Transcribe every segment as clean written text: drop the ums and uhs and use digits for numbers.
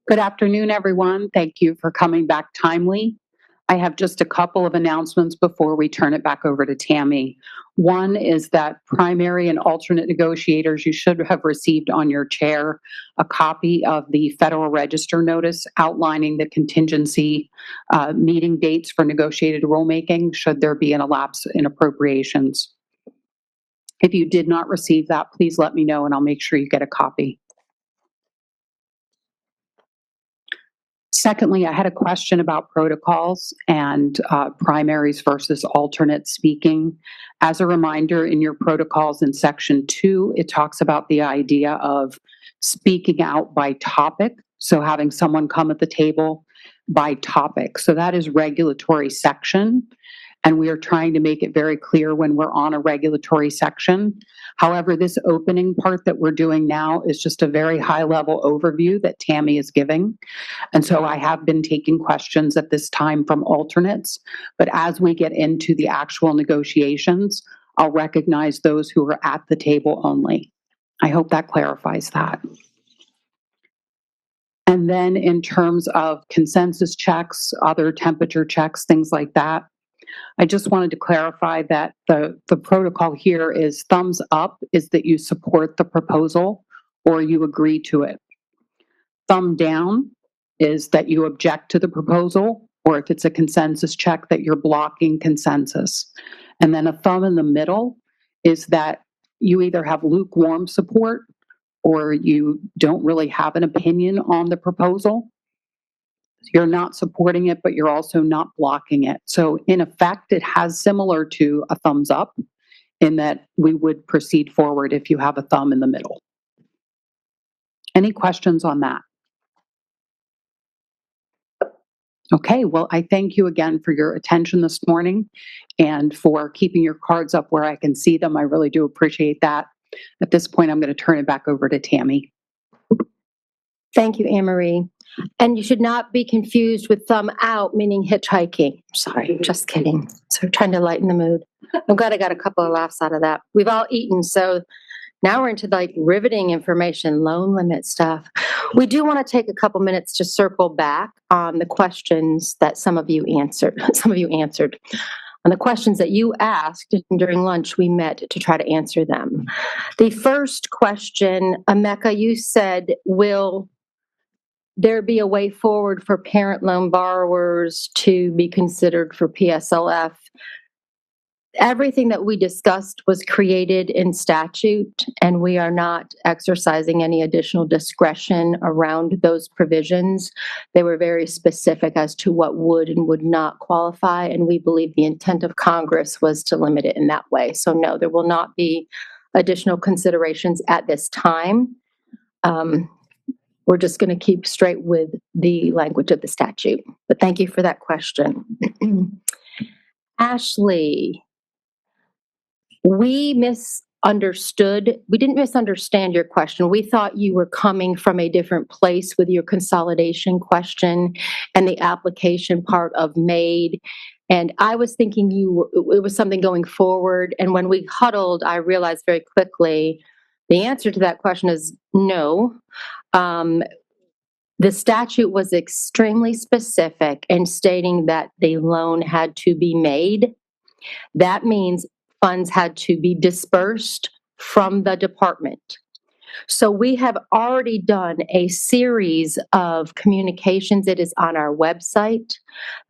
Good afternoon, everyone. Thank you for coming back timely. I have just a couple of announcements before we turn it back over to Tammy. One is that primary and alternate negotiators, you should have received on your chair a copy of the Federal Register notice outlining the contingency meeting dates for negotiated rulemaking should there be an elapse in appropriations. If you did not receive that, please let me know and I'll make sure you get a copy. Secondly, I had a question about protocols and primaries versus alternate speaking. As a reminder, in your protocols in section 2, it talks about the idea of speaking out by topic. So having someone come at the table by topic. So that is regulatory section. And we are trying to make it very clear when we're on a regulatory section. However, this opening part that we're doing now is just a very high level overview that Tammy is giving. And so I have been taking questions at this time from alternates, but as we get into the actual negotiations, I'll recognize those who are at the table only. I hope that clarifies that. And then in terms of consensus checks, other temperature checks, things like that, I just wanted to clarify that the protocol here is thumbs up is that you support the proposal or you agree to it. Thumb down is that you object to the proposal, or if it's a consensus check, that you're blocking consensus. And then a thumb in the middle is that you either have lukewarm support or you don't really have an opinion on the proposal. You're not supporting it, but you're also not blocking it. So in effect, it has similar to a thumbs up in that we would proceed forward if you have a thumb in the middle. Any questions on that? Okay, well, I thank you again for your attention this morning and for keeping your cards up where I can see them. I really do appreciate that. At this point, I'm going to turn it back over to Tammy. Thank you, Anne Marie. And you should not be confused with thumb out, meaning hitchhiking. Sorry, just kidding. So trying to lighten the mood. I'm glad I got a couple of laughs out of that. We've all eaten, so now we're into like riveting information, loan limit stuff. We do want to take a couple minutes to circle back on the questions that some of you answered. On the questions that you asked during lunch, we met to try to answer them. The first question, Emeka, you said, will there be a way forward for parent loan borrowers to be considered for PSLF? Everything that we discussed was created in statute, and we are not exercising any additional discretion around those provisions. They were very specific as to what would and would not qualify, and we believe the intent of Congress was to limit it in that way. So no, there will not be additional considerations at this time. We're just going to keep straight with the language of the statute. But thank you for that question. Ashley, we didn't misunderstand your question. We thought you were coming from a different place with your consolidation question and the application part of MAID. And I was thinking it was something going forward. And when we huddled, I realized very quickly the answer to that question is no. The statute was extremely specific in stating that the loan had to be made. That means funds had to be dispersed from the department. So we have already done a series of communications. It is on our website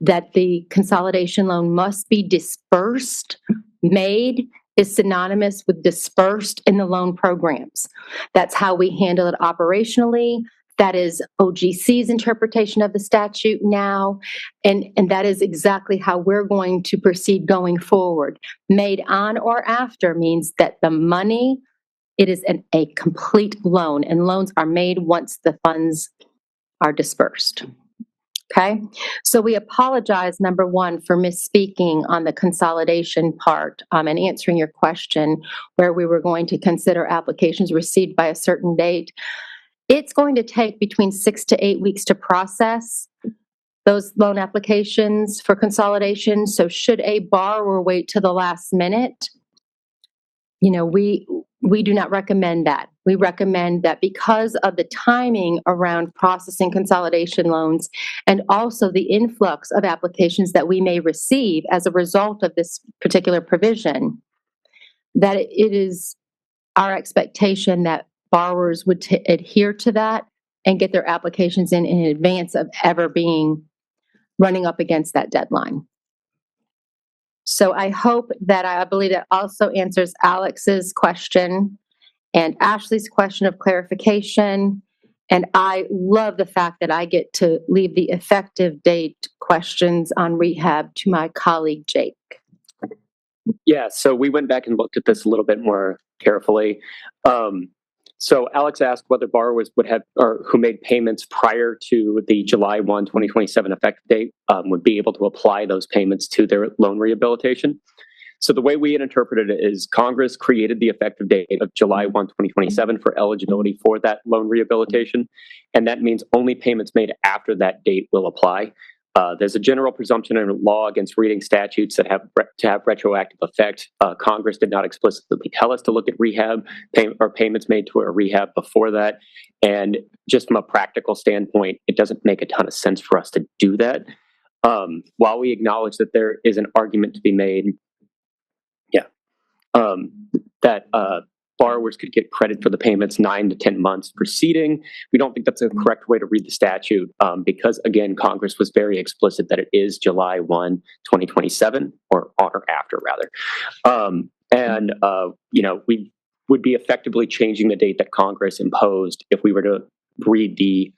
that the consolidation loan must be dispersed. Made is synonymous with dispersed in the loan programs. That's how we handle it operationally. That is OGC's interpretation of the statute now, and that is exactly how we're going to proceed going forward. Made on or after means that the money, it is a complete loan, and loans are made once the funds are dispersed. Okay, so we apologize, number one, for misspeaking on the consolidation part and answering your question where we were going to consider applications received by a certain date. It's going to take between 6 to 8 weeks to process those loan applications for consolidation. So should a borrower wait to the last minute, we we do not recommend that. We recommend that because of the timing around processing consolidation loans and also the influx of applications that we may receive as a result of this particular provision, that it is our expectation that borrowers would adhere to that and get their applications in advance of ever running up against that deadline. So I hope that I believe that also answers Alex's question and Ashley's question of clarification. And I love the fact that I get to leave the effective date questions on rehab to my colleague, Jake. Yeah, so we went back and looked at this a little bit more carefully. So Alex asked whether borrowers would have, or who made payments prior to the July 1, 2027 effective date would be able to apply those payments to their loan rehabilitation. So the way we had interpreted it is Congress created the effective date of July 1, 2027 for eligibility for that loan rehabilitation. And that means only payments made after that date will apply. There's a general presumption in law against reading statutes that have retroactive effect. Congress did not explicitly tell us to look at rehab or payments made to a rehab before that. And just from a practical standpoint, it doesn't make a ton of sense for us to do that. While we acknowledge that there is an argument to be made, that borrowers could get credit for the payments 9 to 10 months preceding. We don't think that's a correct way to read the statute because, again, Congress was very explicit that it is July 1, 2027, or on or after, rather. We would be effectively changing the date that Congress imposed if we were to read the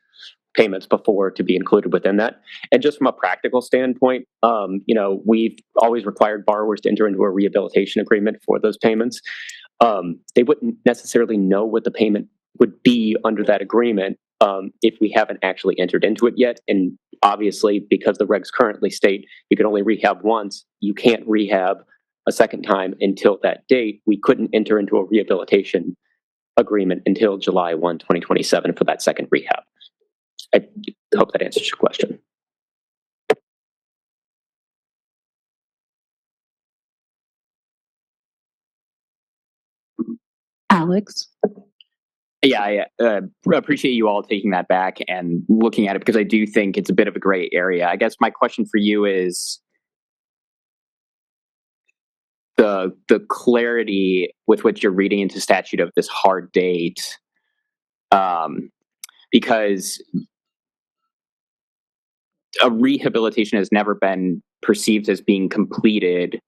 payments before to be included within that. And just from a practical standpoint, we've always required borrowers to enter into a rehabilitation agreement for those payments. They wouldn't necessarily know what the payment would be under that agreement if we haven't actually entered into it yet. And obviously, because the regs currently state you can only rehab once, you can't rehab a second time until that date. We couldn't enter into a rehabilitation agreement until July 1, 2027 for that second rehab. I hope that answers your question. Alex? Yeah, I appreciate you all taking that back and looking at it because I do think it's a bit of a gray area. I guess my question for you is the clarity with which you're reading into statute of this hard date, because a rehabilitation has never been perceived as being completed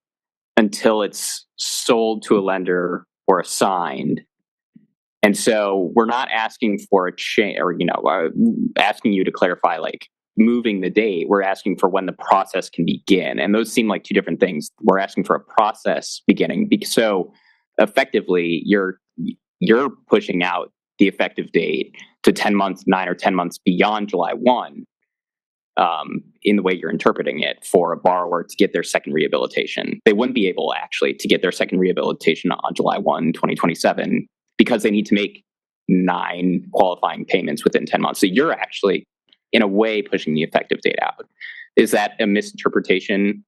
until it's sold to a lender or assigned. And so we're not asking for a change or, asking you to clarify, like moving the date. We're asking for when the process can begin. And those seem like two different things. We're asking for a process beginning. So effectively, you're pushing out the effective date to 10 months, 9 or 10 months beyond July 1. In the way you're interpreting it for a borrower to get their second rehabilitation. They wouldn't be able actually to get their second rehabilitation on July 1, 2027 because they need to make 9 qualifying payments within 10 months. So you're actually, in a way, pushing the effective date out. Is that a misinterpretation?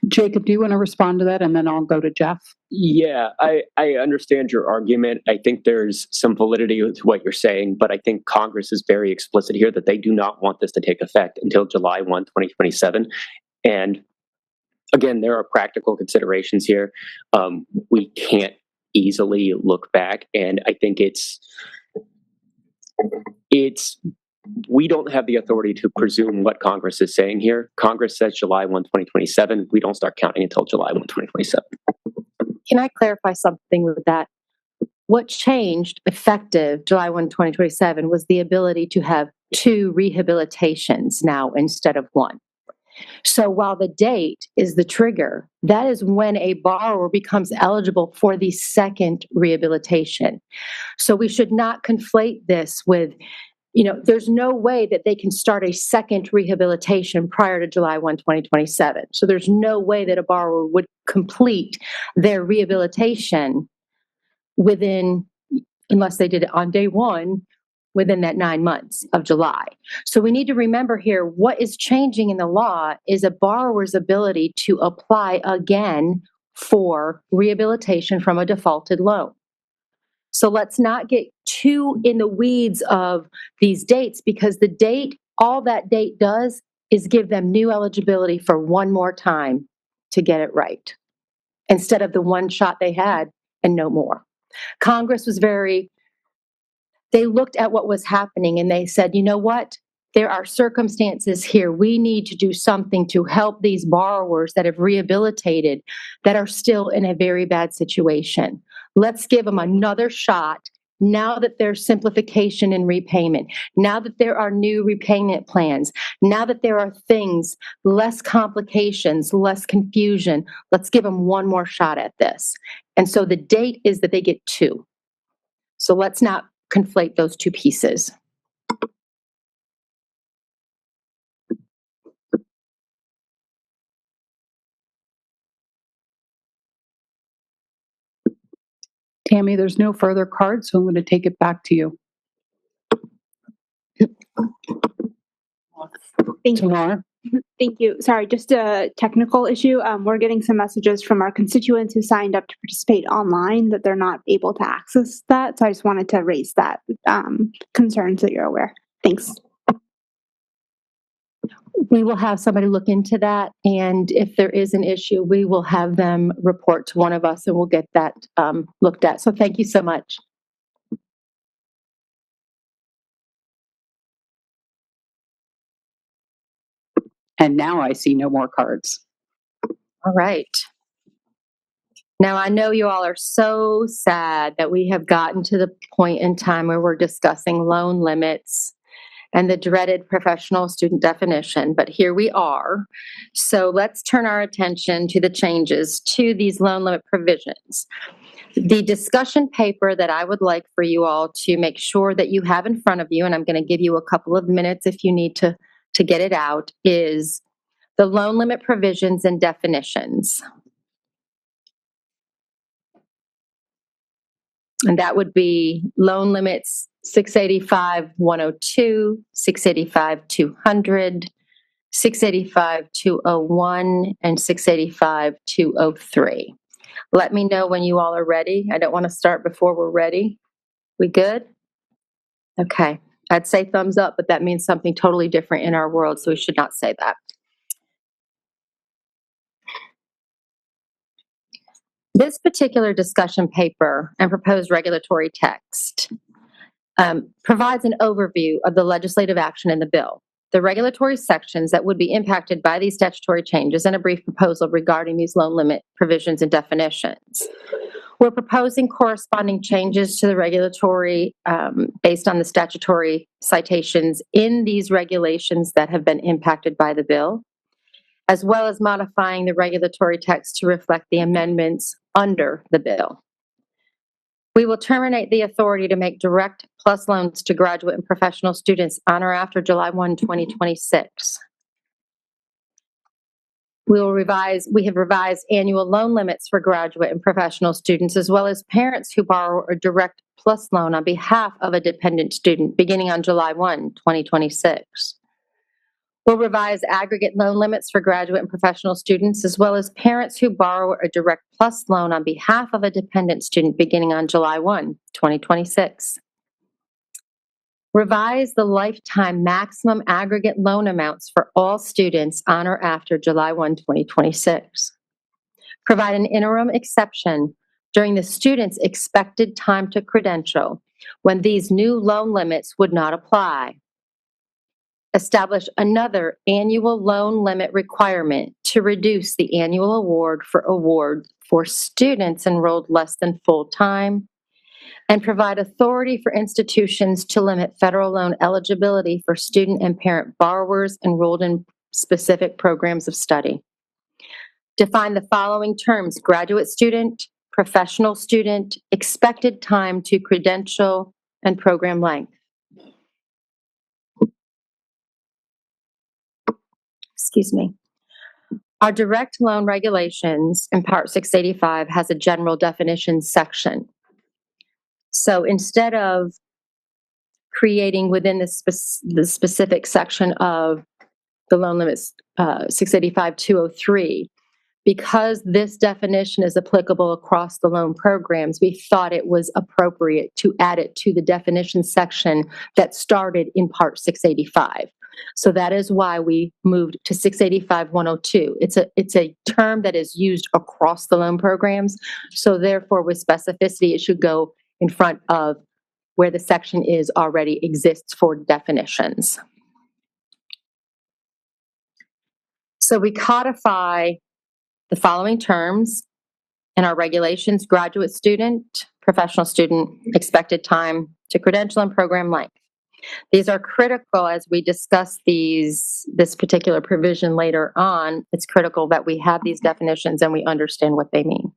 Jacob, do you want to respond to that? And then I'll go to Jeff. Yeah, I understand your argument. I think there's some validity to what you're saying, but I think Congress is very explicit here that they do not want this to take effect until July 1, 2027. And again, there are practical considerations here. We can't easily look back, and I think we don't have the authority to presume what Congress is saying here. Congress says July 1, 2027. We don't start counting until July 1, 2027. Can I clarify something with that? What changed effective July 1, 2027 was the ability to have 2 rehabilitations now instead of 1. So while the date is the trigger, that is when a borrower becomes eligible for the second rehabilitation. So we should not conflate this with, there's no way that they can start a second rehabilitation prior to July 1, 2027. So there's no way that a borrower would complete their rehabilitation unless they did it on day 1, within that 9 months of July. So we need to remember here, what is changing in the law is a borrower's ability to apply again for rehabilitation from a defaulted loan. So let's not get too in the weeds of these dates, because the date, all that date does is give them new eligibility for one more time to get it right, instead of the one shot they had and no more. Congress was they looked at what was happening and they said, you know what? There are circumstances here. We need to do something to help these borrowers that have rehabilitated that are still in a very bad situation. Let's give them another shot now that there's simplification in repayment, now that there are new repayment plans, now that there are things, less complications, less confusion. Let's give them one more shot at this. And so the date is that they get two. So let's not conflate those two pieces. Tammy, there's no further cards, so I'm going to take it back to you. Thank you. Tamara? Thank you. Sorry, just a technical issue. We're getting some messages from our constituents who signed up to participate online that they're not able to access that. So I just wanted to raise that concern so you're aware. Thanks. We will have somebody look into that, and if there is an issue, we will have them report to one of us and we'll get that looked at. So thank you so much. And now I see no more cards. All right. Now, I know you all are so sad that we have gotten to the point in time where we're discussing loan limits and the dreaded professional student definition, but here we are. So let's turn our attention to the changes to these loan limit provisions. The discussion paper that I would like for you all to make sure that you have in front of you, and I'm going to give you a couple of minutes if you need to get it out, is the loan limit provisions and definitions. And that would be loan limits 685-102, 685-200, 685-201, and 685-203. Let me know when you all are ready. I don't want to start before we're ready. We good? Okay. I'd say thumbs up, but that means something totally different in our world, so we should not say that. This particular discussion paper and proposed regulatory text provides an overview of the legislative action in the bill, the regulatory sections that would be impacted by these statutory changes, and a brief proposal regarding these loan limit provisions and definitions. We're proposing corresponding changes to the regulatory based on the statutory citations in these regulations that have been impacted by the bill, as well as modifying the regulatory text to reflect the amendments under the bill. We will terminate the authority to make direct plus loans to graduate and professional students on or after July 1, 2026. We have revised annual loan limits for graduate and professional students, as well as parents who borrow a direct plus loan on behalf of a dependent student beginning on July 1, 2026. We'll revise aggregate loan limits for graduate and professional students, as well as parents who borrow a direct plus loan on behalf of a dependent student beginning on July 1, 2026. Revise the lifetime maximum aggregate loan amounts for all students on or after July 1, 2026. Provide an interim exception during the student's expected time to credential when these new loan limits would not apply. Establish another annual loan limit requirement to reduce the annual award for students enrolled less than full-time, and provide authority for institutions to limit federal loan eligibility for student and parent borrowers enrolled in specific programs of study. Define the following terms: graduate student, professional student, expected time to credential, and program length. Excuse me. Our direct loan regulations in Part 685 has a general definition section. So instead of creating within the specific section of the loan limits 685-203, because this definition is applicable across the loan programs, we thought it was appropriate to add it to the definition section that started in Part 685. So that is why we moved to 685-102. It's a term that is used across the loan programs. So therefore, with specificity, it should go in front of where the section is already exists for definitions. So we codify the following terms in our regulations: graduate student, professional student, expected time to credential, and program length. These are critical as we discuss this particular provision later on. It's critical that we have these definitions and we understand what they mean.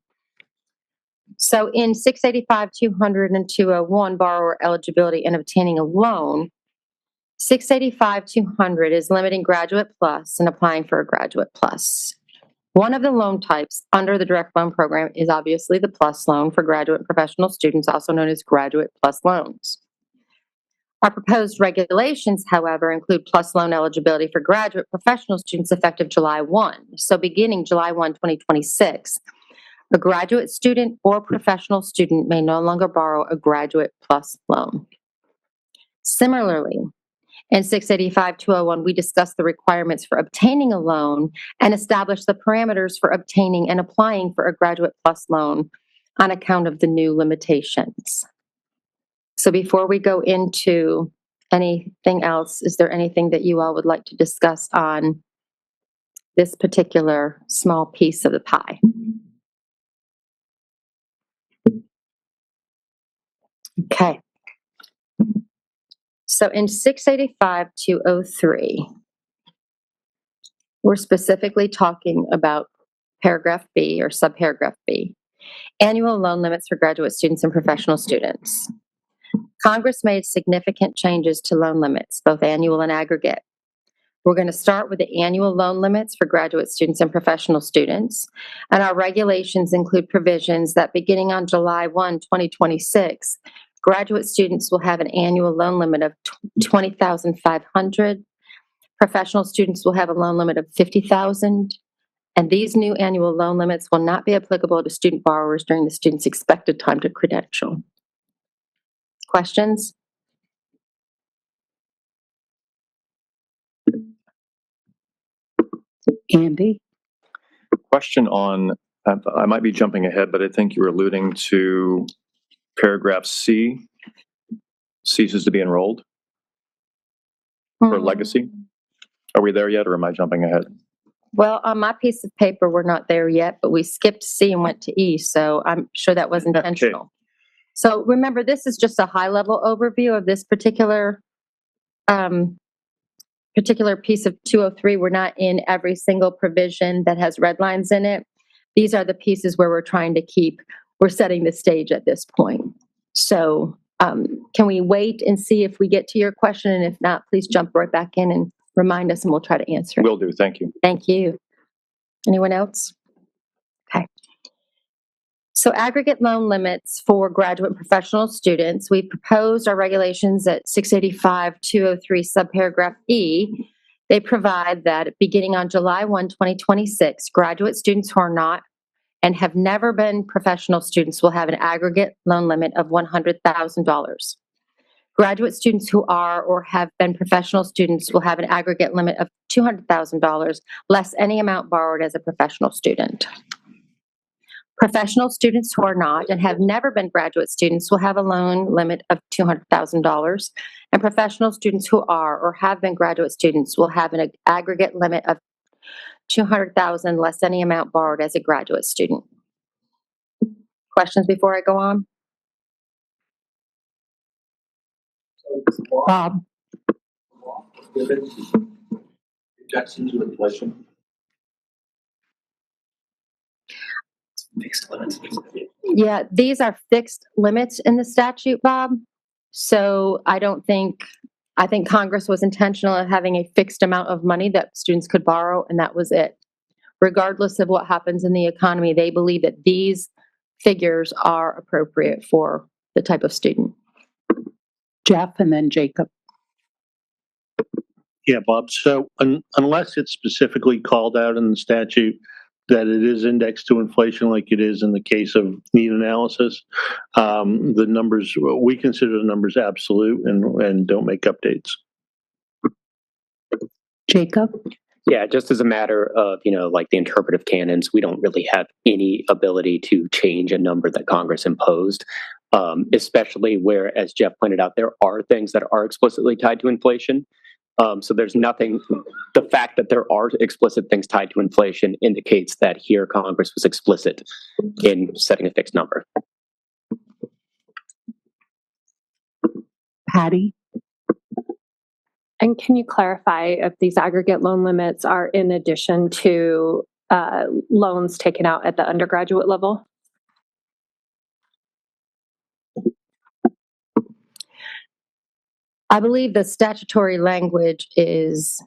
So in 685-200 and 201, borrower eligibility and obtaining a loan, 685-200 is limiting graduate plus and applying for a graduate plus. One of the loan types under the direct loan program is obviously the plus loan for graduate and professional students, also known as graduate plus loans. Our proposed regulations, however, include plus loan eligibility for graduate professional students effective July 1. So beginning July 1, 2026, a graduate student or professional student may no longer borrow a graduate plus loan. Similarly, in 685-201, we discuss the requirements for obtaining a loan and establish the parameters for obtaining and applying for a graduate plus loan on account of the new limitations. So before we go into anything else, is there anything that you all would like to discuss on this particular small piece of the pie? Okay. So in 685-203, we're specifically talking about paragraph B or subparagraph B, annual loan limits for graduate students and professional students. Congress made significant changes to loan limits, both annual and aggregate. We're going to start with the annual loan limits for graduate students and professional students, and our regulations include provisions that beginning on July 1, 2026, graduate students will have an annual loan limit of $20,500. Professional students will have a loan limit of $50,000. And these new annual loan limits will not be applicable to student borrowers during the student's expected time to credential. Questions? Andy? Question on, I might be jumping ahead, but I think you were alluding to paragraph C, ceases to be enrolled for legacy. Are we there yet, or am I jumping ahead? Well, on my piece of paper, we're not there yet, but we skipped C and went to E, so I'm sure that was intentional. So remember, this is just a high-level overview of this particular piece of 203. We're not in every single provision that has red lines in it. These are the pieces where we're setting the stage at this point. So can we wait and see if we get to your question? And if not, please jump right back in and remind us and we'll try to answer it. Will do, thank you. Thank you. Anyone else? Okay. So aggregate loan limits for graduate and professional students. We've proposed our regulations at 685-203 subparagraph E. They provide that beginning on July 1, 2026, graduate students who are not and have never been professional students will have an aggregate loan limit of $100,000. Graduate students who are or have been professional students will have an aggregate limit of $200,000, less any amount borrowed as a professional student. Professional students who are not and have never been graduate students will have a loan limit of $200,000, and professional students who are or have been graduate students will have an aggregate limit of $200,000, less any amount borrowed as a graduate student. Questions before I go on? Bob? Projections of inflation. Fixed limits. Yeah, these are fixed limits in the statute, Bob. So I think Congress was intentional in having a fixed amount of money that students could borrow, and that was it. Regardless of what happens in the economy, they believe that these figures are appropriate for the type of student. Jeff and then Jacob. Yeah, Bob. So unless it's specifically called out in the statute, that it is indexed to inflation like it is in the case of need analysis. The numbers, we consider the numbers absolute and don't make updates. Jacob? Yeah, just as a matter of, like the interpretive canons, we don't really have any ability to change a number that Congress imposed, especially where, as Jeff pointed out, there are things that are explicitly tied to inflation. So there's nothing, the fact that there are explicit things tied to inflation indicates that here Congress was explicit in setting a fixed number. Patty? And can you clarify if these aggregate loan limits are in addition to loans taken out at the undergraduate level? I believe the statutory language is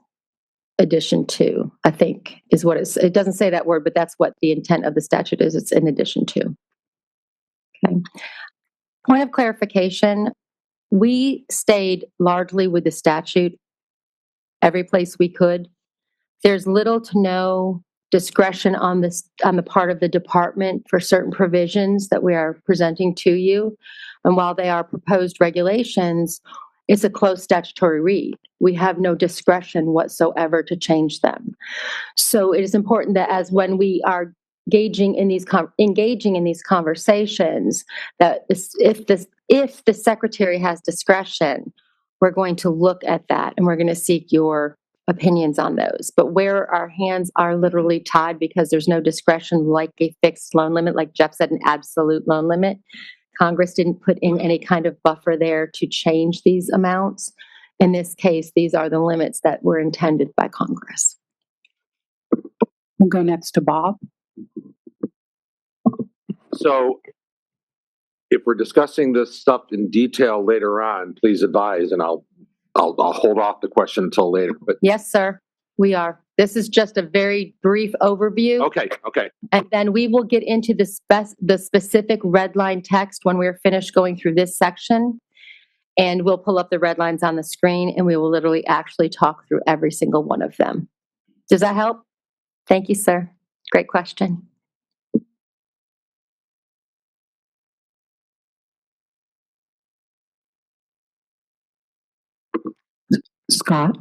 addition to, I think, is what it doesn't say that word, but that's what the intent of the statute is. It's in addition to. Okay. Point of clarification, we stayed largely with the statute every place we could. There's little to no discretion on the part of the department for certain provisions that we are presenting to you. And while they are proposed regulations, it's a close statutory read. We have no discretion whatsoever to change them. So it is important that as when we are engaging in these conversations, that if the secretary has discretion, we're going to look at that and we're going to seek your opinions on those. But where our hands are literally tied because there's no discretion, like a fixed loan limit, like Jeff said, an absolute loan limit, Congress didn't put in any kind of buffer there to change these amounts. In this case, these are the limits that were intended by Congress. We'll go next to Bob. So if we're discussing this stuff in detail later on, please advise, and I'll hold off the question until later. But Yes, sir, we are. This is just a very brief overview. okay. And then we will get into the specific red line text when we're finished going through this section. And we'll pull up the red lines on the screen and we will literally actually talk through every single one of them. Does that help? Thank you, sir. Great question. Scott?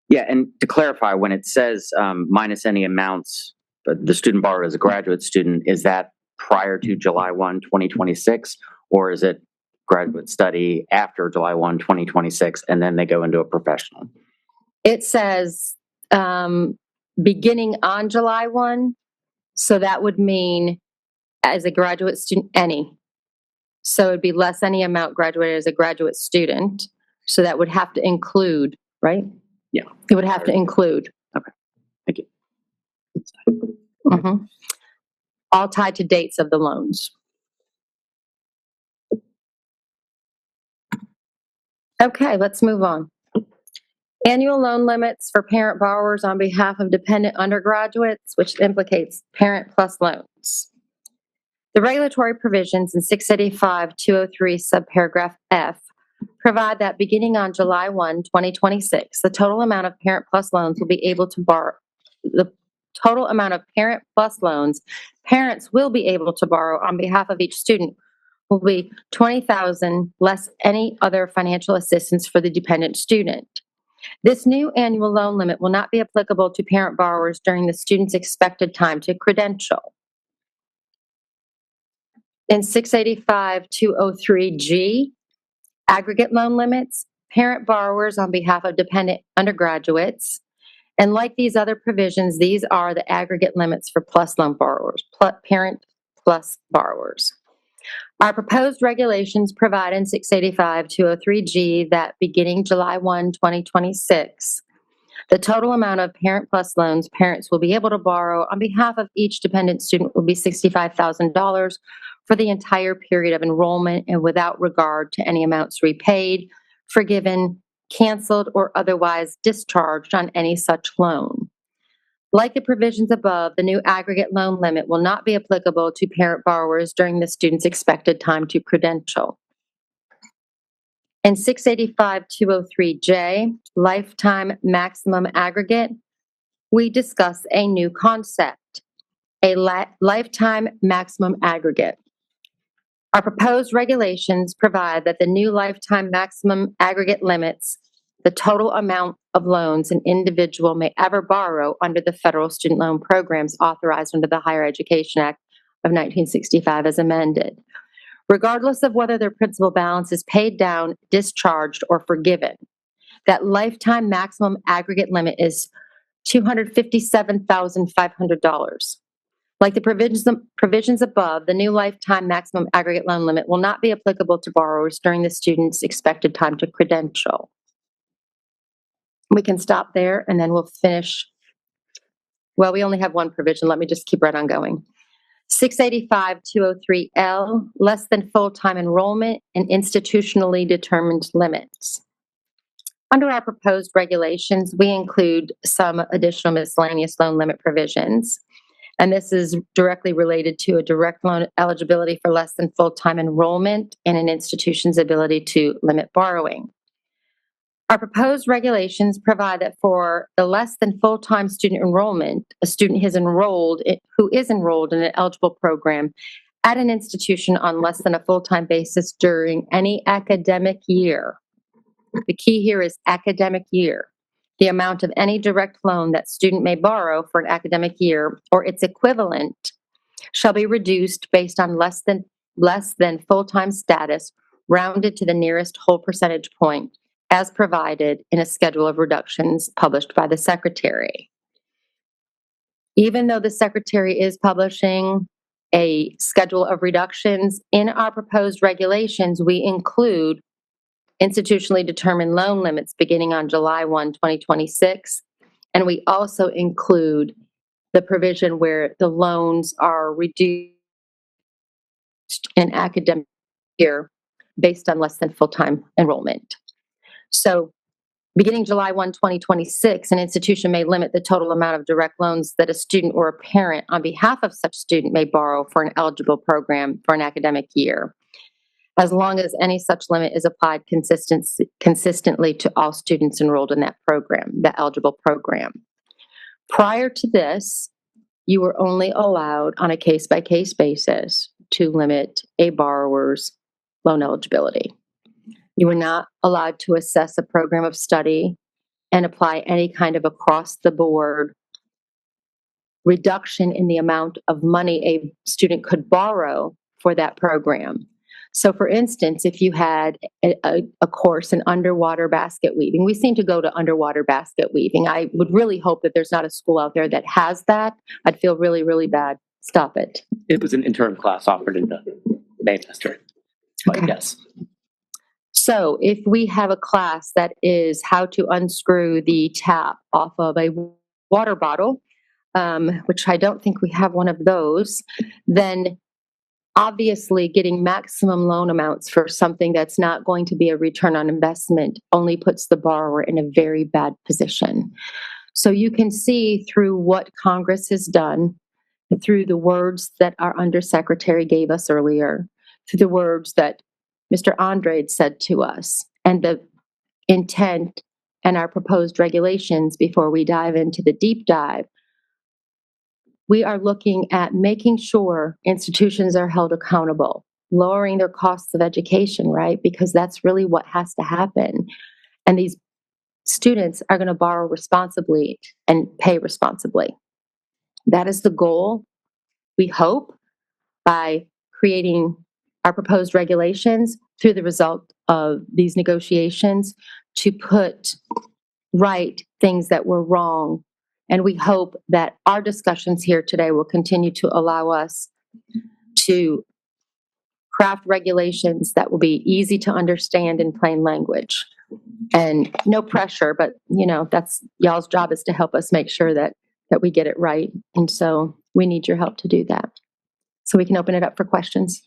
Yeah, and to clarify, when it says minus any amounts, but the student borrowed as a graduate student, is that prior to July 1, 2026, or is it graduate study after July 1, 2026, and then they go into a professional? It says beginning on July 1. So that would mean as a graduate student, any. So it'd be less any amount graduated as a graduate student. So that would have to include, right? Yeah. It would have to include. Okay. Thank you. Mhm. All tied to dates of the loans. Okay, let's move on. Annual loan limits for parent borrowers on behalf of dependent undergraduates, which implicates parent plus loans. The regulatory provisions in 685-203 subparagraph F provide that beginning on July 1, 2026, the total amount of parent plus loans will be able to borrow. The total amount of parent plus loans parents will be able to borrow on behalf of each student will be $20,000 less any other financial assistance for the dependent student. This new annual loan limit will not be applicable to parent borrowers during the student's expected time to credential. In 685-203G, aggregate loan limits, parent borrowers on behalf of dependent undergraduates. And like these other provisions, these are the aggregate limits for plus loan borrowers, parent plus borrowers. Our proposed regulations provide in 685-203G that beginning July 1, 2026, the total amount of parent plus loans parents will be able to borrow on behalf of each dependent student will be $65,000 for the entire period of enrollment and without regard to any amounts repaid, forgiven, canceled, or otherwise discharged on any such loan. Like the provisions above, the new aggregate loan limit will not be applicable to parent borrowers during the student's expected time to credential. In 685-203J, lifetime maximum aggregate, we discuss a new concept. a lifetime maximum aggregate. Our proposed regulations provide that the new lifetime maximum aggregate limits the total amount of loans an individual may ever borrow under the federal student loan programs authorized under the Higher Education Act of 1965 as amended, regardless of whether their principal balance is paid down, discharged, or forgiven. That lifetime maximum aggregate limit is $257,500. Like the provisions above, the new lifetime maximum aggregate loan limit will not be applicable to borrowers during the student's expected time to credential. We can stop there and then we'll finish. Well, we only have one provision. Let me just keep right on going. 685-203L, less than full-time enrollment and institutionally determined limits. Under our proposed regulations, we include some additional miscellaneous loan limit provisions. And this is directly related to a direct loan eligibility for less than full-time enrollment and an institution's ability to limit borrowing. Our proposed regulations provide that for the less than full-time student enrollment, a student who is enrolled in an eligible program at an institution on less than a full-time basis during any academic year. The key here is academic year. The amount of any direct loan that student may borrow for an academic year or its equivalent shall be reduced based on less than full-time status, rounded to the nearest whole percentage point, as provided in a schedule of reductions published by the Secretary. Even though the Secretary is publishing a schedule of reductions, in our proposed regulations, we include institutionally determined loan limits beginning on July 1, 2026. And we also include the provision where the loans are reduced in academic year based on less than full-time enrollment. So beginning July 1, 2026, an institution may limit the total amount of direct loans that a student or a parent on behalf of such student may borrow for an eligible program for an academic year, as long as any such limit is applied consistently to all students enrolled in that program, the eligible program. Prior to this, you were only allowed on a case-by-case basis to limit a borrower's loan eligibility. You were not allowed to assess a program of study and apply any kind of across-the-board reduction in the amount of money a student could borrow for that program. So, for instance, if you had a course in underwater basket weaving, we seem to go to underwater basket weaving. I would really hope that there's not a school out there that has that. I'd feel really, really bad. Stop it. It was an interim class offered in the May semester. Okay. Yes. So if we have a class that is how to unscrew the tap off of a water bottle, which I don't think we have one of those, then obviously getting maximum loan amounts for something that's not going to be a return on investment only puts the borrower in a very bad position. So you can see through what Congress has done, through the words that our undersecretary gave us earlier, through the words that Mr. Andrade said to us, and the intent and our proposed regulations before we dive into the deep dive, we are looking at making sure institutions are held accountable, lowering their costs of education, right? Because that's really what has to happen. And these students are going to borrow responsibly and pay responsibly. That is the goal, we hope, by creating our proposed regulations through the result of these negotiations to put right things that were wrong. And we hope that our discussions here today will continue to allow us to craft regulations that will be easy to understand in plain language. And no pressure, but that's y'all's job, is to help us make sure that we get it right. And so we need your help to do that. So we can open it up for questions.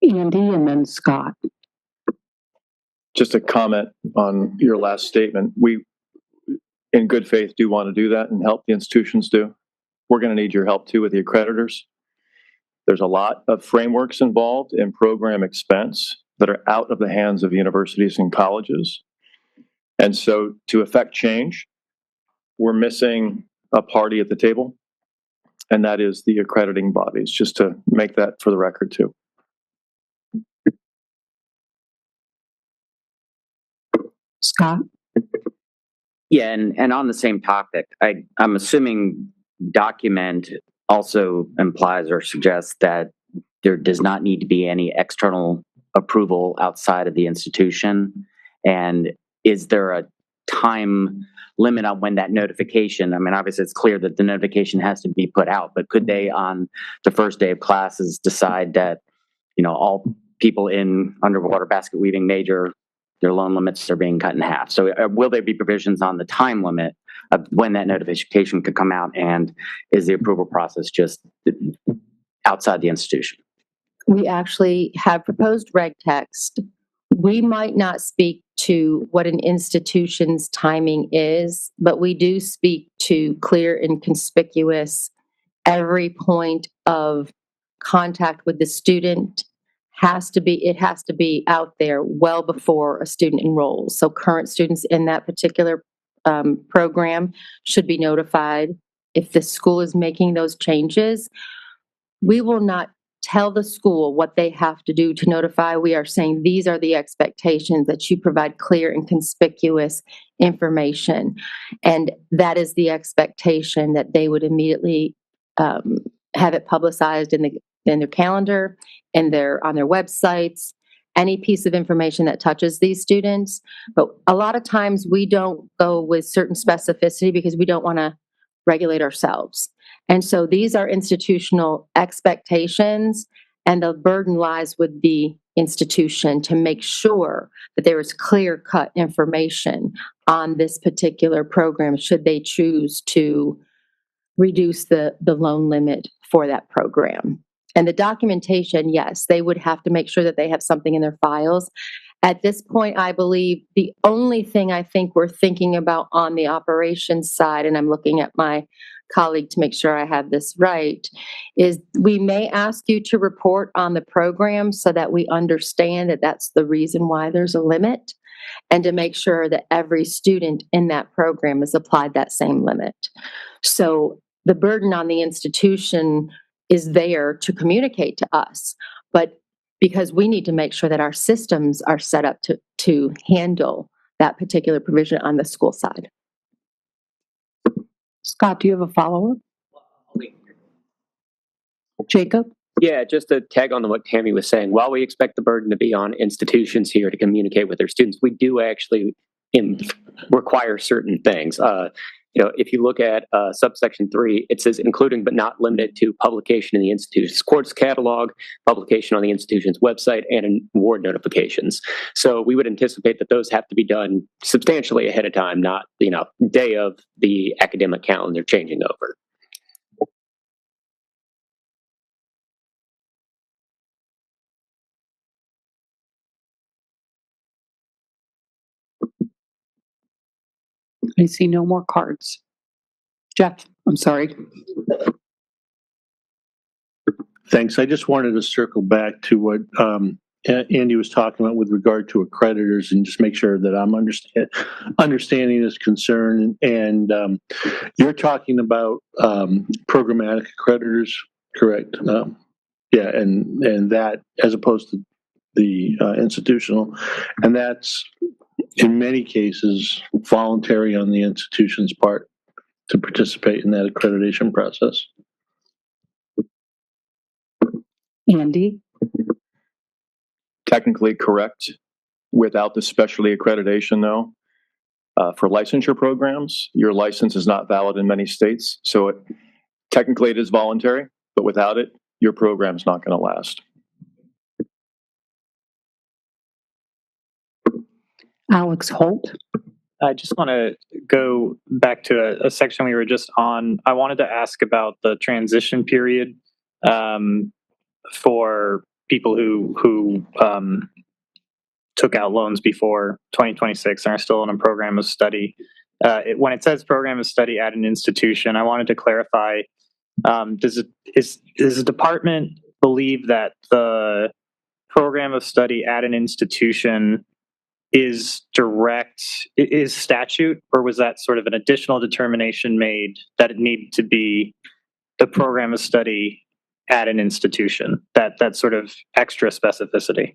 Andy and then Scott. Just a comment on your last statement. We, in good faith, do want to do that and help the institutions do. We're going to need your help too with the accreditors. There's a lot of frameworks involved in program expense that are out of the hands of universities and colleges. And so to affect change, we're missing a party at the table, and that is the accrediting bodies, just to make that for the record too. Scott? Yeah, and on the same topic, I'm assuming document also implies or suggests that there does not need to be any external approval outside of the institution. And is there a time limit on when that notification, I mean, obviously it's clear that the notification has to be put out, but could they on the first day of classes decide that, all people in underwater basket weaving major, their loan limits are being cut in half? So will there be provisions on the time limit of when that notification could come out, and is the approval process just outside the institution? We actually have proposed reg text. We might not speak to what an institution's timing is, but we do speak to clear and conspicuous. Every point of contact with the student has to be out there well before a student enrolls. So current students in that particular program should be notified. If the school is making those changes, we will not tell the school what they have to do to notify. We are saying these are the expectations, that you provide clear and conspicuous information. And that is the expectation, that they would immediately have it publicized in their calendar, and on their websites, any piece of information that touches these students. But a lot of times we don't go with certain specificity because we don't want to regulate ourselves. And so these are institutional expectations, and the burden lies with the institution to make sure that there is clear-cut information on this particular program should they choose to reduce the loan limit for that program. And the documentation, yes, they would have to make sure that they have something in their files. At this point, I believe the only thing I think we're thinking about on the operations side, and I'm looking at my colleague to make sure I have this right, is we may ask you to report on the program so that we understand that that's the reason why there's a limit, and to make sure that every student in that program is applied that same limit. So the burden on the institution is there to communicate to us, but because we need to make sure that our systems are set up to handle that particular provision on the school side. Scott, do you have a follow-up? Jacob? Yeah, just to tag on to what Tammy was saying, while we expect the burden to be on institutions here to communicate with their students, we do actually require certain things. If you look at subsection 3, it says including but not limited to publication in the institution's course catalog, publication on the institution's website, and award notifications. So we would anticipate that those have to be done substantially ahead of time, not day of the academic calendar changing over. I see no more cards. Jeff, I'm sorry. Thanks. I just wanted to circle back to what Andy was talking about with regard to accreditors, and just make sure that I'm understanding his concern. And you're talking about programmatic accreditors, correct? Yeah, and that as opposed to the institutional, and that's in many cases voluntary on the institution's part to participate in that accreditation process. Andy? Technically correct without the specialty accreditation, though. For licensure programs, your license is not valid in many states. So technically it is voluntary, but without it, your program's not going to last. Alex Holt? I just want to go back to a section we were just on. I wanted to ask about the transition period for people who took out loans before 2026 and are still in a program of study. When it says program of study at an institution, I wanted to clarify, does the department believe that the program of study at an institution is statute, or was that sort of an additional determination made that it needed to be the program of study at an institution, that sort of extra specificity,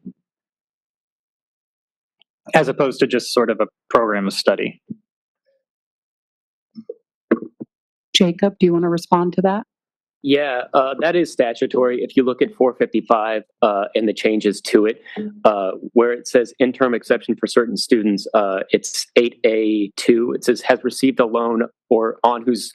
as opposed to just sort of a program of study? Jacob, do you want to respond to that? Yeah, that is statutory. If you look at 455 and the changes to it, where it says interim exception for certain students, it's 8A2. It says has received a loan or on whose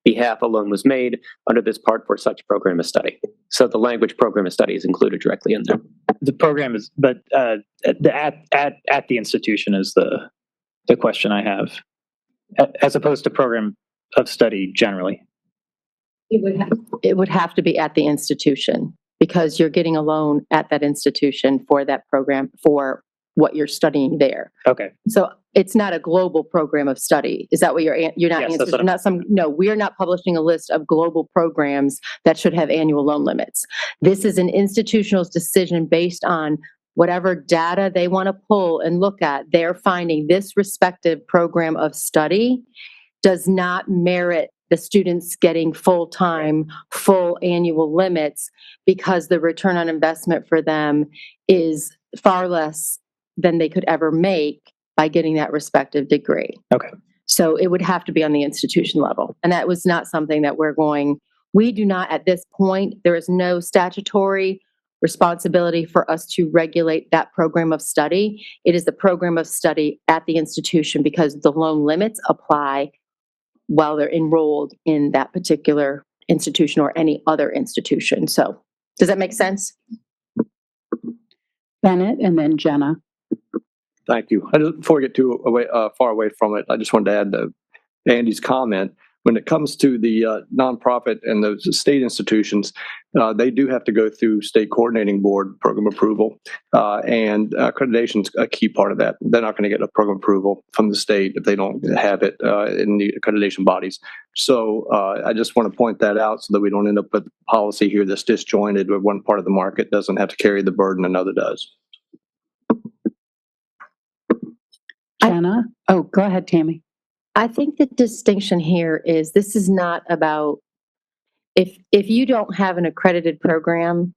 behalf a loan was made under this part for such program of study. So the language program of study is included directly in there. The program is, but at the institution is the question I have, as opposed to program of study generally. It would have to be at the institution because you're getting a loan at that institution for that program for what you're studying there. Okay. So it's not a global program of study. Is that what you're not Yes, answering? that's what Not some, no, we're not publishing a list of global programs that should have annual loan limits. This is an institutional decision based on whatever data they want to pull and look at. They're finding this respective program of study does not merit the students getting full-time, full annual limits because the return on investment for them is far less than they could ever make by getting that respective degree. Okay. So it would have to be on the institution level. And that was not something that we do not at this point, there is no statutory responsibility for us to regulate that program of study. It is the program of study at the institution because the loan limits apply while they're enrolled in that particular institution or any other institution. So does that make sense? Bennett and then Jenna. Thank you. Before we get too far away from it, I just wanted to add to Andy's comment. When it comes to the nonprofit and those state institutions, they do have to go through state coordinating board program approval, and accreditation is a key part of that. They're not going to get a program approval from the state if they don't have it in the accreditation bodies. So I just want to point that out so that we don't end up with policy here that's disjointed, where one part of the market doesn't have to carry the burden, another does. Jenna? Oh, go ahead, Tammy. I think the distinction here is this is not about if you don't have an accredited program,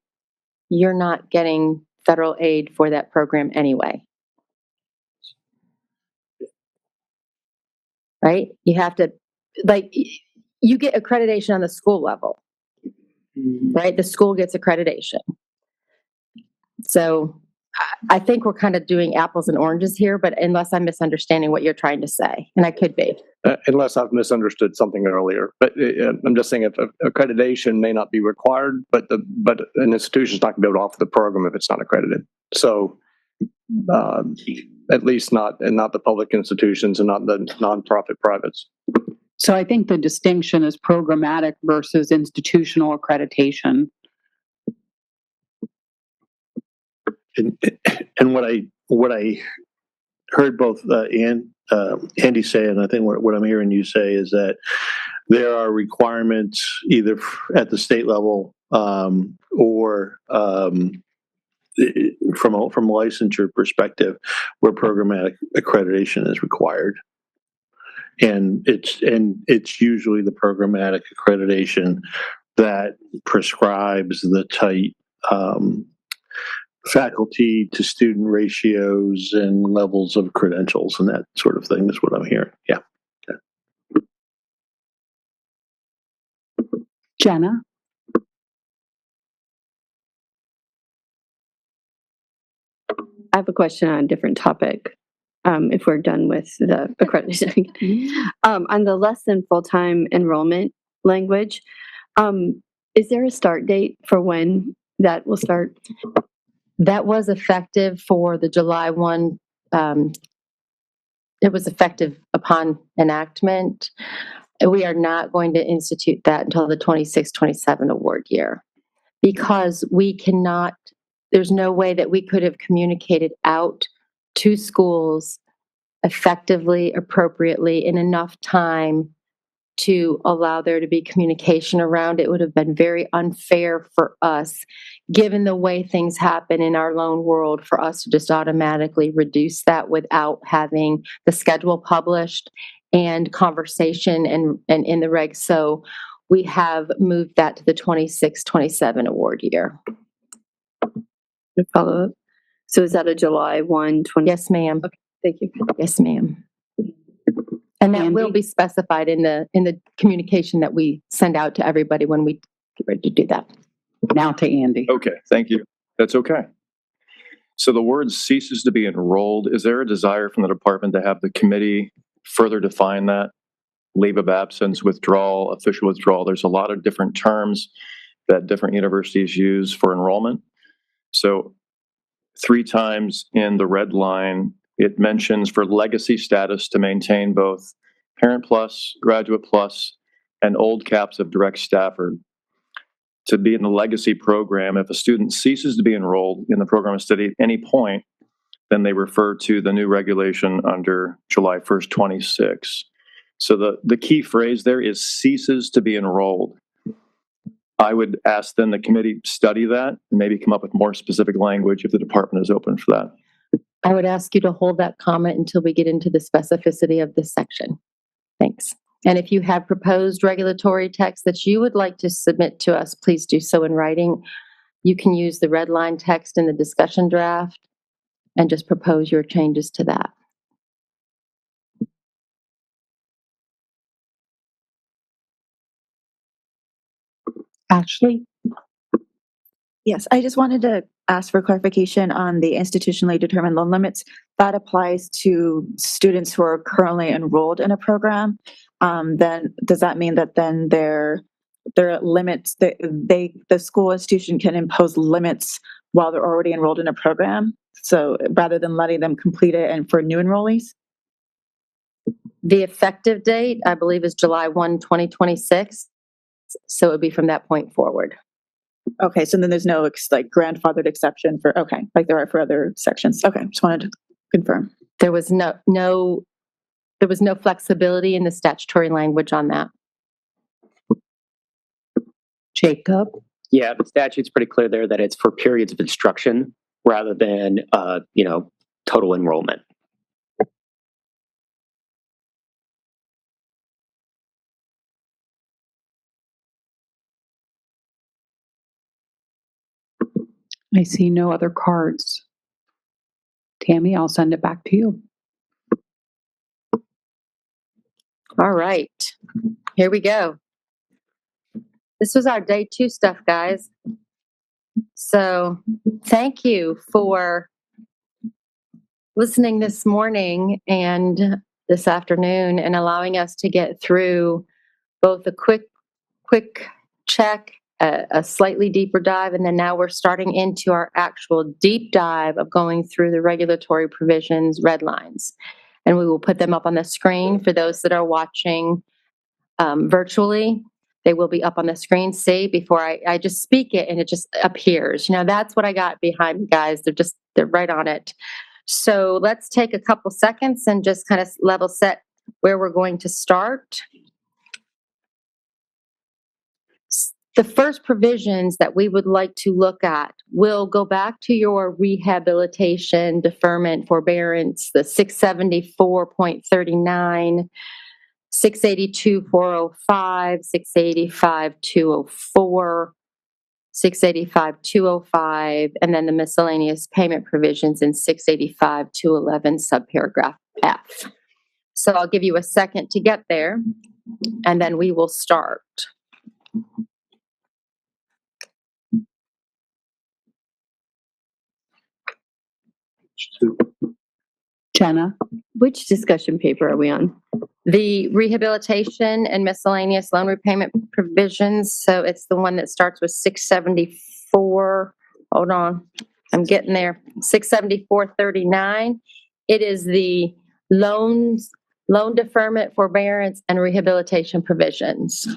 you're not getting federal aid for that program anyway. Right? You have to, like, you get accreditation on the school level, right? The school gets accreditation. So I think we're kind of doing apples and oranges here, but unless I'm misunderstanding what you're trying to say, and I could be. Unless I've misunderstood something earlier. But I'm just saying if accreditation may not be required, but an institution's not going to be able to offer the program if it's not accredited. So at least not the public institutions and not the nonprofit privates. So I think the distinction is programmatic versus institutional accreditation. And what I heard both Andy say, and I think what I'm hearing you say is that there are requirements either at the state level or from a licensure perspective where programmatic accreditation is required. And it's usually the programmatic accreditation that prescribes the tight faculty to student ratios and levels of credentials and that sort of thing is what I'm hearing. Yeah. Jenna? I have a question on a different topic. If we're done with the accreditation, on the less than full-time enrollment language, is there a start date for when that will start? That was effective for the July 1. It was effective upon enactment. We are not going to institute that until the 26-27 award year because we cannot, there's no way that we could have communicated out to schools effectively, appropriately, in enough time to allow there to be communication around. It would have been very unfair for us given the way things happen in our loan world, for us to just automatically reduce that without having the schedule published and conversation and in the regs. So we have moved that to the 26-27 award year. Follow up. So is that a July 1, 20? Yes, ma'am. Thank you. Yes, ma'am. And that will be specified in the communication that we send out to everybody when we get ready to do that. Now to Andy. Okay, thank you. That's okay. So the word ceases to be enrolled. Is there a desire from the department to have the committee further define that? Leave of absence, withdrawal, official withdrawal. There's a lot of different terms that different universities use for enrollment. So 3 times in the red line, it mentions for legacy status to maintain both Parent Plus, Graduate Plus, and old caps of direct Stafford. To be in the legacy program, if a student ceases to be enrolled in the program of study at any point, then they refer to the new regulation under July 1st, 26. So the key phrase there is ceases to be enrolled. I would ask then the committee study that and maybe come up with more specific language if the department is open for that. I would ask you to hold that comment until we get into the specificity of this section. Thanks. And if you have proposed regulatory text that you would like to submit to us, please do so in writing. You can use the red line text in the discussion draft and just propose your changes to that. Ashley? Yes, I just wanted to ask for clarification on the institutionally determined loan limits. That applies to students who are currently enrolled in a program. Then does that mean that then their limits, the school institution can impose limits while they're already enrolled in a program? So rather than letting them complete it and for new enrollees? The effective date, I believe, is July 1, 2026. So it would be from that point forward. Okay, so then there's no like grandfathered exception for, okay, like there are for other sections. Okay, just wanted to confirm. There was no flexibility in the statutory language on that. Jacob? Yeah, the statute's pretty clear there that it's for periods of instruction rather than, total enrollment. I see no other cards. Tammy, I'll send it back to you. All right, here we go. This was our day 2 stuff, guys. So thank you for listening this morning and this afternoon and allowing us to get through both a quick check, a slightly deeper dive, and then now we're starting into our actual deep dive of going through the regulatory provisions, red lines. And we will put them up on the screen for those that are watching virtually. They will be up on the screen. See, before I just speak it and it just appears. That's what I got behind me, guys. They're right on it. So let's take a couple seconds and just kind of level set where we're going to start. The first provisions that we would like to look at will go back to your rehabilitation, deferment, forbearance, the 674.39, 682.405, 685.204, 685.205, and then the miscellaneous payment provisions in 685.211 subparagraph F. So I'll give you a second to get there, and then we will start. Jenna? Which discussion paper are we on? The rehabilitation and miscellaneous loan repayment provisions. So it's the one that starts with 674. Hold on. I'm getting there. 674.39. It is the loan deferment, forbearance, and rehabilitation provisions.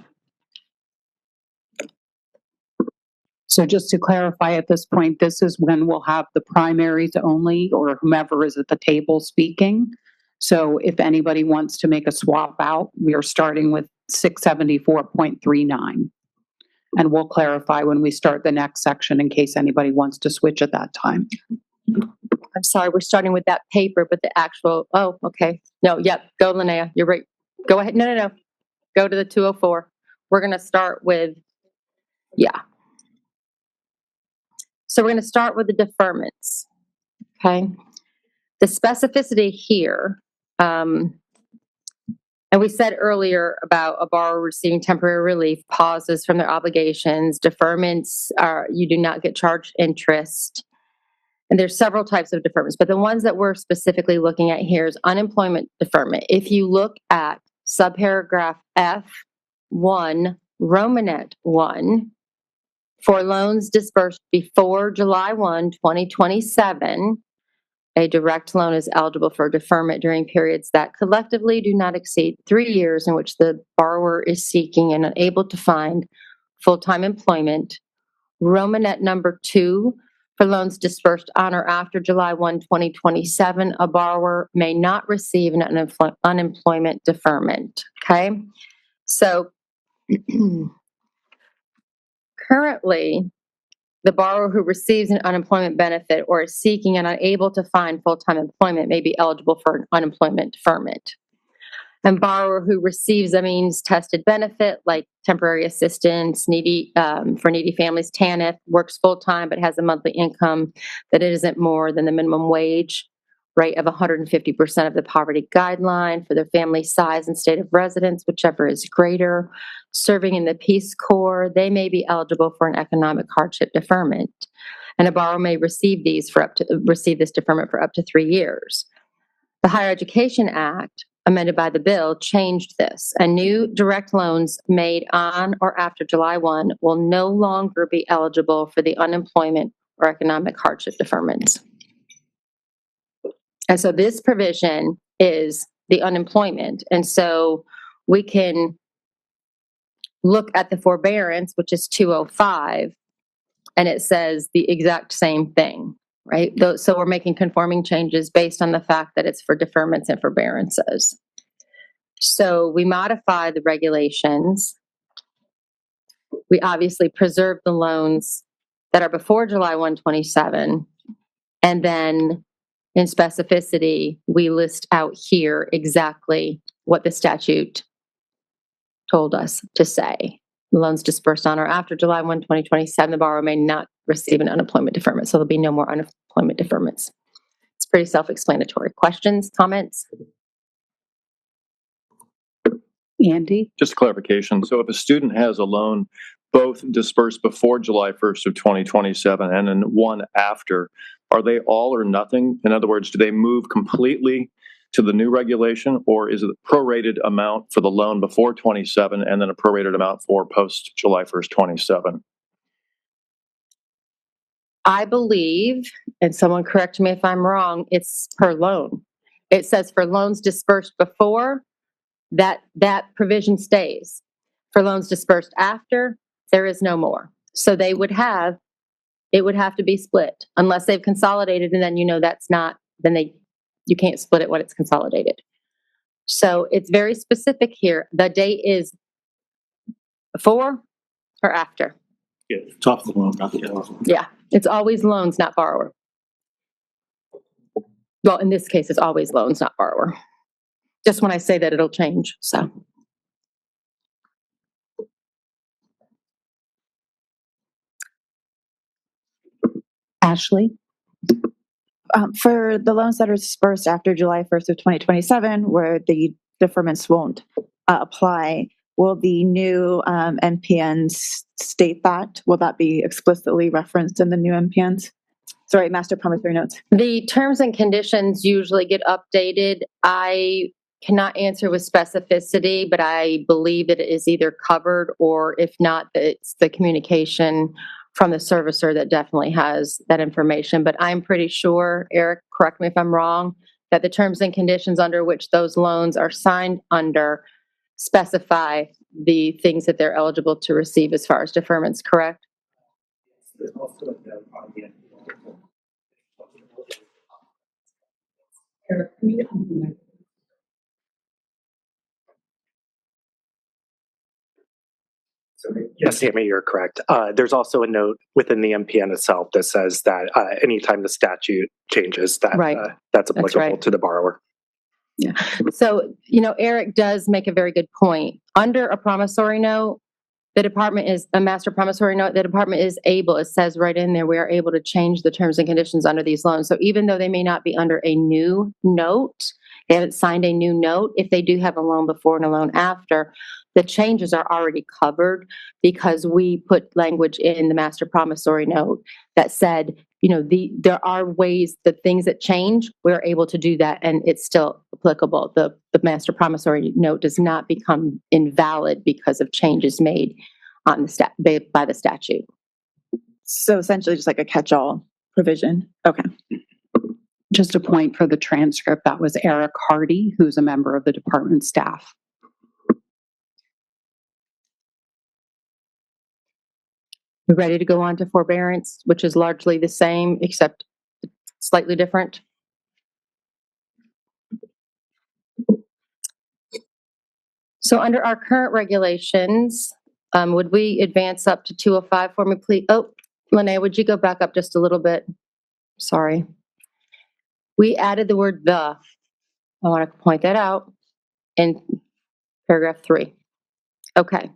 So just to clarify at this point, this is when we'll have the primaries only or whomever is at the table speaking. So if anybody wants to make a swap out, we are starting with 674.39. And we'll clarify when we start the next section in case anybody wants to switch at that time. I'm sorry, we're starting with that paper, but the actual, oh, okay. No, yep, go Linnea, you're right. Go ahead, no. Go to the 204. We're gonna start with, yeah. So we're gonna start with the deferments, okay? The specificity here, and we said earlier about a borrower receiving temporary relief, pauses from their obligations, deferments are, you do not get charged interest. And there's several types of deferments, but the ones that we're specifically looking at here is unemployment deferment. If you look at subparagraph F1, Romanet 1, for loans disbursed before July 1, 2027, a direct loan is eligible for deferment during periods that collectively do not exceed 3 years in which the borrower is seeking and unable to find full-time employment. Romanet number 2, for loans disbursed on or after July 1, 2027, a borrower may not receive an unemployment deferment. Okay? So currently, the borrower who receives an unemployment benefit or is seeking and unable to find full-time employment may be eligible for an unemployment deferment. And borrower who receives a means-tested benefit like temporary assistance, for needy families, TANF, works full-time but has a monthly income that isn't more than the minimum wage rate of 150% of the poverty guideline for their family size and state of residence, whichever is greater, serving in the Peace Corps, they may be eligible for an economic hardship deferment. And a borrower may receive this deferment for up to 3 years. The Higher Education Act, amended by the bill, changed this. And new direct loans made on or after July 1 will no longer be eligible for the unemployment or economic hardship deferments. And so this provision is the unemployment. And so we can look at the forbearance, which is 205, and it says the exact same thing, right? So we're making conforming changes based on the fact that it's for deferments and forbearances. So we modify the regulations. We obviously preserve the loans that are before July 1, 2027, and then in specificity, we list out here exactly what the statute told us to say. Loans disbursed on or after July 1, 2027, the borrower may not receive an unemployment deferment. So there'll be no more unemployment deferments. It's pretty self-explanatory. Questions, comments? Andy? Just a clarification. So if a student has a loan both dispersed before July 1st of 2027 and then one after, are they all or nothing? In other words, do they move completely to the new regulation, or is it a prorated amount for the loan before 27 and then a prorated amount for post July 1st, 27? I believe, and someone correct me if I'm wrong, it's per loan. It says for loans dispersed before, that provision stays. For loans dispersed after, there is no more. So it would have to be split unless they've consolidated, and then that's not, you can't split it when it's consolidated. So it's very specific here. The date is before or after. Yeah, it's off the loan, not the other. Yeah, it's always loans, not borrower. Well, in this case, it's always loans, not borrower. Just when I say that, it'll change, so. Ashley? For the loans that are dispersed after July 1st of 2027, where the deferments won't apply, will the new MPNs state that? Will that be explicitly referenced in the new MPNs? Sorry, master promissory notes. The terms and conditions usually get updated. I cannot answer with specificity, but I believe it is either covered, or if not, it's the communication from the servicer that definitely has that information. But I'm pretty sure, Eric, correct me if I'm wrong, that the terms and conditions under which those loans are signed under specify the things that they're eligible to receive as far as deferments, correct? Yes, Amy, you're correct. There's also a note within the MPN itself that says that anytime the statute changes, that Right. that's That's applicable right. to the borrower. So, Eric does make a very good point. Under a promissory note, the department is a master promissory note. The department is able, it says right in there, we are able to change the terms and conditions under these loans. So even though they may not be under a new note, they haven't signed a new note, if they do have a loan before and a loan after, the changes are already covered because we put language in the master promissory note that said, there are ways, the things that change, we're able to do that and it's still applicable. The master promissory note does not become invalid because of changes made on by the statute. So essentially just like a catch-all provision. Okay. Just a point for the transcript, that was Eric Hardy, who's a member of the department staff. We're ready to go on to forbearance, which is largely the same, except slightly different. So under our current regulations, would we advance up to 205 for me, please? Oh, Lene, would you go back up just a little bit? Sorry. We added the word "the." I want to point that out in paragraph 3. Okay.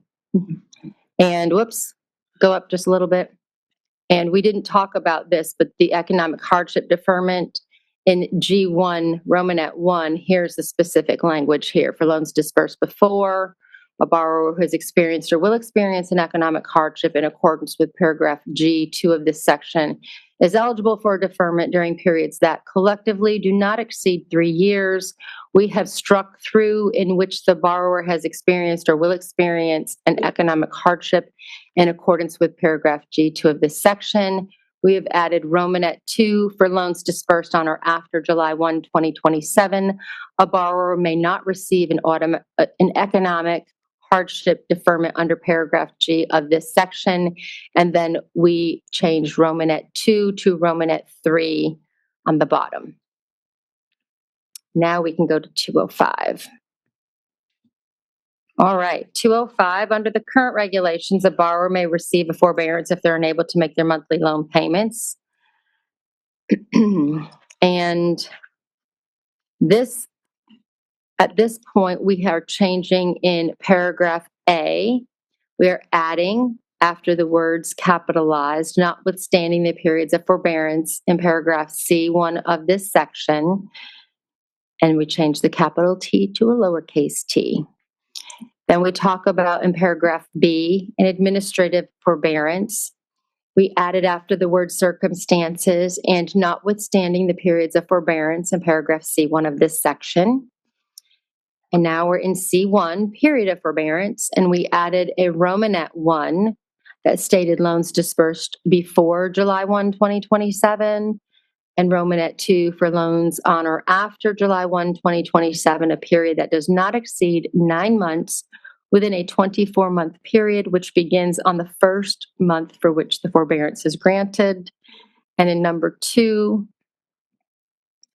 And whoops, go up just a little bit. And we didn't talk about this, but the economic hardship deferment in G1, Romanet 1, here's the specific language here. For loans dispersed before, a borrower who has experienced or will experience an economic hardship in accordance with paragraph G2 of this section is eligible for deferment during periods that collectively do not exceed 3 years. We have struck through in which the borrower has experienced or will experience an economic hardship in accordance with paragraph G2 of this section. We have added Romanet 2 for loans dispersed on or after July 1, 2027. A borrower may not receive an economic hardship deferment under paragraph G of this section. And then we changed Romanet 2 to Romanet 3 on the bottom. Now we can go to 205. All right, 205, under the current regulations, a borrower may receive a forbearance if they're unable to make their monthly loan payments. And at this point, we are changing in paragraph A. We are adding after the words capitalized, notwithstanding the periods of forbearance in paragraph C1 of this section. And we change the capital T to a lowercase t. Then we talk about in paragraph B, an administrative forbearance. We added after the word circumstances and notwithstanding the periods of forbearance in paragraph C1 of this section. And now we're in C1, period of forbearance, and we added a Romanet 1 that stated loans dispersed before July 1, 2027, and Romanet 2 for loans on or after July 1, 2027, a period that does not exceed 9 months within a 24-month period, which begins on the first month for which the forbearance is granted. And in number 2,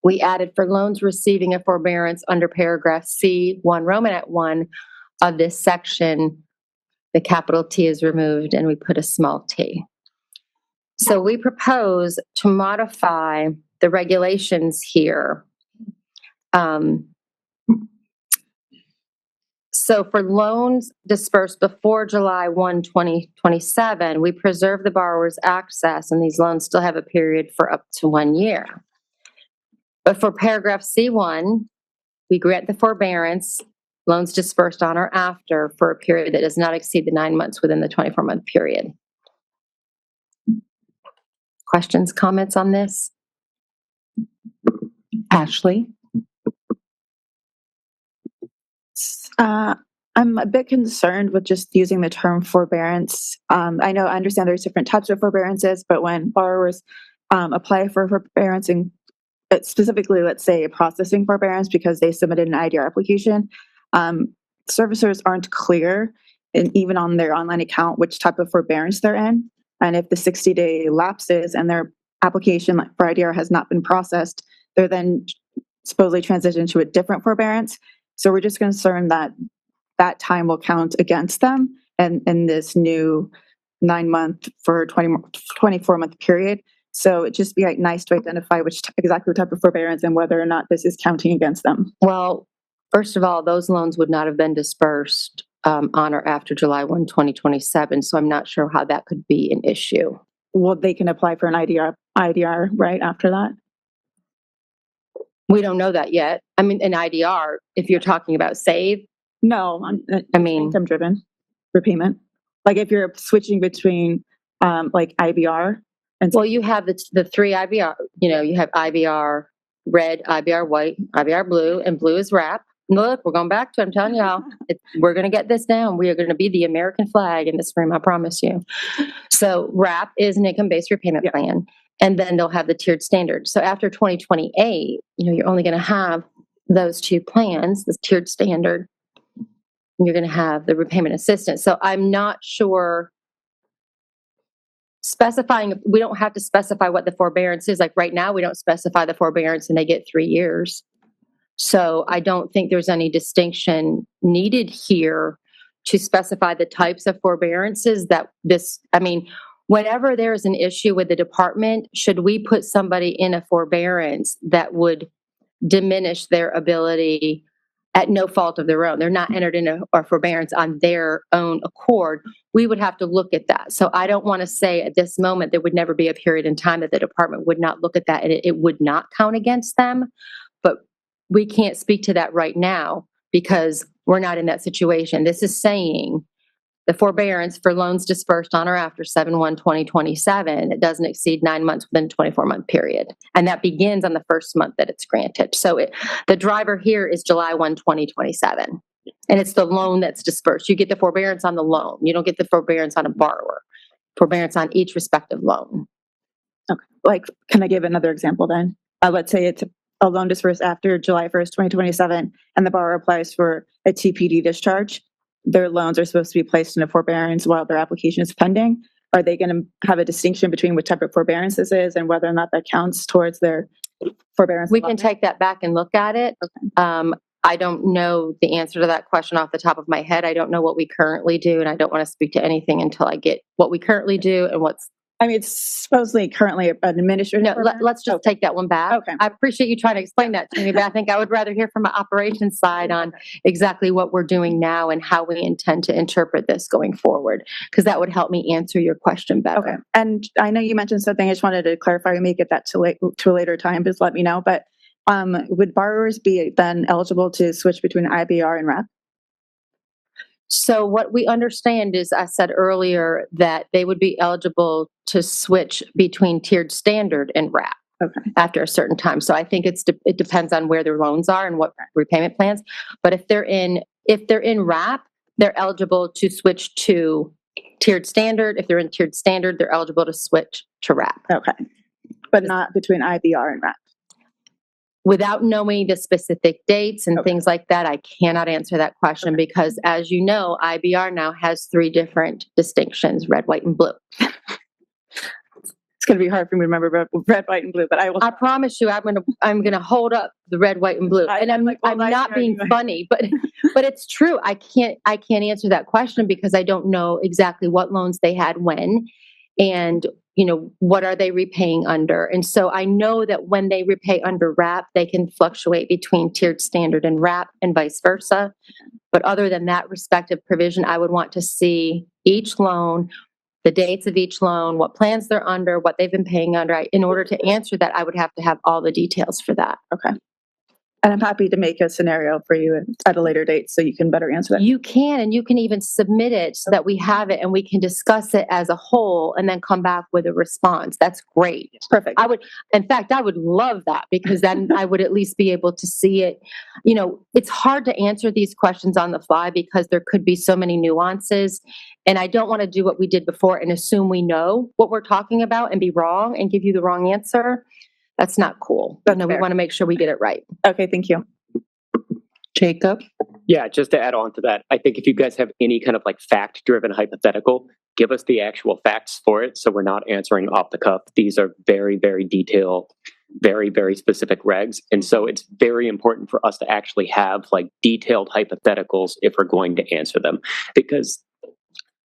we added for loans receiving a forbearance under paragraph C1, Romanet 1 of this section, the capital T is removed and we put a small t. So we propose to modify the regulations here. So for loans dispersed before July 1, 2027, we preserve the borrower's access, and these loans still have a period for up to 1 year. But for paragraph C1, we grant the forbearance, loans dispersed on or after, for a period that does not exceed the 9 months within the 24-month period. Questions, comments on this? Ashley? I'm a bit concerned with just using the term forbearance. I understand there's different types of forbearances, but when borrowers apply for forbearance, and specifically, let's say a processing forbearance because they submitted an IDR application, servicers aren't clear, and even on their online account, which type of forbearance they're in. And if the 60-day lapses and their application for IDR has not been processed, they're then supposedly transitioned to a different forbearance. So we're just concerned that that time will count against them and in this new 9-month for 24-month period. So it'd just be like nice to identify exactly what type of forbearance and whether or not this is counting against them. Well, first of all, those loans would not have been dispersed on or after July 1, 2027. So I'm not sure how that could be an issue. Well, they can apply for an IDR right after that. We don't know that yet. I mean, an IDR, if you're talking about save. No, I mean, income driven repayment. Like if you're switching between like IBR and well, you have the three IBR, you have IBR red, IBR white, IBR blue, and blue is RAP. Look, we're going back to it. I'm telling y'all, we're going to get this down. We are going to be the American flag in this room, I promise you. So RAP is an income-based repayment plan, and then they'll have the tiered standard. So after 2028, you're only going to have those two plans, this tiered standard, and you're going to have the repayment assistance. So I'm not sure we don't have to specify what the forbearance is. Like right now, we don't specify the forbearance and they get 3 years. So I don't think there's any distinction needed here to specify the types of forbearances whenever there's an issue with the department, should we put somebody in a forbearance that would diminish their ability at no fault of their own? They're not entered in a forbearance on their own accord. We would have to look at that. So I don't want to say at this moment there would never be a period in time that the department would not look at that and it would not count against them. But we can't speak to that right now because we're not in that situation. This is saying the forbearance for loans dispersed on or after 7/1/2027, it doesn't exceed 9 months within a 24-month period. And that begins on the first month that it's granted. So the driver here is July 1, 2027. And it's the loan that's dispersed. You get the forbearance on the loan. You don't get the forbearance on a borrower. Forbearance on each respective loan. Okay. Like, can I give another example then? Let's say it's a loan dispersed after July 1st, 2027, and the borrower applies for a TPD discharge. Their loans are supposed to be placed in a forbearance while their application is pending. Are they going to have a distinction between what type of forbearance this is and whether or not that counts towards their forbearance? We can take that back and look at it. Okay. I don't know the answer to that question off the top of my head. I don't know what we currently do, and I don't want to speak to anything until I get what we currently do and what's. It's supposedly currently an administrative. No, let's just take that one back. Okay. I appreciate you trying to explain that to me, but I think I would rather hear from an operations side on exactly what we're doing now and how we intend to interpret this going forward, because that would help me answer your question better. Okay. And I know you mentioned something. I just wanted to clarify. We may get that to a later time. Just let me know. But would borrowers be then eligible to switch between IBR and RAP? So what we understand is, I said earlier, that they would be eligible to switch between tiered standard and RAP after a certain time. So I think it depends on where their loans are and what repayment plans. But if they're in RAP, they're eligible to switch to tiered standard. If they're in tiered standard, they're eligible to switch to RAP. Okay. But not between IBR and RAP. Without knowing the specific dates and things like that, I cannot answer that question because, as you know, IBR now has 3 different distinctions: red, white, and blue. It's going to be hard for me to remember red, white, and blue, but I will. I promise you, I'm gonna hold up the red, white, and blue. And I'm not being funny, but it's true. I can't answer that question because I don't know exactly what loans they had when, and what are they repaying under? And so I know that when they repay under RAP, they can fluctuate between tiered standard and RAP and vice versa. But other than that respective provision, I would want to see each loan, the dates of each loan, what plans they're under, what they've been paying under. In order to answer that, I would have to have all the details for that. Okay. And I'm happy to make a scenario for you at a later date so you can better answer that. You can, and you can even submit it so that we have it and we can discuss it as a whole and then come back with a response. That's great. Perfect. In fact, I would love that because then I would at least be able to see it. It's hard to answer these questions on the fly because there could be so many nuances. And I don't want to do what we did before and assume we know what we're talking about and be wrong and give you the wrong answer. That's not cool. We want to make sure we get it right. Okay, thank you. Jacob? Yeah, just to add on to that, I think if you guys have any kind of fact-driven hypothetical, give us the actual facts for it so we're not answering off the cuff. These are very, very detailed, very, very specific regs. And so it's very important for us to actually have detailed hypotheticals if we're going to answer them. Because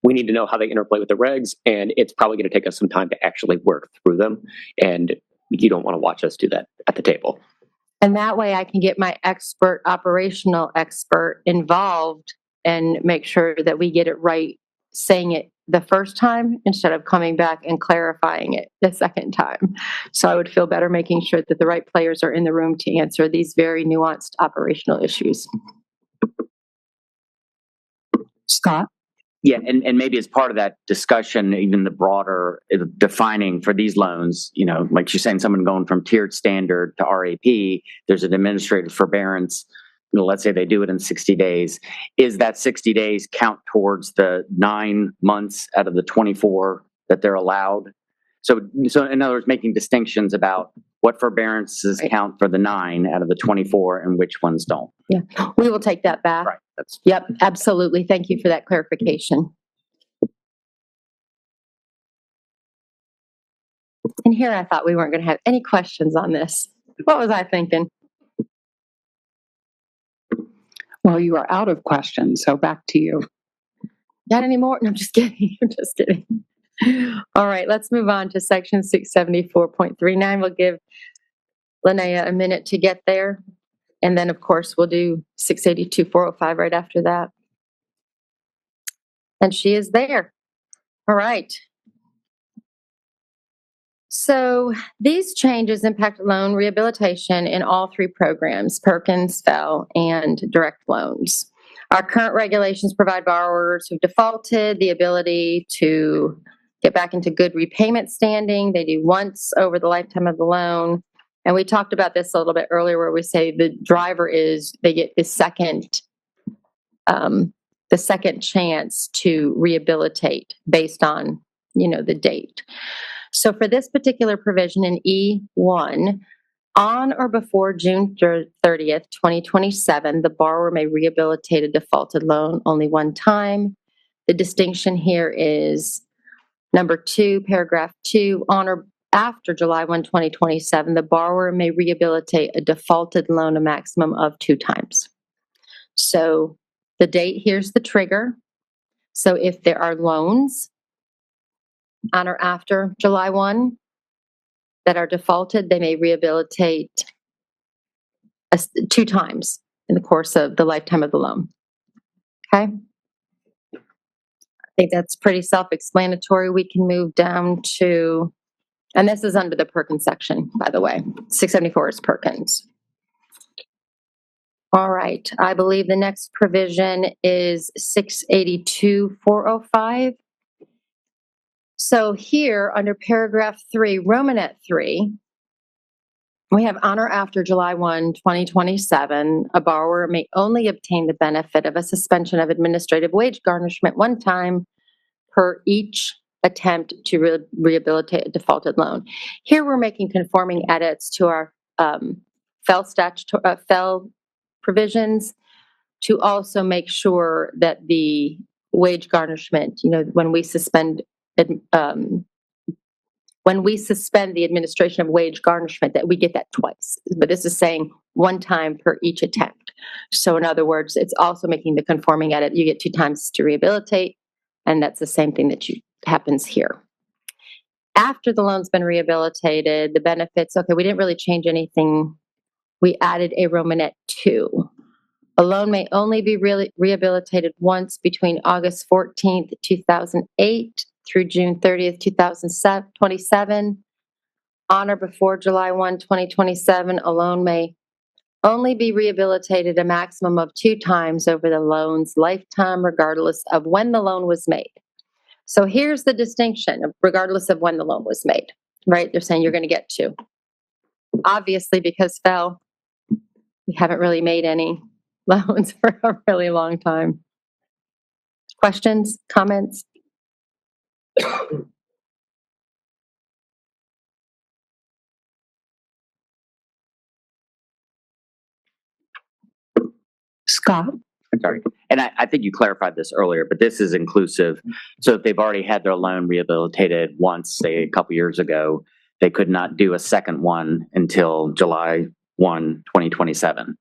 we need to know how they interplay with the regs, and it's probably going to take us some time to actually work through them. And you don't want to watch us do that at the table. And that way I can get my operational expert involved and make sure that we get it right, saying it the first time instead of coming back and clarifying it the second time. So I would feel better making sure that the right players are in the room to answer these very nuanced operational issues. Scott? Yeah, and maybe as part of that discussion, even the broader defining for these loans, like you're saying, someone going from tiered standard to RAP, there's an administrative forbearance. Let's say they do it in 60 days. Is that 60 days count towards the 9 months out of the 24 that they're allowed? So in other words, making distinctions about what forbearances count for the 9 out of the 24 and which ones don't. Yeah, we will take that back. Right. Yep, absolutely. Thank you for that clarification. And here I thought we weren't going to have any questions on this. What was I thinking? Well, you are out of questions, so back to you. Got any more? No, I'm just kidding. I'm just kidding. All right, let's move on to section 674.39. We'll give Linnea a minute to get there. And then, of course, we'll do 682.405 right after that. And she is there. All right. So these changes impact loan rehabilitation in all 3 programs, Perkins, FEL, and direct loans. Our current regulations provide borrowers who've defaulted the ability to get back into good repayment standing. They do once over the lifetime of the loan. And we talked about this a little bit earlier where we say the driver is, they get the second chance to rehabilitate based on, the date. So for this particular provision in E1, on or before June 30th, 2027, the borrower may rehabilitate a defaulted loan only one time. The distinction here is number 2, paragraph 2, on or after July 1, 2027, the borrower may rehabilitate a defaulted loan a maximum of 2 times. So the date, here's the trigger. So if there are loans on or after July 1 that are defaulted, they may rehabilitate 2 times in the course of the lifetime of the loan. Okay? I think that's pretty self-explanatory. We can move down to, and this is under the Perkins section, by the way. 674 is Perkins. All right. I believe the next provision is 682.405. So here, under paragraph 3, Romanet 3, we have on or after July 1, 2027, a borrower may only obtain the benefit of a suspension of administrative wage garnishment one time per each attempt to rehabilitate a defaulted loan. Here we're making conforming edits to our FEL provisions to also make sure that the wage garnishment, when we suspend the administration of wage garnishment, that we get that twice. But this is saying one time per each attempt. So in other words, it's also making the conforming edit. You get 2 times to rehabilitate, and that's the same thing that happens here. After the loan's been rehabilitated, the benefits, okay, we didn't really change anything. We added a Romanet 2. A loan may only be rehabilitated once between August 14th, 2008 through June 30th, 2027. On or before July 1, 2027, a loan may only be rehabilitated a maximum of 2 times over the loan's lifetime, regardless of when the loan was made. So here's the distinction, regardless of when the loan was made, right? They're saying you're going to get 2. Obviously, because FEL, we haven't really made any loans for a really long time. Questions, comments? Scott? I'm sorry. And I think you clarified this earlier, but this is inclusive. So if they've already had their loan rehabilitated once, say a couple years ago, they could not do a second one until July 1, 2027.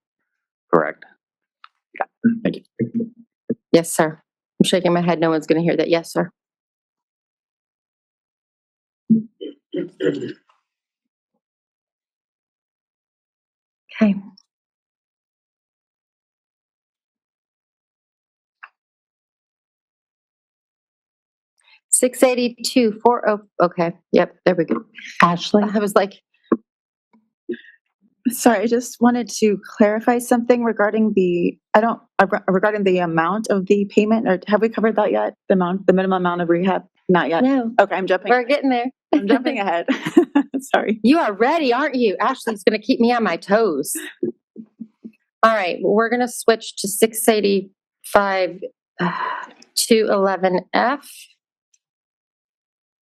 Correct? Thank you. Yes, sir. I'm shaking my head. No one's going to hear that. Yes, sir. Okay. $682, okay, yep, there we go. Ashley? I was like, Sorry, I just wanted to clarify something regarding regarding the amount of the payment, or have we covered that yet? The minimum amount of rehab? Not yet. no, Okay, I'm jumping. we're getting there. I'm jumping ahead. Sorry. You are ready, aren't you? Ashley's going to keep me on my toes. All right, we're going to switch to 685 to 11F.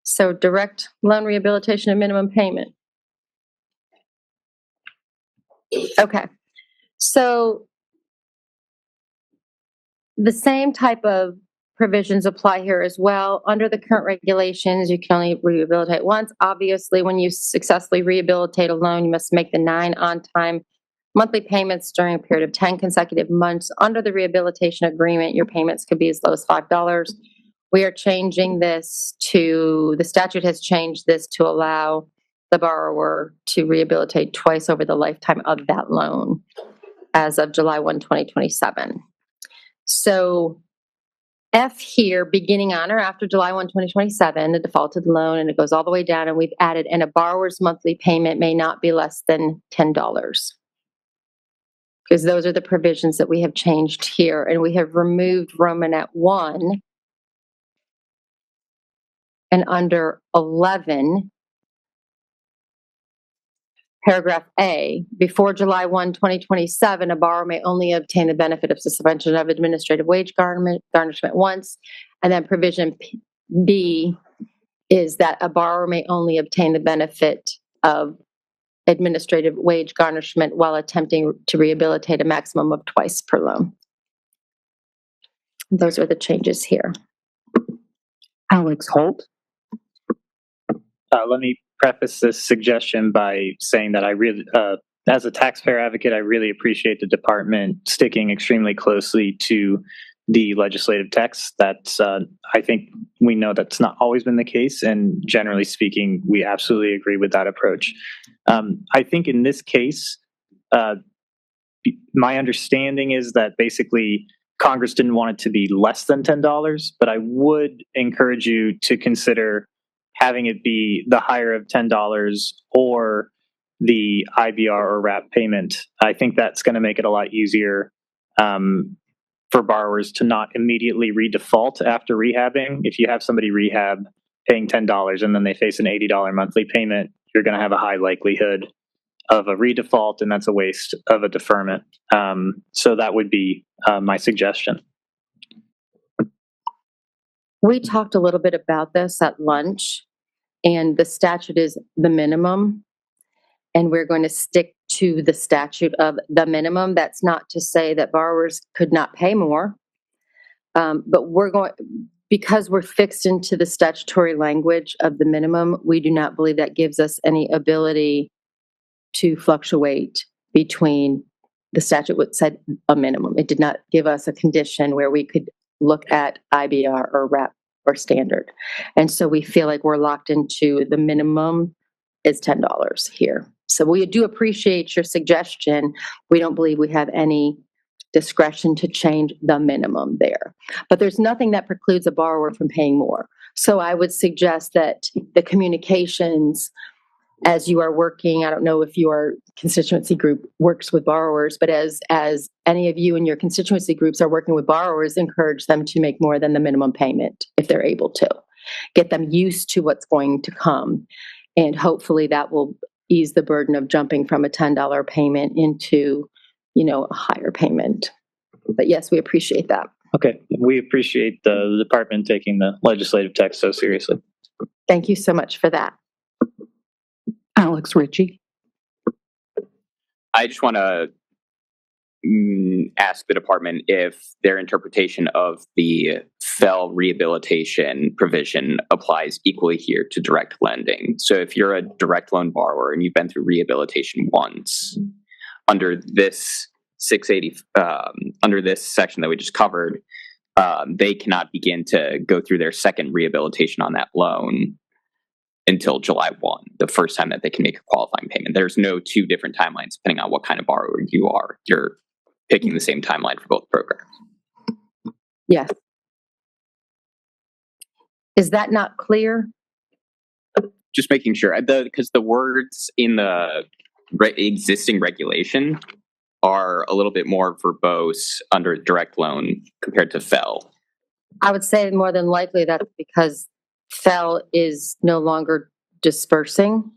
So direct loan rehabilitation and minimum payment. Okay, so the same type of provisions apply here as well. Under the current regulations, you can only rehabilitate once. Obviously, when you successfully rehabilitate a loan, you must make the 9 on-time monthly payments during a period of 10 consecutive months. Under the rehabilitation agreement, your payments could be as low as $5. We are changing this the statute has changed this to allow the borrower to rehabilitate twice over the lifetime of that loan as of July 1, 2027. So F here, beginning on or after July 1, 2027, the defaulted loan, and it goes all the way down, and we've added, and a borrower's monthly payment may not be less than $10. Because those are the provisions that we have changed here, and we have removed Romanet 1. And under 11, paragraph A, before July 1, 2027, a borrower may only obtain the benefit of suspension of administrative wage garnishment once. And then provision B is that a borrower may only obtain the benefit of administrative wage garnishment while attempting to rehabilitate a maximum of twice per loan. Those are the changes here. Alex Holt? Let me preface this suggestion by saying that I really, as a taxpayer advocate, I really appreciate the department sticking extremely closely to the legislative text. That's, I think we know that's not always been the case, and generally speaking, we absolutely agree with that approach. I think in this case, my understanding is that basically Congress didn't want it to be less than $10, but I would encourage you to consider having it be the higher of $10 or the IBR or RAP payment. I think that's going to make it a lot easier for borrowers to not immediately redefault after rehabbing. If you have somebody rehab paying $10 and then they face an $80 monthly payment, you're going to have a high likelihood of a redefault, and that's a waste of a deferment. So that would be my suggestion. We talked a little bit about this at lunch, and the statute is the minimum, and we're going to stick to the statute of the minimum. That's not to say that borrowers could not pay more, but because we're fixed into the statutory language of the minimum, we do not believe that gives us any ability to fluctuate between the statute which said a minimum. It did not give us a condition where we could look at IBR or RAP or standard. And so we feel like we're locked into the minimum is $10 here. So we do appreciate your suggestion. We don't believe we have any discretion to change the minimum there. But there's nothing that precludes a borrower from paying more. So I would suggest that the communications, as you are working, I don't know if your constituency group works with borrowers, but as any of you in your constituency groups are working with borrowers, encourage them to make more than the minimum payment if they're able to. Get them used to what's going to come. And hopefully that will ease the burden of jumping from a $10 payment into, a higher payment. But yes, we appreciate that. Okay, we appreciate the department taking the legislative text so seriously. Thank you so much for that. Alex Ritchie? I just want to ask the department if their interpretation of the FEL rehabilitation provision applies equally here to direct lending. So if you're a direct loan borrower and you've been through rehabilitation once, under this 680, under this section that we just covered, they cannot begin to go through their second rehabilitation on that loan until July 1, the first time that they can make a qualifying payment. There's no two different timelines depending on what kind of borrower you are. You're picking the same timeline for both programs. Yes. Is that not clear? Just making sure, because the words in the existing regulation are a little bit more verbose under direct loan compared to FEL. I would say more than likely that's because FEL is no longer dispersing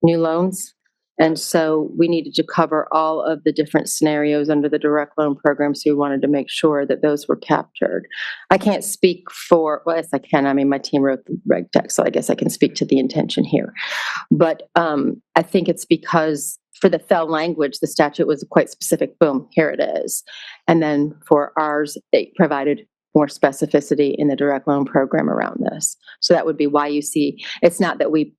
new loans. And so we needed to cover all of the different scenarios under the direct loan program. So we wanted to make sure that those were captured. I can't speak for, well, yes, I can. I mean, my team wrote the reg text, so I guess I can speak to the intention here. But I think it's because for the FEL language, the statute was quite specific. Boom, here it is. And then for ours, it provided more specificity in the direct loan program around this. So that would be why you see, it's not that we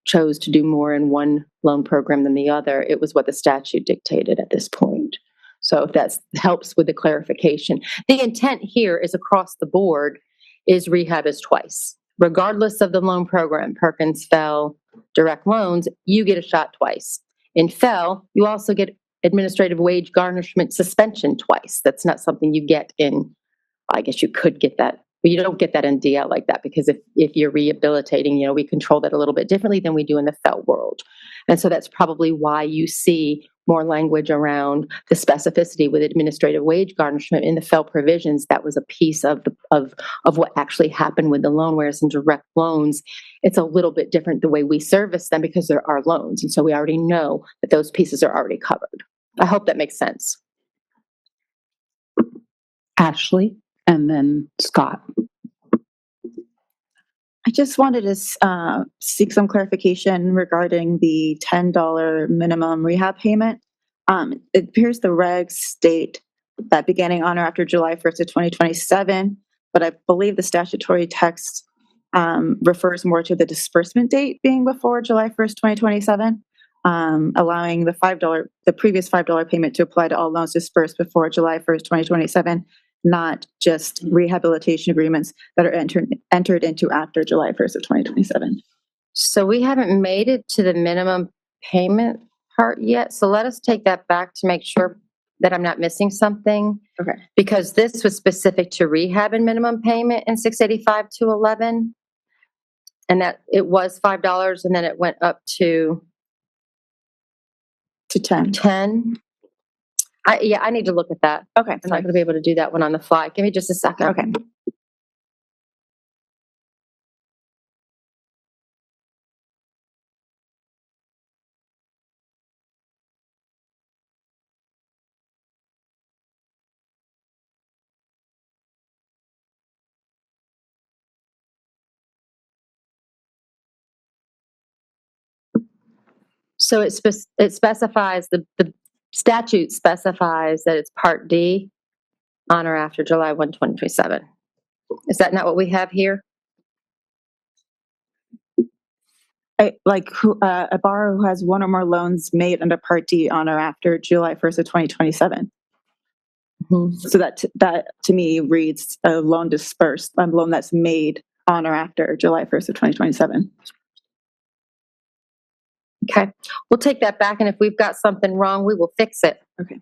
chose to do more in one loan program than the other. It was what the statute dictated at this point. So if that helps with the clarification. The intent here is across the board is rehab is twice. Regardless of the loan program, Perkins, FEL, direct loans, you get a shot twice. In FEL, you also get administrative wage garnishment suspension twice. That's not something you get in, I guess you could get that, but you don't get that in DL like that, because if you're rehabilitating, we control that a little bit differently than we do in the FEL world. And so that's probably why you see more language around the specificity with administrative wage garnishment in the FEL provisions. That was a piece of what actually happened with the loan, whereas in direct loans, it's a little bit different the way we service them because there are loans. And so we already know that those pieces are already covered. I hope that makes sense. Ashley, and then Scott. I just wanted to seek some clarification regarding the $10 minimum rehab payment. It appears the regs state that beginning on or after July 1st of 2027, but I believe the statutory text refers more to the disbursement date being before July 1st, 2027, allowing the previous $5 payment to apply to all loans dispersed before July 1st, 2027, not just rehabilitation agreements that are entered into after July 1st of 2027. So we haven't made it to the minimum payment part yet. So let us take that back to make sure that I'm not missing something. Okay. Because this was specific to rehab and minimum payment in 685-11. And that it was $5 and then it went up to 10. I need to look at that. Okay. I'm not going to be able to do that one on the fly. Give me just a second. Okay. So it specifies, the statute specifies that it's Part D on or after July 1, 2027. Is that not what we have here? A borrower who has one or more loans made under Part D on or after July 1st of 2027. So that to me reads a loan dispersed, a loan that's made on or after July 1st of 2027. Okay, we'll take that back, and if we've got something wrong, we will fix it. Okay.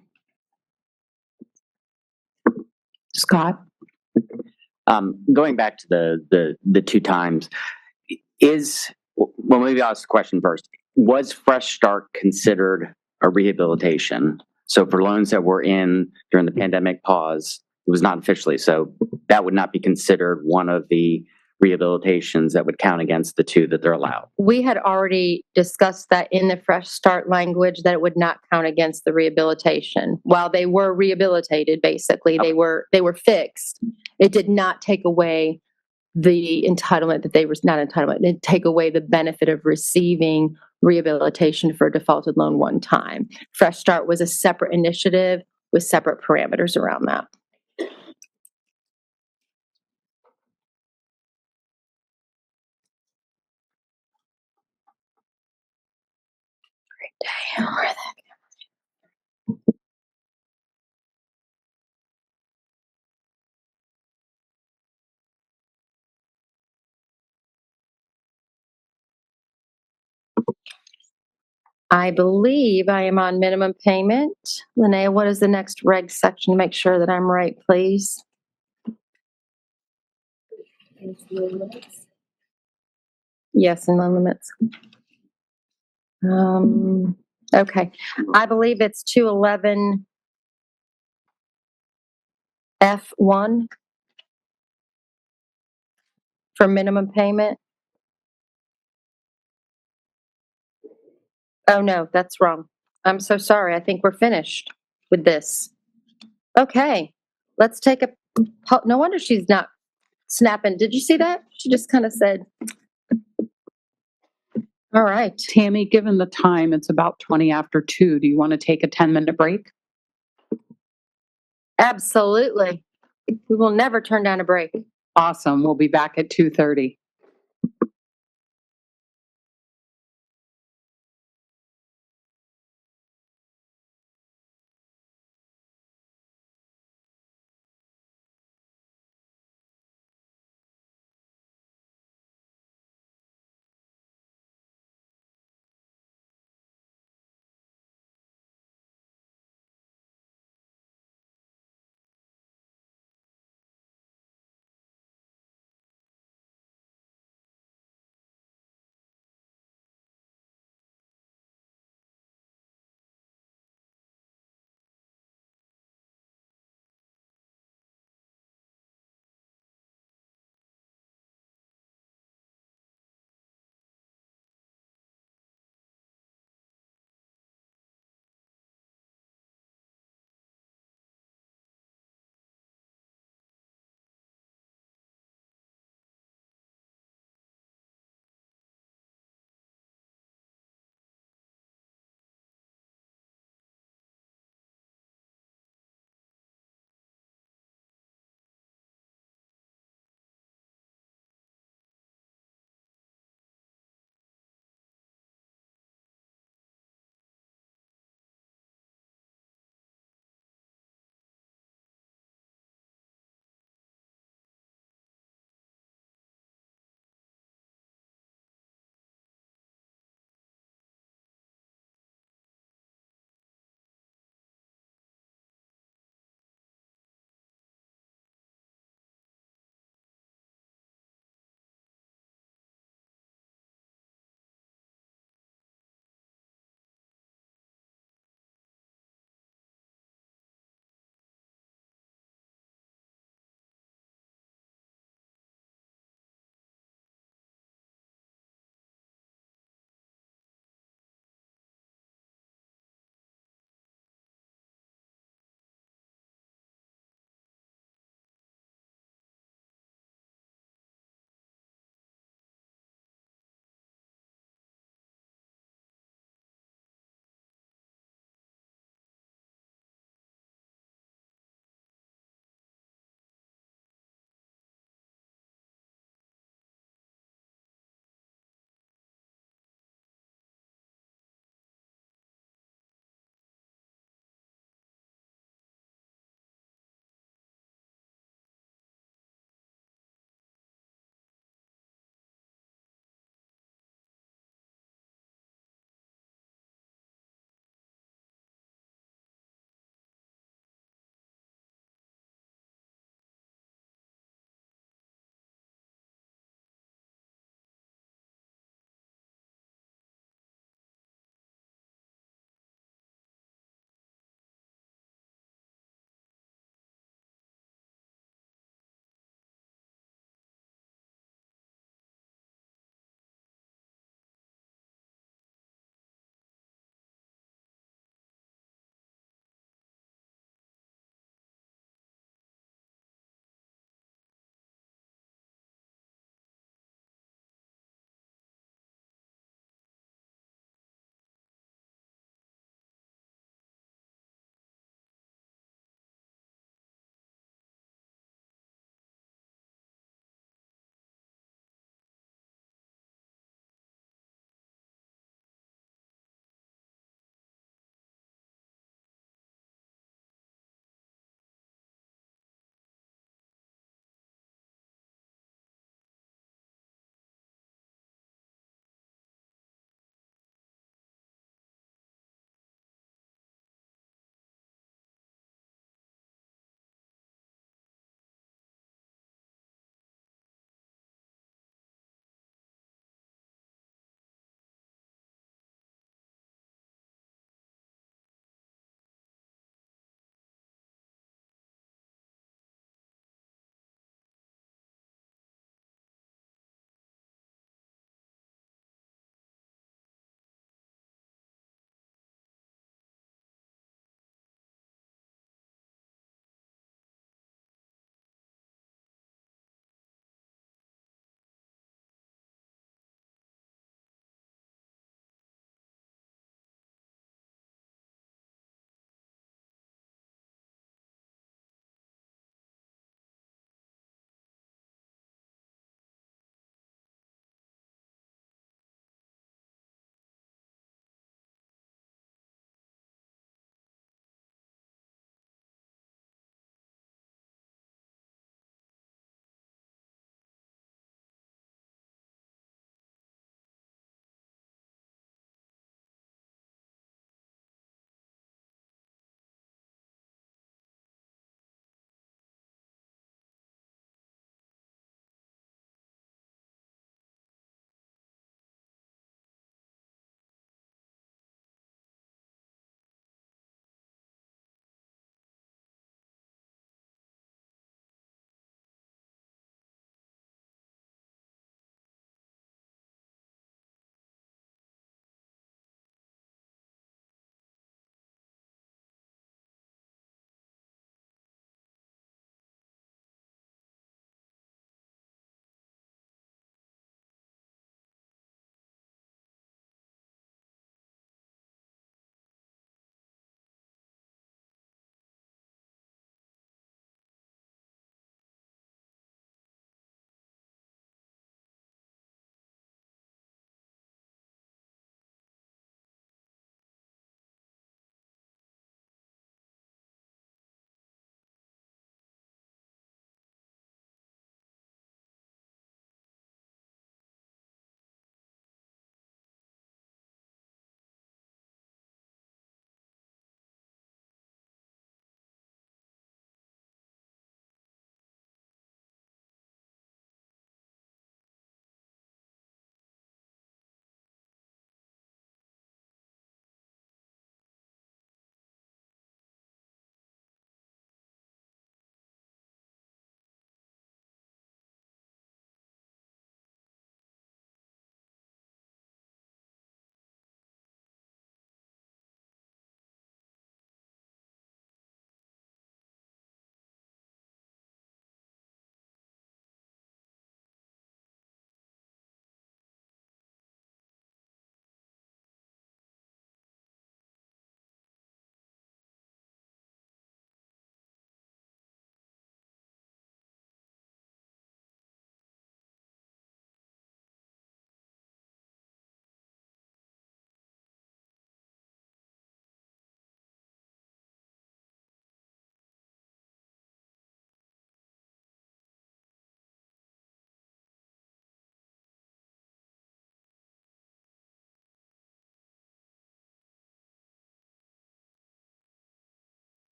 Scott? Going back to the two times, maybe I'll ask the question first. Was Fresh Start considered a rehabilitation? So for loans that were in during the pandemic pause, it was not officially. So that would not be considered one of the rehabilitations that would count against the two that they're allowed. We had already discussed that in the Fresh Start language, that it would not count against the rehabilitation. While they were rehabilitated, basically, they were fixed. It did not take away the entitlement that they were not entitlement. It did take away the benefit of receiving rehabilitation for a defaulted loan one time. Fresh Start was a separate initiative with separate parameters around that. Great day. I believe I am on minimum payment. Linnea, what is the next reg section to make sure that I'm right, please? Yes, in the limits. Okay, I believe it's 211 F1 for minimum payment. Oh, no, that's wrong. I'm so sorry. I think we're finished with this. Okay, let's take a, no wonder she's not snapping. Did you see that? She just kind of said, all right. Tammy, given the time, it's about 20 after 2. Do you want to take a 10-minute break? Absolutely. We will never turn down a break. Awesome. We'll be back at 2:30.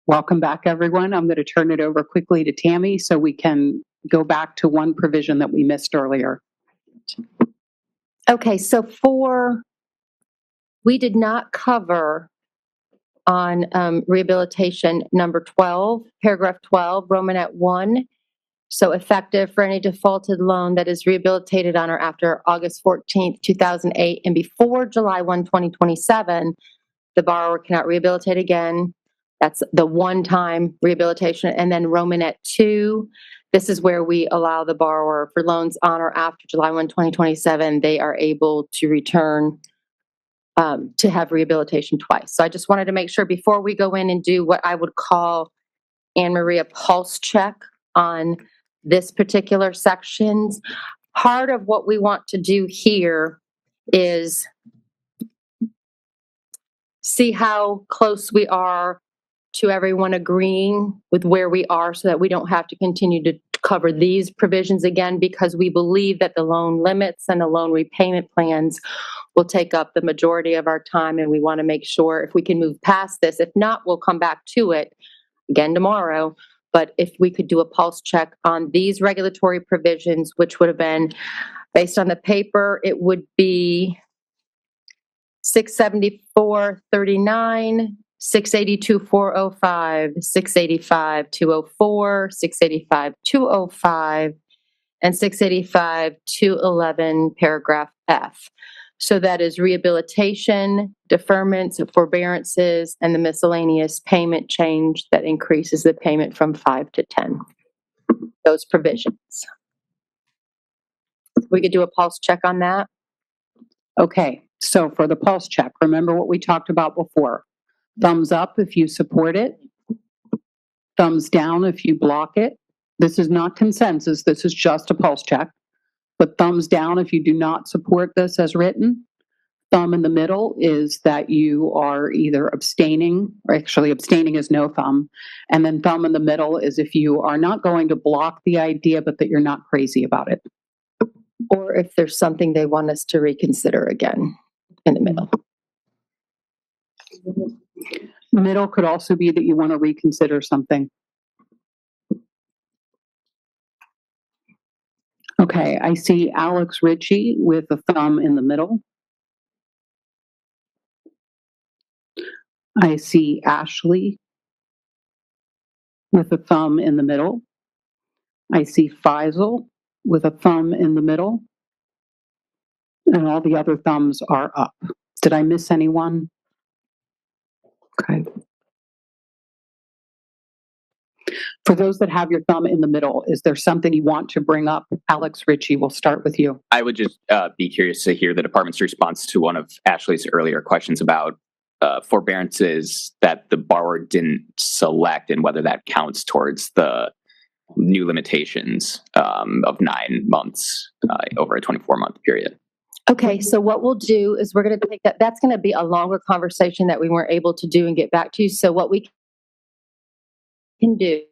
Welcome back, everyone. I'm going to turn it over quickly to Tammy so we can go back to one provision that we missed earlier. Okay, so we did not cover on rehabilitation number 12, paragraph 12, Romanet 1. So effective for any defaulted loan that is rehabilitated on or after August 14th, 2008, and before July 1, 2027, the borrower cannot rehabilitate again. That's the one-time rehabilitation. And then Romanet 2, this is where we allow the borrower for loans on or after July 1, 2027, they are able to return to have rehabilitation twice. So I just wanted to make sure before we go in and do what I would call, Anne Marie, a pulse check on this particular sections, part of what we want to do here is see how close we are to everyone agreeing with where we are so that we don't have to continue to cover these provisions again, because we believe that the loan limits and the loan repayment plans will take up the majority of our time, and we want to make sure if we can move past this. If not, we'll come back to it again tomorrow. But if we could do a pulse check on these regulatory provisions, which would have been, based on the paper, it would be 674.39, 682.405, 685.204, 685.205, and 685.211, paragraph F. So that is rehabilitation, deferments, forbearances, and the miscellaneous payment change that increases the payment from 5 to 10. Those provisions. We could do a pulse check on that. Okay, so for the pulse check, remember what we talked about before. Thumbs up if you support it. Thumbs down if you block it. This is not consensus, this is just a pulse check. But thumbs down if you do not support this as written. Thumb in the middle is that you are either abstaining, or actually abstaining is no thumb. And then thumb in the middle is if you are not going to block the idea, but that you're not crazy about it. Or if there's something they want us to reconsider again in the middle. Middle could also be that you want to reconsider something. Okay, I see Alex Ritchie with a thumb in the middle. I see Ashley with a thumb in the middle. I see Faisal with a thumb in the middle. And all the other thumbs are up. Did I miss anyone? Okay. For those that have your thumb in the middle, is there something you want to bring up? Alex Ritchie, we'll start with you. I would just be curious to hear the department's response to one of Ashley's earlier questions about forbearances that the borrower didn't select and whether that counts towards the new limitations of 9 months over a 24-month period. Okay, so what we'll do is we're going to take that. That's going to be a longer conversation that we weren't able to do and get back to you. So what we can do,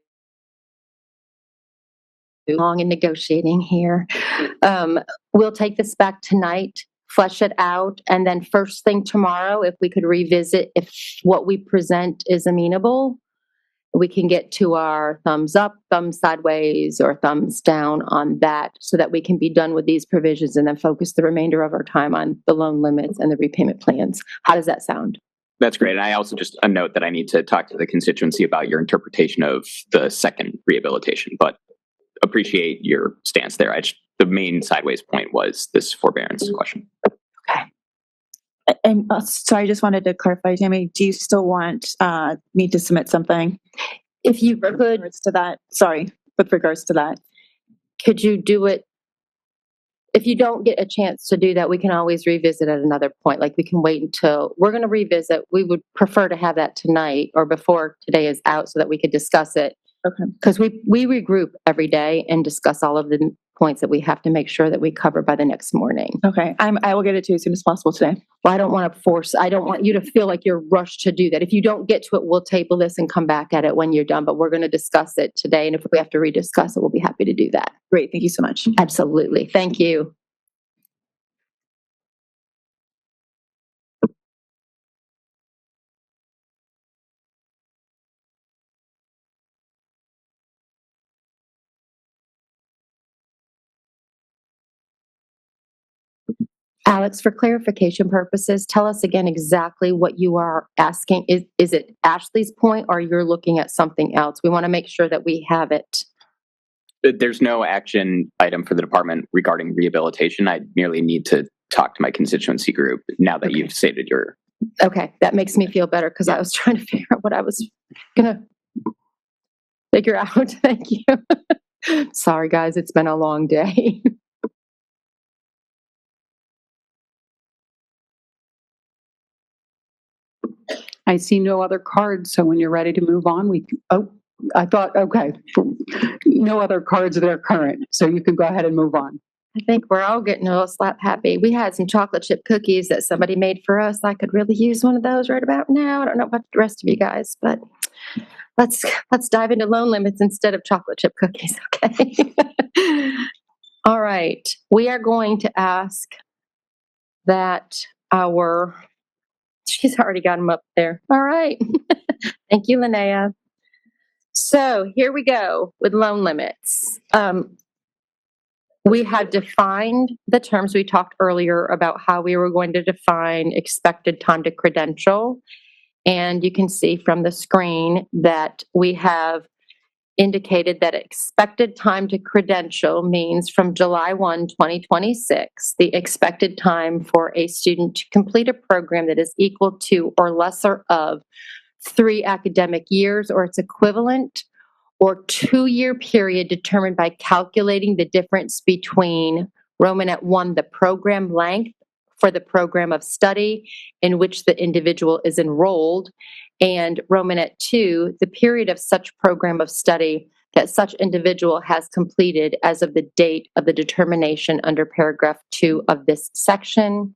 long in negotiating here, we'll take this back tonight, flesh it out, and then first thing tomorrow, if we could revisit if what we present is amenable, we can get to our thumbs up, thumbs sideways, or thumbs down on that so that we can be done with these provisions and then focus the remainder of our time on the loan limits and the repayment plans. How does that sound? That's great. And I also just a note that I need to talk to the constituency about your interpretation of the second rehabilitation, but appreciate your stance there. The main sideways point was this forbearance question. And sorry, I just wanted to clarify, Tammy, do you still want me to submit something? If you With regards to that, sorry, with regards to that. Could you do it? If you don't get a chance to do that, we can always revisit at another point. Like we can wait until we're going to revisit. We would prefer to have that tonight or before today is out so that we could discuss it. Okay. Because we regroup every day and discuss all of the points that we have to make sure that we cover by the next morning. Okay, I will get it to you as soon as possible today. Well, I don't want you to feel like you're rushed to do that. If you don't get to it, we'll table this and come back at it when you're done, but we're going to discuss it today. And if we have to rediscuss it, we'll be happy to do that. Great, thank you so much. Absolutely. Thank you. Alex, for clarification purposes, tell us again exactly what you are asking. Is it Ashley's point or you're looking at something else? We want to make sure that we have it. There's no action item for the department regarding rehabilitation. I merely need to talk to my constituency group now that you've stated your. Okay, that makes me feel better because I was trying to figure out what I was gonna figure out. Thank you. Sorry, guys, it's been a long day. I see no other cards, so when you're ready to move on, I thought, okay, no other cards that are current, so you can go ahead and move on. I think we're all getting a little slap happy. We had some chocolate chip cookies that somebody made for us. I could really use one of those right about now. I don't know about the rest of you guys, but let's dive into loan limits instead of chocolate chip cookies, okay? All right. We are going to ask that she's already got them up there. All right. Thank you, Linnea. So here we go with loan limits. We had defined the terms. We talked earlier about how we were going to define expected time to credential. And you can see from the screen that we have indicated that expected time to credential means from July 1, 2026, the expected time for a student to complete a program that is equal to or lesser of 3 academic years or its equivalent, or 2-year period determined by calculating the difference between Romanet 1, the program length for the program of study in which the individual is enrolled, and Romanet 2, the period of such program of study that such individual has completed as of the date of the determination under paragraph 2 of this section.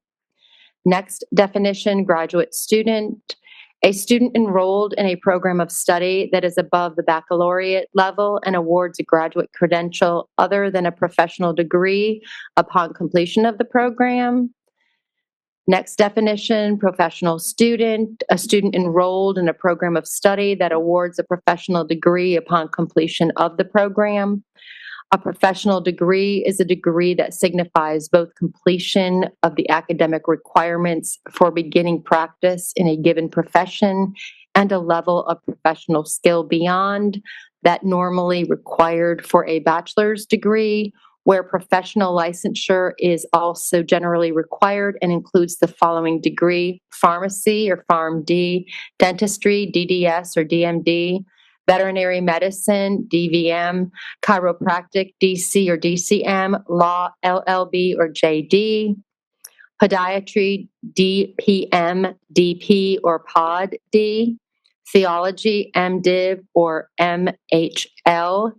Next definition, graduate student. A student enrolled in a program of study that is above the baccalaureate level and awards a graduate credential other than a professional degree upon completion of the program. Next definition, professional student, a student enrolled in a program of study that awards a professional degree upon completion of the program. A professional degree is a degree that signifies both completion of the academic requirements for beginning practice in a given profession and a level of professional skill beyond that normally required for a bachelor's degree, where professional licensure is also generally required and includes the following degree: pharmacy or PharmD, dentistry, DDS or DMD, veterinary medicine, DVM, chiropractic, DC or DCM, law, LLB or JD, podiatry, DPM, DP or POD-D, theology, MDiv or MHL,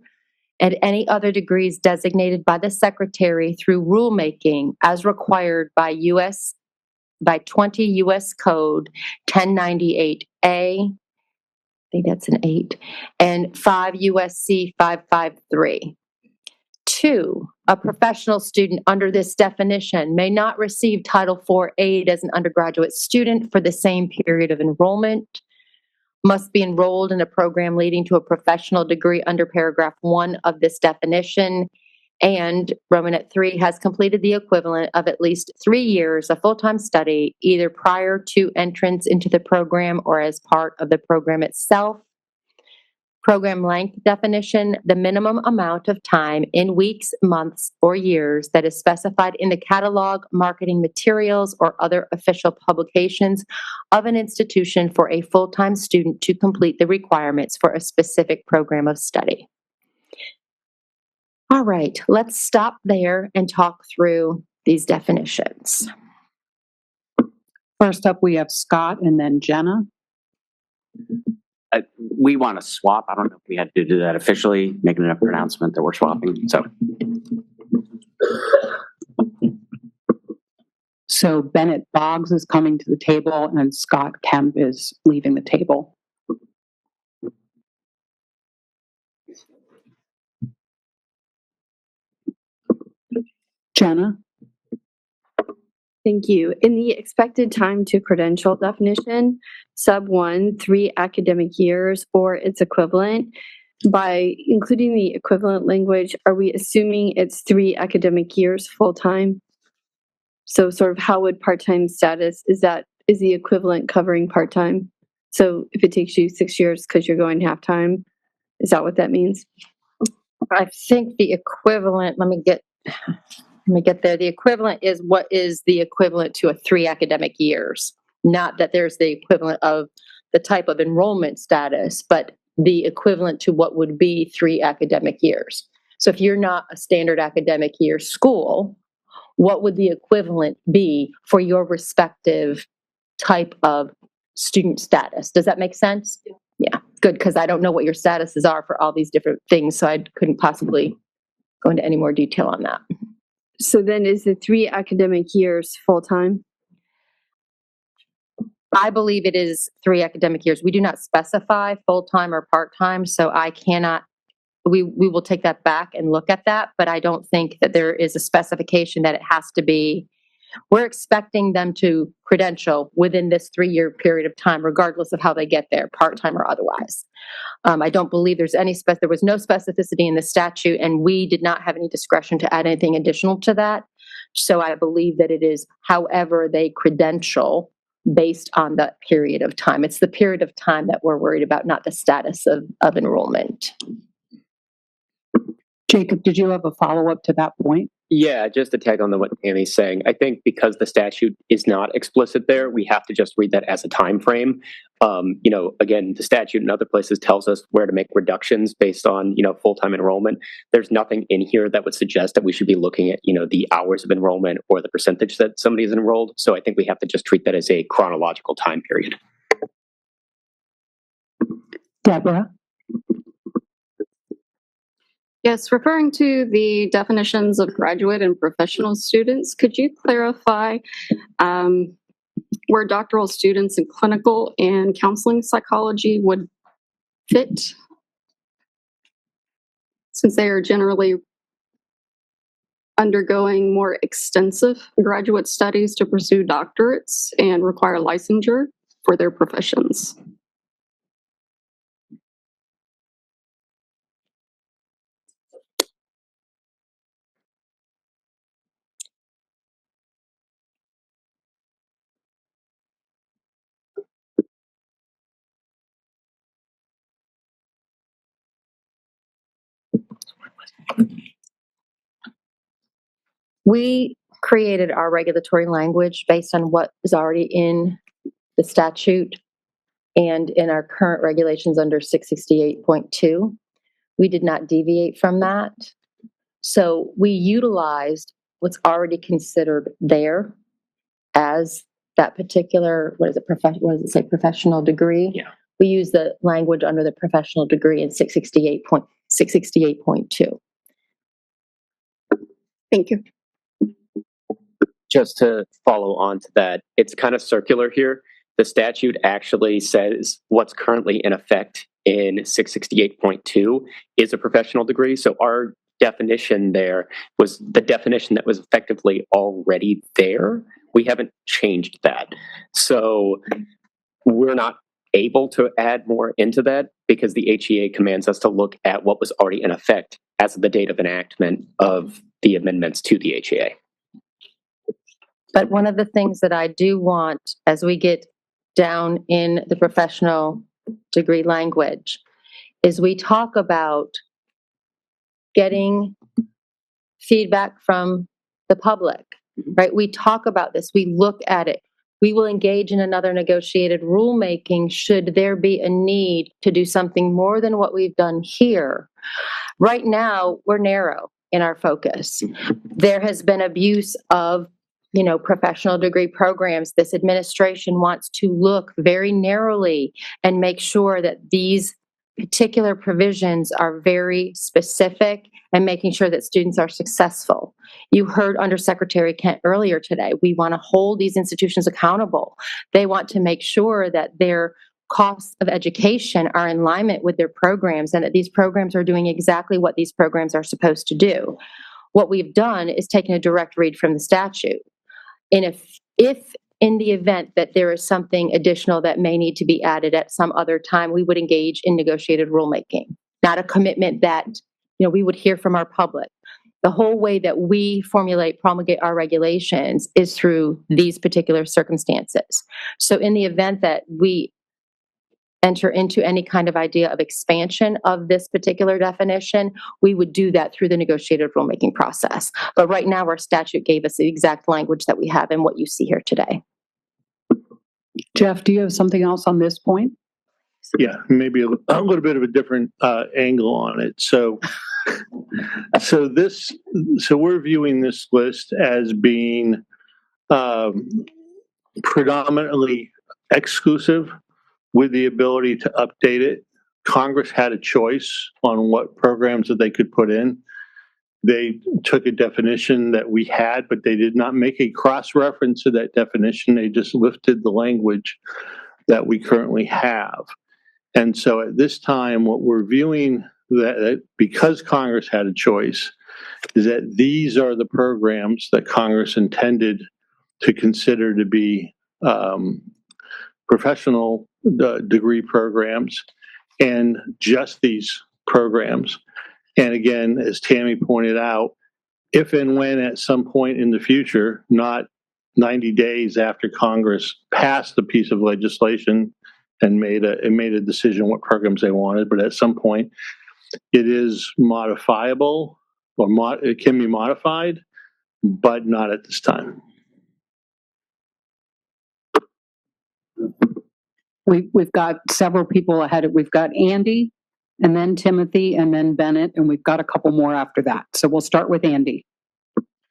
and any other degrees designated by the Secretary through rulemaking as required by 20 U.S. Code 1098A, I think that's an 8, and 5 USC 553. 2, a professional student under this definition may not receive Title IV aid as an undergraduate student for the same period of enrollment, must be enrolled in a program leading to a professional degree under paragraph 1 of this definition, and Romanet 3 has completed the equivalent of at least 3 years of full-time study, either prior to entrance into the program or as part of the program itself. Program length definition, the minimum amount of time in weeks, months, or years that is specified in the catalog, marketing materials, or other official publications of an institution for a full-time student to complete the requirements for a specific program of study. All right, let's stop there and talk through these definitions. First up, we have Scott and then Jenna. We want to swap. I don't know if we had to do that officially, making an announcement that we're swapping. So Bennett Boggs is coming to the table and Scott Kemp is leaving the table. Jenna? Thank you. In the expected time to credential definition, sub 1, 3 academic years or its equivalent, by including the equivalent language, are we assuming it's 3 academic years full time? So sort of how would part-time status, is the equivalent covering part-time? So if it takes you 6 years because you're going half-time, is that what that means? I think the equivalent, let me get there. The equivalent is what is the equivalent to 3 academic years. Not that there's the equivalent of the type of enrollment status, but the equivalent to what would be 3 academic years. So if you're not a standard academic year school, what would the equivalent be for your respective type of student status? Does that make sense? Yeah, good, because I don't know what your statuses are for all these different things, so I couldn't possibly go into any more detail on that. So then is the 3 academic years full-time? I believe it is 3 academic years. We do not specify full-time or part-time, so I cannot, we will take that back and look at that, but I don't think that there is a specification that it has to be. We're expecting them to credential within this 3-year period of time, regardless of how they get there, part-time or otherwise. I don't believe there's there was no specificity in the statute, and we did not have any discretion to add anything additional to that. So I believe that it is however they credential based on that period of time. It's the period of time that we're worried about, not the status of enrollment. Jacob, did you have a follow-up to that point? Yeah, just to tag on to what Tammy's saying, I think because the statute is not explicit there, we have to just read that as a time frame. Again, the statute in other places tells us where to make reductions based on, full-time enrollment. There's nothing in here that would suggest that we should be looking at, the hours of enrollment or the percentage that somebody is enrolled. So I think we have to just treat that as a chronological time period. Deborah? Yes, referring to the definitions of graduate and professional students, could you clarify where doctoral students in clinical and counseling psychology would fit? Since they are generally undergoing more extensive graduate studies to pursue doctorates and require licensure for their professions. We created our regulatory language based on what is already in the statute and in our current regulations under 668.2. We did not deviate from that. So we utilized what's already considered there as that particular, what does it say, professional degree? Yeah. We use the language under the professional degree in 668.2. Thank you. Just to follow on to that, it's kind of circular here. The statute actually says what's currently in effect in 668.2 is a professional degree. So our definition there was the definition that was effectively already there. We haven't changed that. So we're not able to add more into that because the HEA commands us to look at what was already in effect as of the date of enactment of the amendments to the HEA. But one of the things that I do want as we get down in the professional degree language is we talk about getting feedback from the public, right? We talk about this, we look at it. We will engage in another negotiated rulemaking should there be a need to do something more than what we've done here. Right now, we're narrow in our focus. There has been abuse of professional degree programs. This administration wants to look very narrowly and make sure that these particular provisions are very specific and making sure that students are successful. You heard Undersecretary Kent earlier today. We want to hold these institutions accountable. They want to make sure that their costs of education are in alignment with their programs and that these programs are doing exactly what these programs are supposed to do. What we've done is taken a direct read from the statute. And if in the event that there is something additional that may need to be added at some other time, we would engage in negotiated rulemaking, not a commitment that, we would hear from our public. The whole way that we promulgate our regulations is through these particular circumstances. So in the event that we enter into any kind of idea of expansion of this particular definition, we would do that through the negotiated rulemaking process. But right now, our statute gave us the exact language that we have and what you see here today. Jeff, do you have something else on this point? Yeah, maybe a little bit of a different angle on it. So we're viewing this list as being predominantly exclusive with the ability to update it. Congress had a choice on what programs that they could put in. They took a definition that we had, but they did not make a cross-reference to that definition. They just lifted the language that we currently have. And so at this time, what we're viewing that because Congress had a choice is that these are the programs that Congress intended to consider to be professional degree programs, and just these programs. And again, as Tammy pointed out, if and when at some point in the future, not 90 days after Congress passed the piece of legislation and made a decision what programs they wanted, but at some point it is modifiable or it can be modified, but not at this time. We've got several people ahead. We've got Andy, and then Timothy, and then Bennett, and we've got a couple more after that. So we'll start with Andy.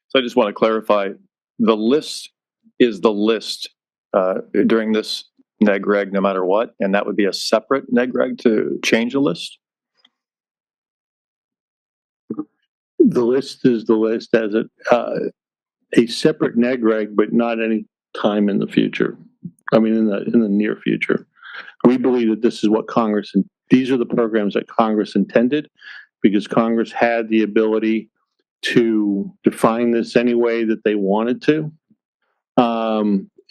So I just want to clarify, the list is the list during this neg reg no matter what, and that would be a separate neg reg to change the list? The list is the list as a separate neg reg, but not any time in the future. I mean, in the near future. We believe that this is what Congress, and these are the programs that Congress intended, because Congress had the ability to define this any way that they wanted to,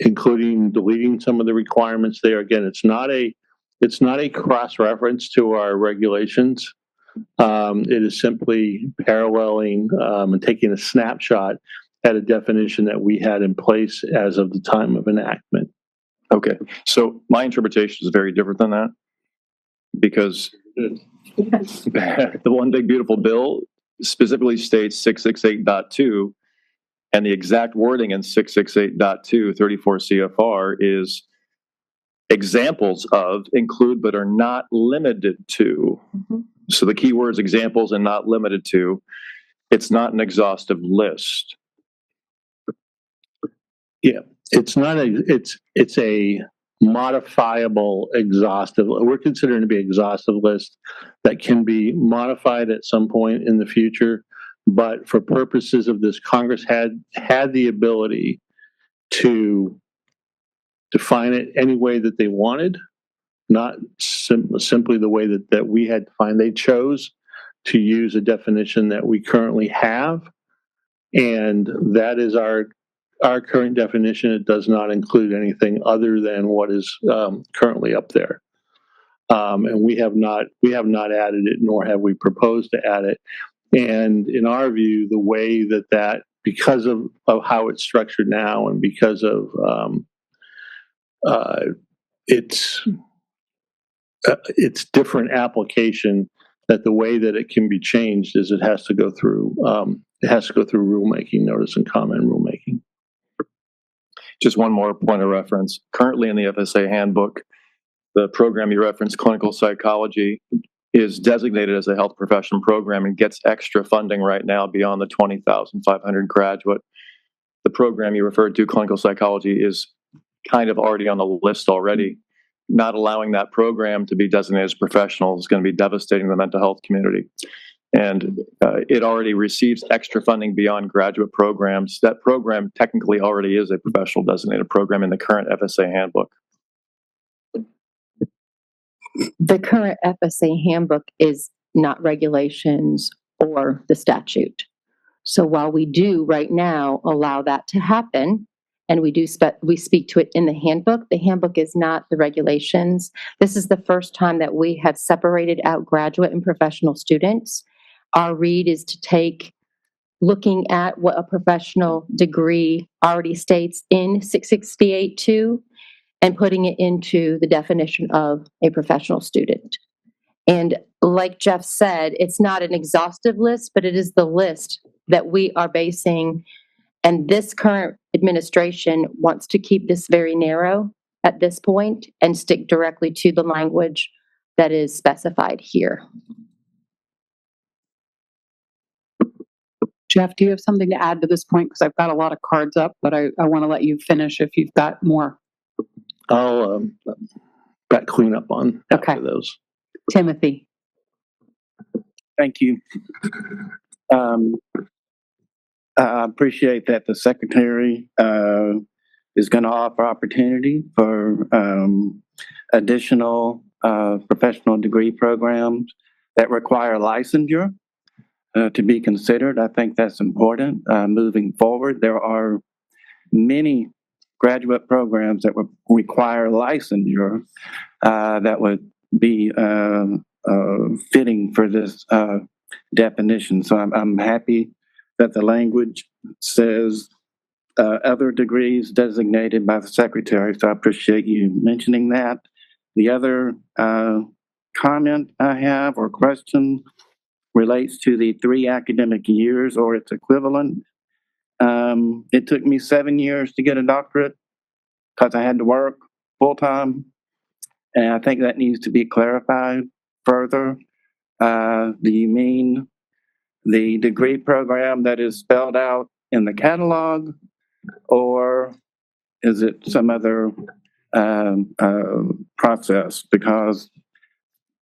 including deleting some of the requirements there. Again, it's not a cross-reference to our regulations. It is simply paralleling and taking a snapshot at a definition that we had in place as of the time of enactment. Okay, so my interpretation is very different than that, because the one big beautiful bill specifically states 668.2, and the exact wording in 668.2, 34 CFR is examples of, include, but are not limited to. Mm-hmm. So the key words examples and not limited to. It's not an exhaustive list. Yeah, it's not it's a modifiable exhaustive. We're considering to be exhaustive list that can be modified at some point in the future. But for purposes of this, Congress had the ability to define it any way that they wanted, not simply the way that we had defined. They chose to use a definition that we currently have, and that is our current definition. It does not include anything other than what is currently up there, and we have not added it, nor have we proposed to add it. And in our view, the way that because of how it's structured now, and because of its different application, that the way that it can be changed is it has to go through rulemaking, notice and comment rulemaking. Just one more point of reference. Currently in the FSA handbook, the program you referenced, clinical psychology, is designated as a health profession program and gets extra funding right now beyond the 20,500 graduate. The program you referred to, clinical psychology, is kind of already on the list already. Not allowing that program to be designated as professional is going to be devastating to the mental health community. And it already receives extra funding beyond graduate programs. That program technically already is a professional designated program in the current FSA handbook. The current FSA handbook is not regulations or the statute. So while we do right now allow that to happen, and we speak to it in the handbook is not the regulations. This is the first time that we have separated out graduate and professional students. Our read is to take looking at what a professional degree already states in 668-2 and putting it into the definition of a professional student. And like Jeff said, it's not an exhaustive list, but it is the list that we are basing. And this current administration wants to keep this very narrow at this point and stick directly to the language that is specified here. Jeff, do you have something to add to this point? Because I've got a lot of cards up, but I want to let you finish if you've got more. I'll got cleanup on after those. Timothy. Thank you. I appreciate that the secretary is going to offer opportunity for additional professional degree programs that require licensure to be considered. I think that's important moving forward. There are many graduate programs that would require licensure that would be fitting for this definition. So I'm happy that the language says other degrees designated by the secretary. So I appreciate you mentioning that. The other comment I have or question relates to the 3 academic years or its equivalent. It took me 7 years to get a doctorate because I had to work full time. And I think that needs to be clarified further. Do you mean the degree program that is spelled out in the catalog, or is it some other process? Because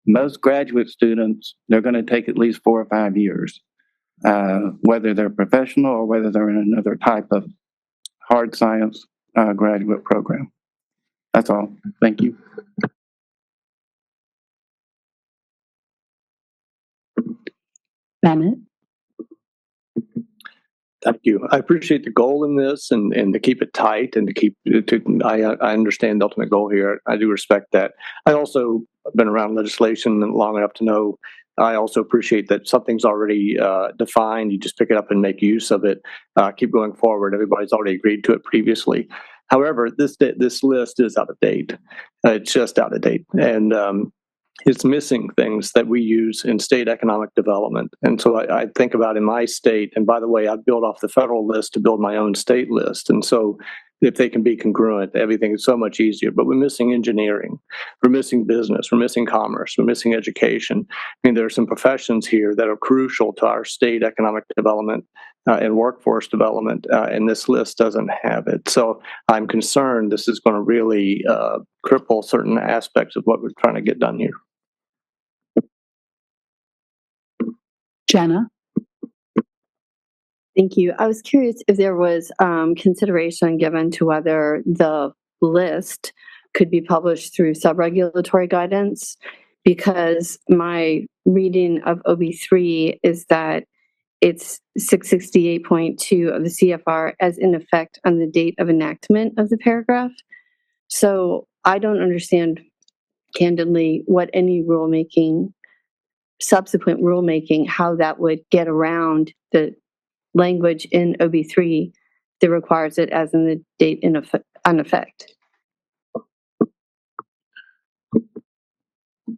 most graduate students, they're going to take at least 4 or 5 years, whether they're professional or whether they're in another type of hard science graduate program. That's all. Thank you. Bennett. Thank you. I appreciate the goal in this and to keep it tight and to keep I understand the ultimate goal here. I do respect that. I also have been around legislation long enough to know I also appreciate that something's already defined. You just pick it up and make use of it. Keep going forward. Everybody's already agreed to it previously. However, this list is out of date. It's just out of date. And it's missing things that we use in state economic development. And so I think about in my state, and by the way, I build off the federal list to build my own state list. And so if they can be congruent, everything is so much easier. But we're missing engineering, we're missing business, we're missing commerce, we're missing education. I mean, there are some professions here that are crucial to our state economic development and workforce development, and this list doesn't have it. So I'm concerned this is going to really cripple certain aspects of what we're trying to get done here. Jenna. Thank you. I was curious if there was consideration given to whether the list could be published through sub-regulatory guidance, because my reading of OB3 is that it's 668.2 of the CFR as in effect on the date of enactment of the paragraph. So I don't understand candidly what any subsequent rulemaking, how that would get around the language in OB3 that requires it as in the date on effect.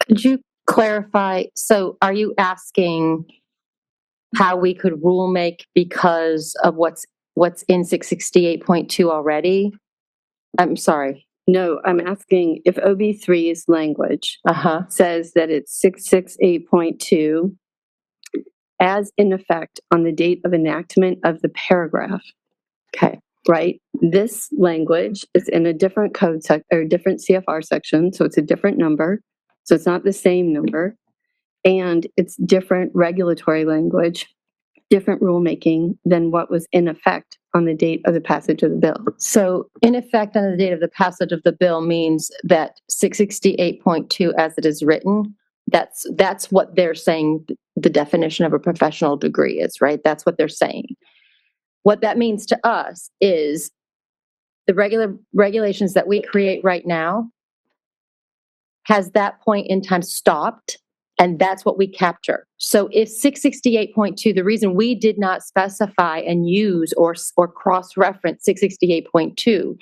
Could you clarify? So are you asking how we could rule make because of what's in 668.2 already? I'm sorry. No, I'm asking if OB3's language says that it's 668.2 as in effect on the date of enactment of the paragraph. Okay. Right? This language is in a different code or different CFR section, so it's a different number. So it's not the same number. And it's different regulatory language, different rulemaking than what was in effect on the date of the passage of the bill. So in effect on the date of the passage of the bill means that 668.2 as it is written, that's what they're saying the definition of a professional degree is, right? That's what they're saying. What that means to us is the regulations that we create right now, has that point in time stopped And that's what we capture. So if 668.2, the reason we did not specify and use or cross-reference 668.2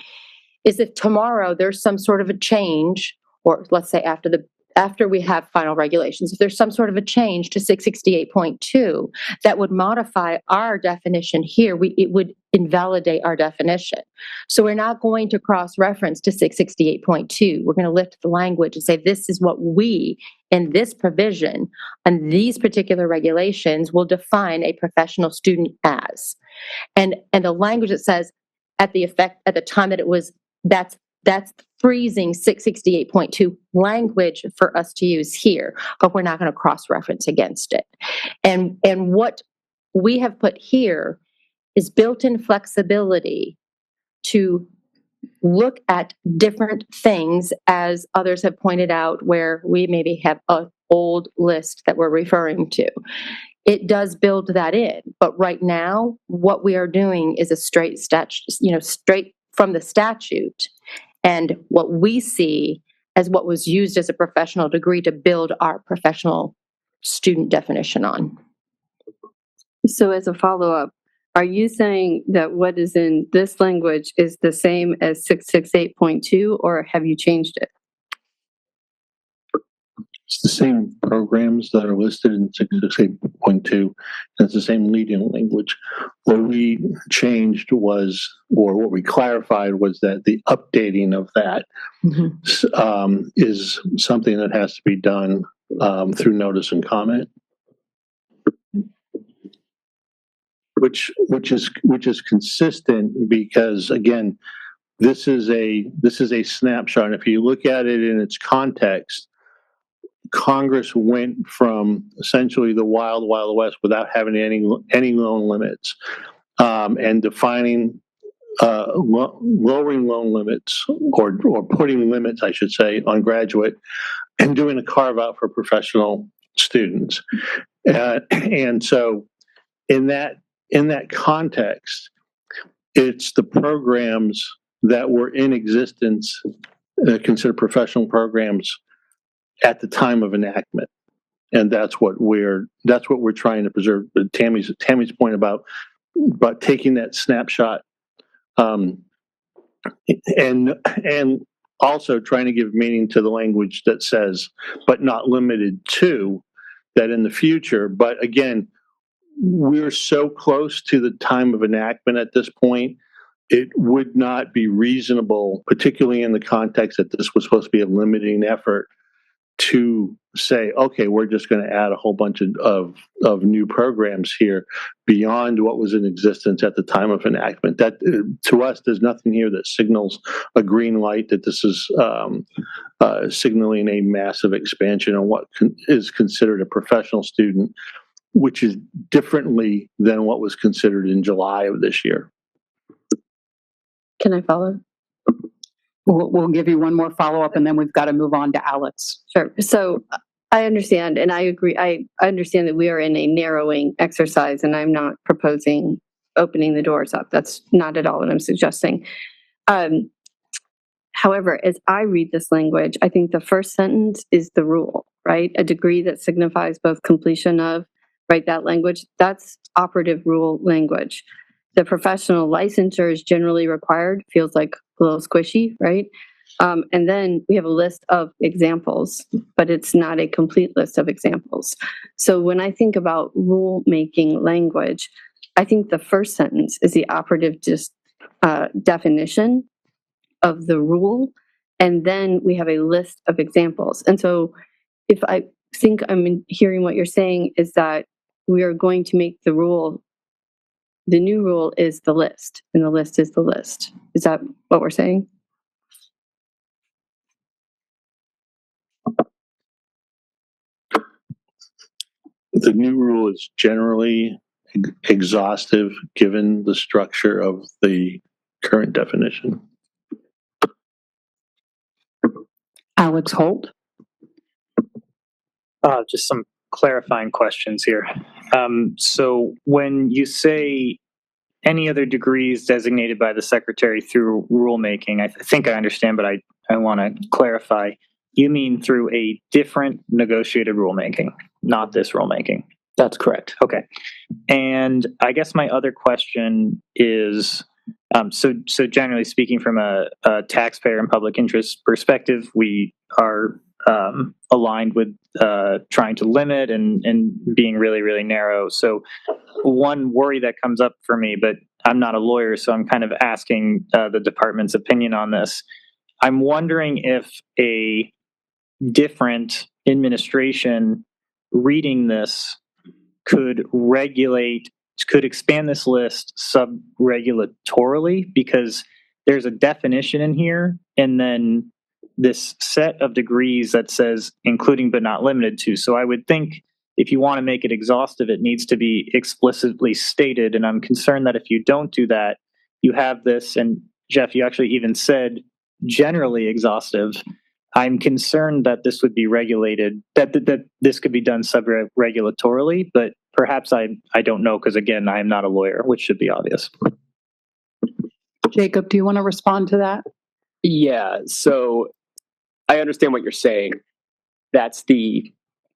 is if tomorrow there's some sort of a change, or let's say after we have final regulations, if there's some sort of a change to 668.2 that would modify our definition here, it would invalidate our definition. So we're not going to cross-reference to 668.2. We're going to lift the language and say this is what we, in this provision, and these particular regulations, will define a professional student as. And the language that says at the time that it was, that's freezing 668.2 language for us to use here, but we're not going to cross-reference against it. And what we have put here is built-in flexibility to look at different things, as others have pointed out, where we maybe have an old list that we're referring to. It does build that in, but right now, what we are doing is a straight from the statute, and what we see as what was used as a professional degree to build our professional student definition on. So as a follow-up, are you saying that what is in this language is the same as 668.2, or have you changed it? It's the same programs that are listed in 668.2, and it's the same leading language. What we changed was, or what we clarified was that the updating of that is something that has to be done through notice and comment, which is consistent because, again, this is a snapshot. And if you look at it in its context, Congress went from essentially the wild west without having any loan limits, and defining lowering loan limits or putting limits, I should say, on graduate, and doing a carve out for professional students. And so in that context, it's the programs that were in existence, considered professional programs at the time of enactment, and that's what we're trying to preserve. But Tammy's point about taking that snapshot, and also trying to give meaning to the language that says, but not limited to, that in the future. But again, we're so close to the time of enactment at this point, it would not be reasonable, particularly in the context that this was supposed to be a limiting effort, to say, okay, we're just going to add a whole bunch of new programs here beyond what was in existence at the time of enactment. That, to us, there's nothing here that signals a green light that this is signaling a massive expansion on what is considered a professional student, which is differently than what was considered in July of this year. Can I follow? We'll give you one more follow-up, and then we've got to move on to Alex. Sure. So I understand, and I agree. I understand that we are in a narrowing exercise, and I'm not proposing opening the doors up. That's not at all what I'm suggesting. However, as I read this language, I think the first sentence is the rule, right? A degree that signifies both completion of, right, that language, that's operative rule language. The professional licensure is generally required, feels like a little squishy, right? And then we have a list of examples, but it's not a complete list of examples. So when I think about rule-making language, I think the first sentence is the operative definition of the rule, and then we have a list of examples. And so if I think I'm hearing what you're saying is that we are going to make the rule, the new rule is the list, and the list is the list. Is that what we're saying? The new rule is generally exhaustive given the structure of the current definition. Alex Holt. Just some clarifying questions here. So when you say any other degrees designated by the secretary through rulemaking, I think I understand, but I want to clarify. You mean through a different negotiated rulemaking, not this rulemaking? That's correct. Okay. And I guess my other question is, so generally speaking, from a taxpayer and public interest perspective, we are aligned with trying to limit and being really, really narrow. So one worry that comes up for me, but I'm not a lawyer, so I'm kind of asking the department's opinion on this. I'm wondering if a different administration reading this could expand this list sub-regulatorily, because there's a definition in here and then this set of degrees that says including but not limited to. So I would think if you want to make it exhaustive, it needs to be explicitly stated. And I'm concerned that if you don't do that, you have this, and Jeff, you actually even said generally exhaustive. I'm concerned that this would be regulated, that this could be done sub-regulatorily, but perhaps I don't know, because again, I am not a lawyer, which should be obvious. Jacob, do you want to respond to that? Yeah, so I understand what you're saying. That's the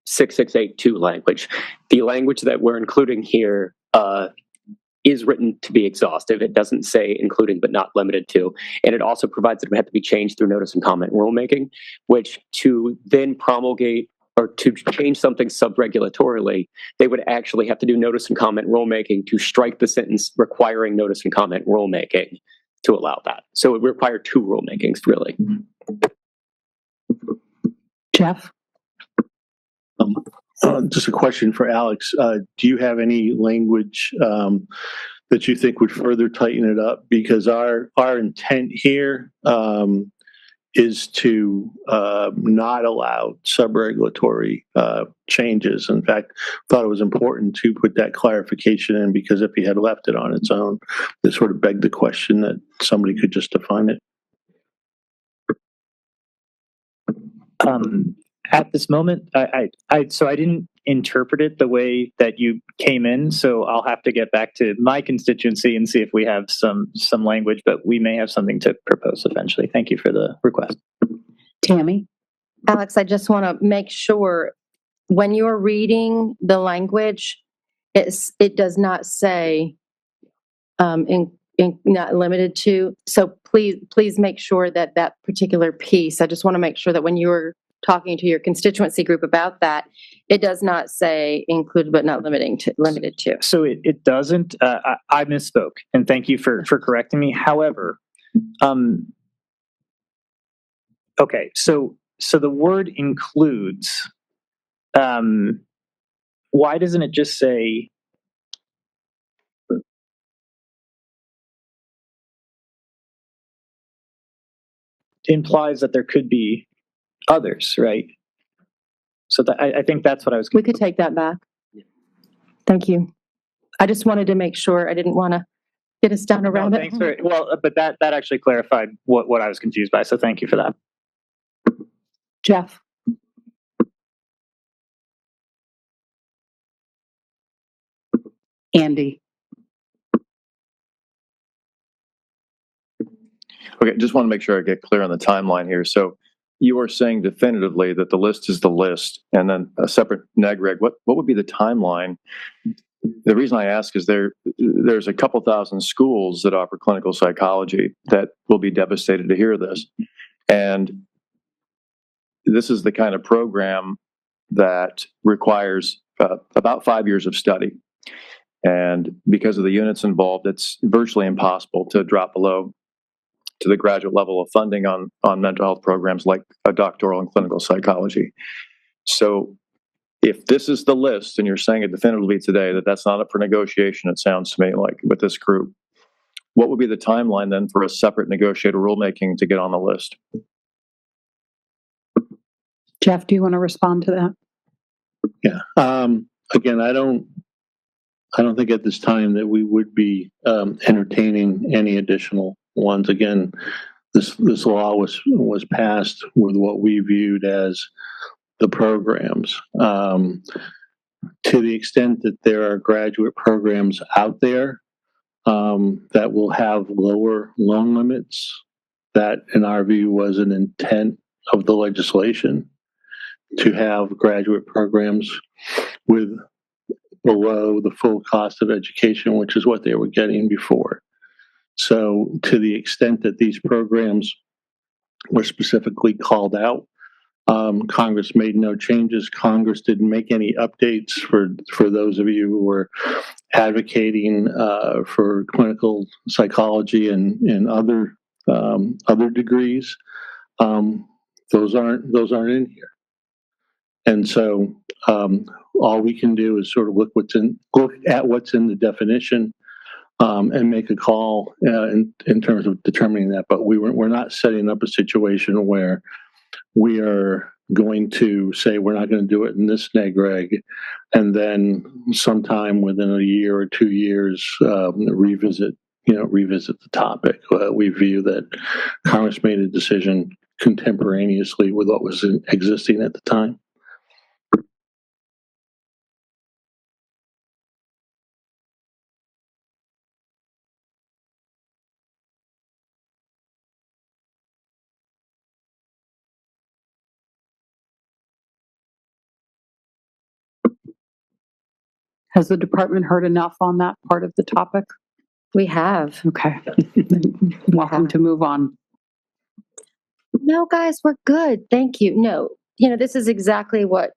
6682 language. The language that we're including here is written to be exhaustive. It doesn't say including but not limited to. And it also provides that it would have to be changed through notice and comment rulemaking, which to then promulgate or to change something sub-regulatorily, they would actually have to do notice and comment rulemaking to strike the sentence requiring notice and comment rulemaking to allow that. So it would require two rulemakings, really. Jeff? Just a question for Alex. Do you have any language that you think would further tighten it up? Because our intent here is to not allow sub-regulatory changes. In fact, thought it was important to put that clarification in, because if he had left it on its own, it sort of begged the question that somebody could just define it. At this moment, I didn't interpret it the way that you came in, so I'll have to get back to my constituency and see if we have some language, but we may have something to propose eventually. Thank you for the request. Tammy? Alex, I just want to make sure when you're reading the language, it does not say not limited to. So please make sure that particular piece, I just want to make sure that when you're talking to your constituency group about that, it does not say included but not limited to. So it doesn't. I misspoke, and thank you for correcting me. However, okay, so the word includes. Why doesn't it just say? Implies that there could be others, right? So I think that's what I was. We could take that back. Thank you. I just wanted to make sure. I didn't want to get us down around it. But that actually clarified what I was confused by. So thank you for that. Jeff? Andy? Okay, just want to make sure I get clear on the timeline here. So you are saying definitively that the list is the list, and then a separate neg reg. What would be the timeline? The reason I ask is there's a couple thousand schools that offer clinical psychology that will be devastated to hear this. And this is the kind of program that requires about 5 years of study. And because of the units involved, it's virtually impossible to drop below to the graduate level of funding on mental health programs like a doctoral in clinical psychology. So if this is the list, and you're saying it definitively today that that's not up for negotiation, it sounds to me like with this group, what would be the timeline then for a separate negotiated rulemaking to get on the list? Jeff, do you want to respond to that? Yeah. Again, I don't think at this time that we would be entertaining any additional ones. Again, this law was passed with what we viewed as the programs. To the extent that there are graduate programs out there that will have lower loan limits, that in our view was an intent of the legislation to have graduate programs with below the full cost of education, which is what they were getting before. So to the extent that these programs were specifically called out, Congress made no changes. Congress didn't make any updates for those of you who were advocating for clinical psychology and other degrees. Those aren't in here. And so all we can do is sort of look at what's in the definition and make a call in terms of determining that. But we're not setting up a situation where we are going to say we're not going to do it in this neg reg, and then sometime within a year or 2 years revisit the topic. We view that Congress made a decision contemporaneously with what was existing at the time. Has the department heard enough on that part of the topic? We have. Okay. Welcome to move on. No, guys, we're good. Thank you. No, this is exactly what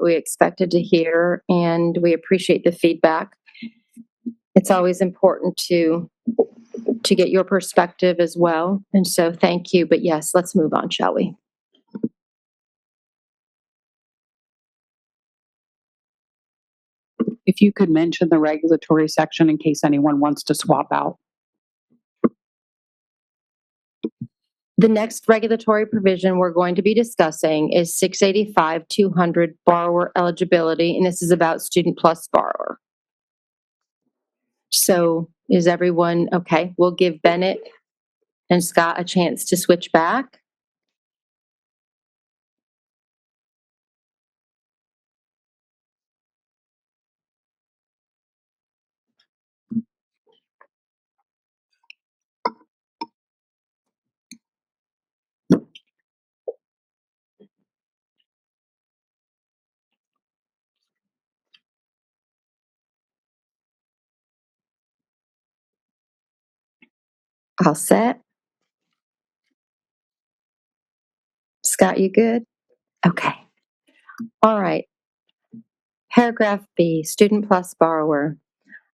we expected to hear, and we appreciate the feedback. It's always important to get your perspective as well, and so thank you. But yes, let's move on, shall we? If you could mention the regulatory section in case anyone wants to swap out. The next regulatory provision we're going to be discussing is 685-200 borrower eligibility, and this is about Student Plus borrower. So is everyone okay? We'll give Bennett and Scott a chance to switch back. All set. Scott, you good? Okay. All right. Paragraph B, Student Plus borrower.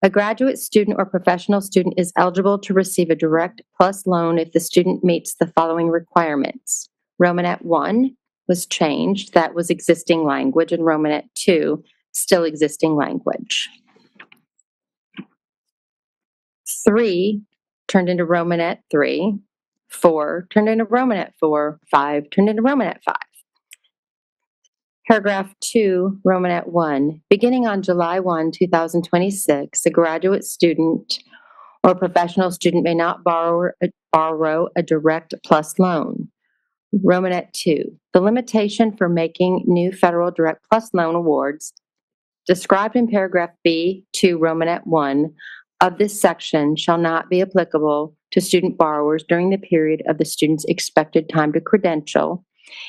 A graduate student or professional student is eligible to receive a direct plus loan if the student meets the following requirements. Romanet 1 was changed. That was existing language, and Romanet 2, still existing language. 3 turned into Romanet 3. 4 turned into Romanet 4. 5 turned into Romanet 5. Paragraph 2, Romanet 1. Beginning on July 1, 2026, a graduate student or professional student may not borrow a direct plus loan. Romanet 2. The limitation for making new federal direct plus loan awards described in paragraph B to Romanet 1 of this section shall not be applicable to student borrowers during the period of the student's expected time to credential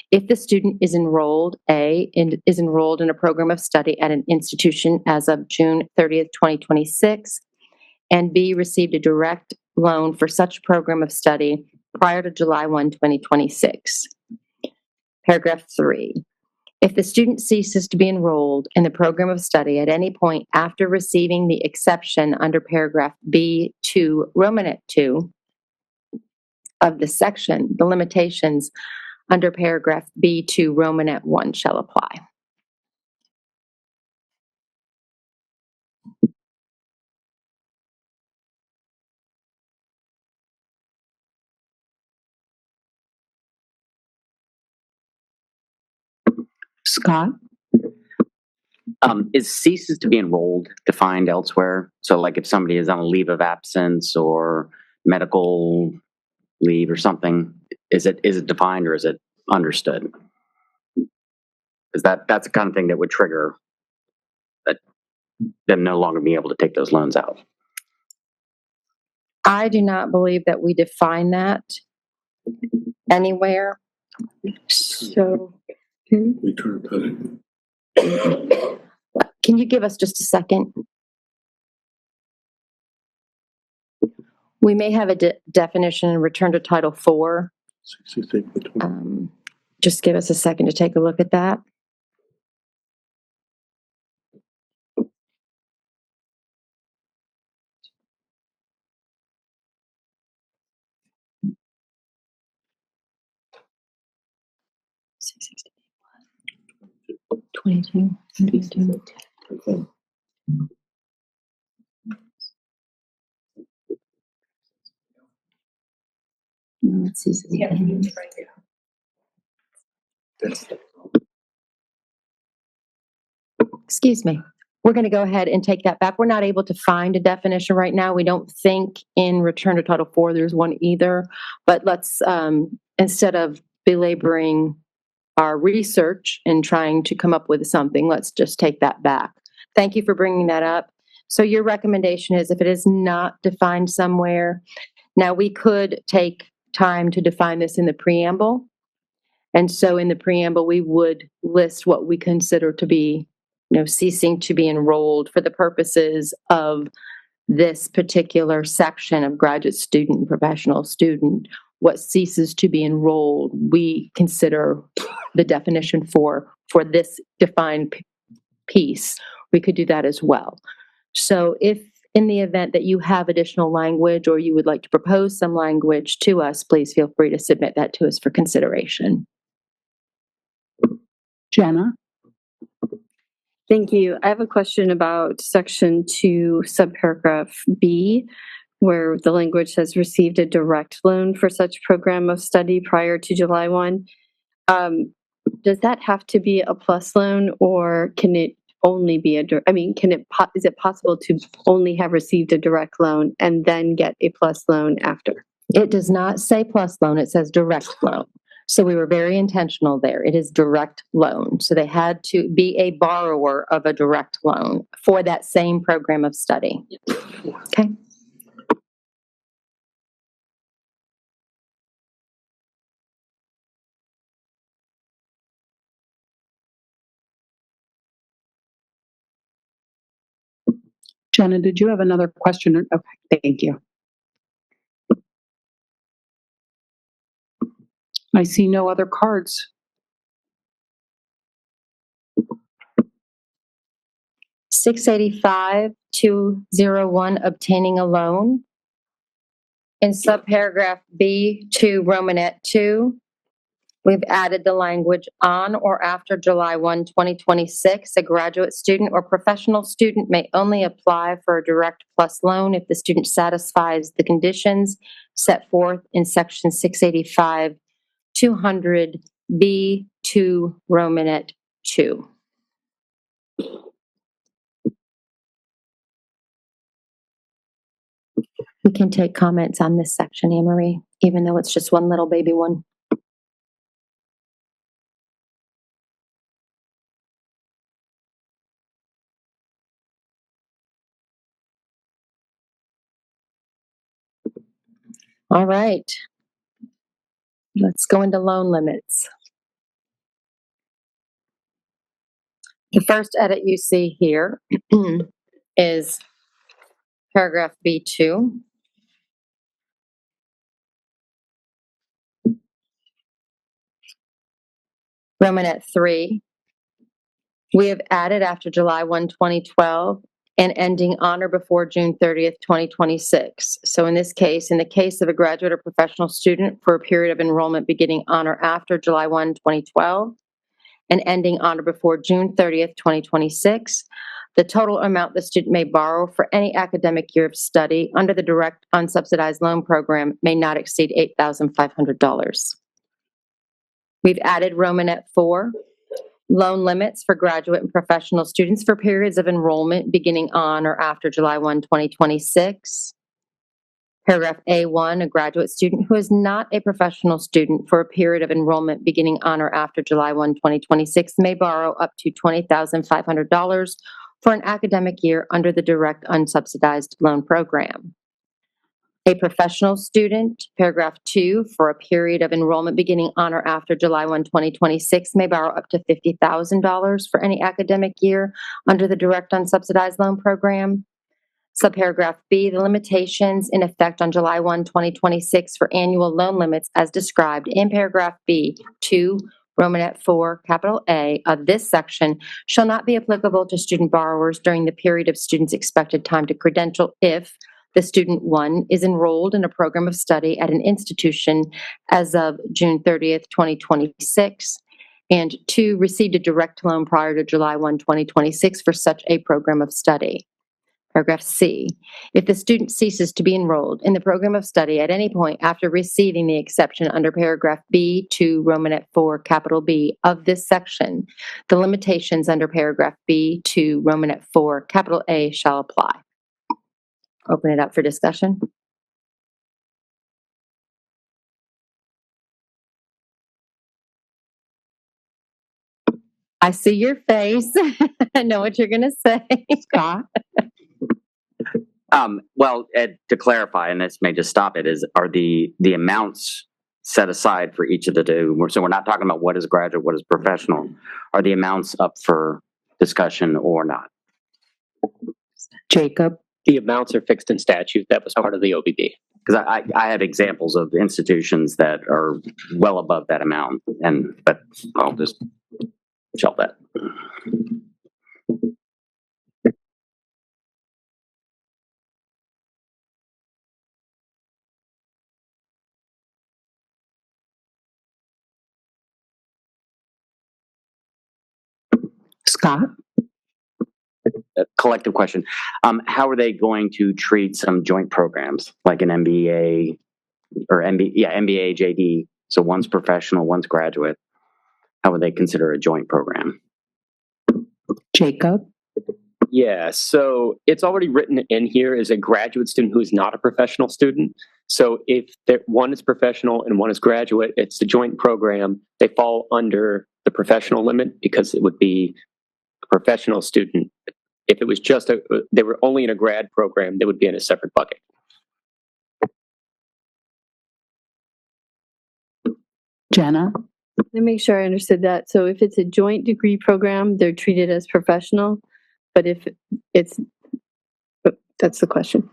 if the student is enrolled in a program of study at an institution as of June 30th, 2026, and B, received a direct loan for such program of study prior to July 1, 2026. Paragraph 3. If the student ceases to be enrolled in the program of study at any point after receiving the exception under paragraph B2, Romanet 2 of this section, the limitations under paragraph B2, Romanet 1 shall apply. Scott? Is ceases to be enrolled defined elsewhere? So like if somebody is on a leave of absence or medical leave or something, is it defined or is it understood? Is that's the kind of thing that would trigger that them no longer being able to take those loans out? I do not believe that we define that anywhere. So, can you give us just a second? We may have a definition and return to Title IV. Just give us a second to take a look at that. Let's see. Excuse me. We're going to go ahead and take that back. We're not able to find a definition right now. We don't think in Return to Title IV there's one either. But let's, instead of belaboring our research and trying to come up with something, let's just take that back. Thank you for bringing that up. So your recommendation is if it is not defined somewhere, now we could take time to define this in the preamble. And so in the preamble, we would list what we consider to be, ceasing to be enrolled for the purposes of this particular section of graduate student and professional student. What ceases to be enrolled, we consider the definition for this defined piece. We could do that as well. So if in the event that you have additional language or you would like to propose some language to us, please feel free to submit that to us for consideration. Jenna? Thank you. I have a question about section 2, subparagraph B, where the language says received a direct loan for such program of study prior to July 1. Does that have to be a plus loan, or can it only be is it possible to only have received a direct loan and then get a plus loan after? It does not say plus loan, it says direct loan. So we were very intentional there. It is direct loan. So they had to be a borrower of a direct loan for that same program of study. Okay. Jenna, did you have another question? Okay, thank you. I see no other cards. $685,201, obtaining a loan. In subparagraph B to Romanet 2, we've added the language on or after July 1, 2026. A graduate student or professional student may only apply for a direct plus loan if the student satisfies the conditions set forth in section 685-200 B to Romanet 2. We can take comments on this section, Anne Marie, even though it's just one little baby one. All right. Let's go into loan limits. The first edit you see here is paragraph B2. Romanet 3. We have added after July 1, 2012 and ending on or before June 30th, 2026. So in this case, in the case of a graduate or professional student for a period of enrollment beginning on or after July 1, 2012 and ending on or before June 30th, 2026, the total amount the student may borrow for any academic year of study under the direct unsubsidized loan program may not exceed $8,500. We've added Romanet 4, loan limits for graduate and professional students for periods of enrollment beginning on or after July 1, 2026. Paragraph A1, a graduate student who is not a professional student for a period of enrollment beginning on or after July 1, 2026 may borrow up to $20,500 for an academic year under the direct unsubsidized loan program. A professional student, paragraph 2, for a period of enrollment beginning on or after July 1, 2026, may borrow up to $50,000 for any academic year under the direct unsubsidized loan program. Subparagraph B, the limitations in effect on July 1, 2026 for annual loan limits as described in paragraph B, 2, Romanet 4, capital A of this section shall not be applicable to student borrowers during the period of students' expected time to credential if the student, 1, is enrolled in a program of study at an institution as of June 30th, 2026, and 2, received a direct loan prior to July 1, 2026 for such a program of study. Paragraph C, if the student ceases to be enrolled in the program of study at any point after receiving the exception under paragraph B to Romanet 4, capital B of this section, the limitations under paragraph B to Romanet 4, capital A shall apply. Open it up for discussion. I see your face. I know what you're going to say. Scott? Well, Ed, to clarify, and this may just stop it, are the amounts set aside for each of the two? So we're not talking about what is graduate, what is professional. Are the amounts up for discussion or not? Jacob? The amounts are fixed in statute. That was part of the OBB. Because I have examples of institutions that are well above that amount, but I'll just shelve that. Scott? A collective question. How are they going to treat some joint programs like an MBA or MBA, JD? So one's professional, one's graduate. How would they consider a joint program? Jacob? Yeah, so it's already written in here as a graduate student who is not a professional student. So if one is professional and one is graduate, it's a joint program. They fall under the professional limit because it would be a professional student. If it was just they were only in a grad program, they would be in a separate bucket. Jenna? Let me make sure I understood that. So if it's a joint degree program, they're treated as professional, but if it's, that's the question.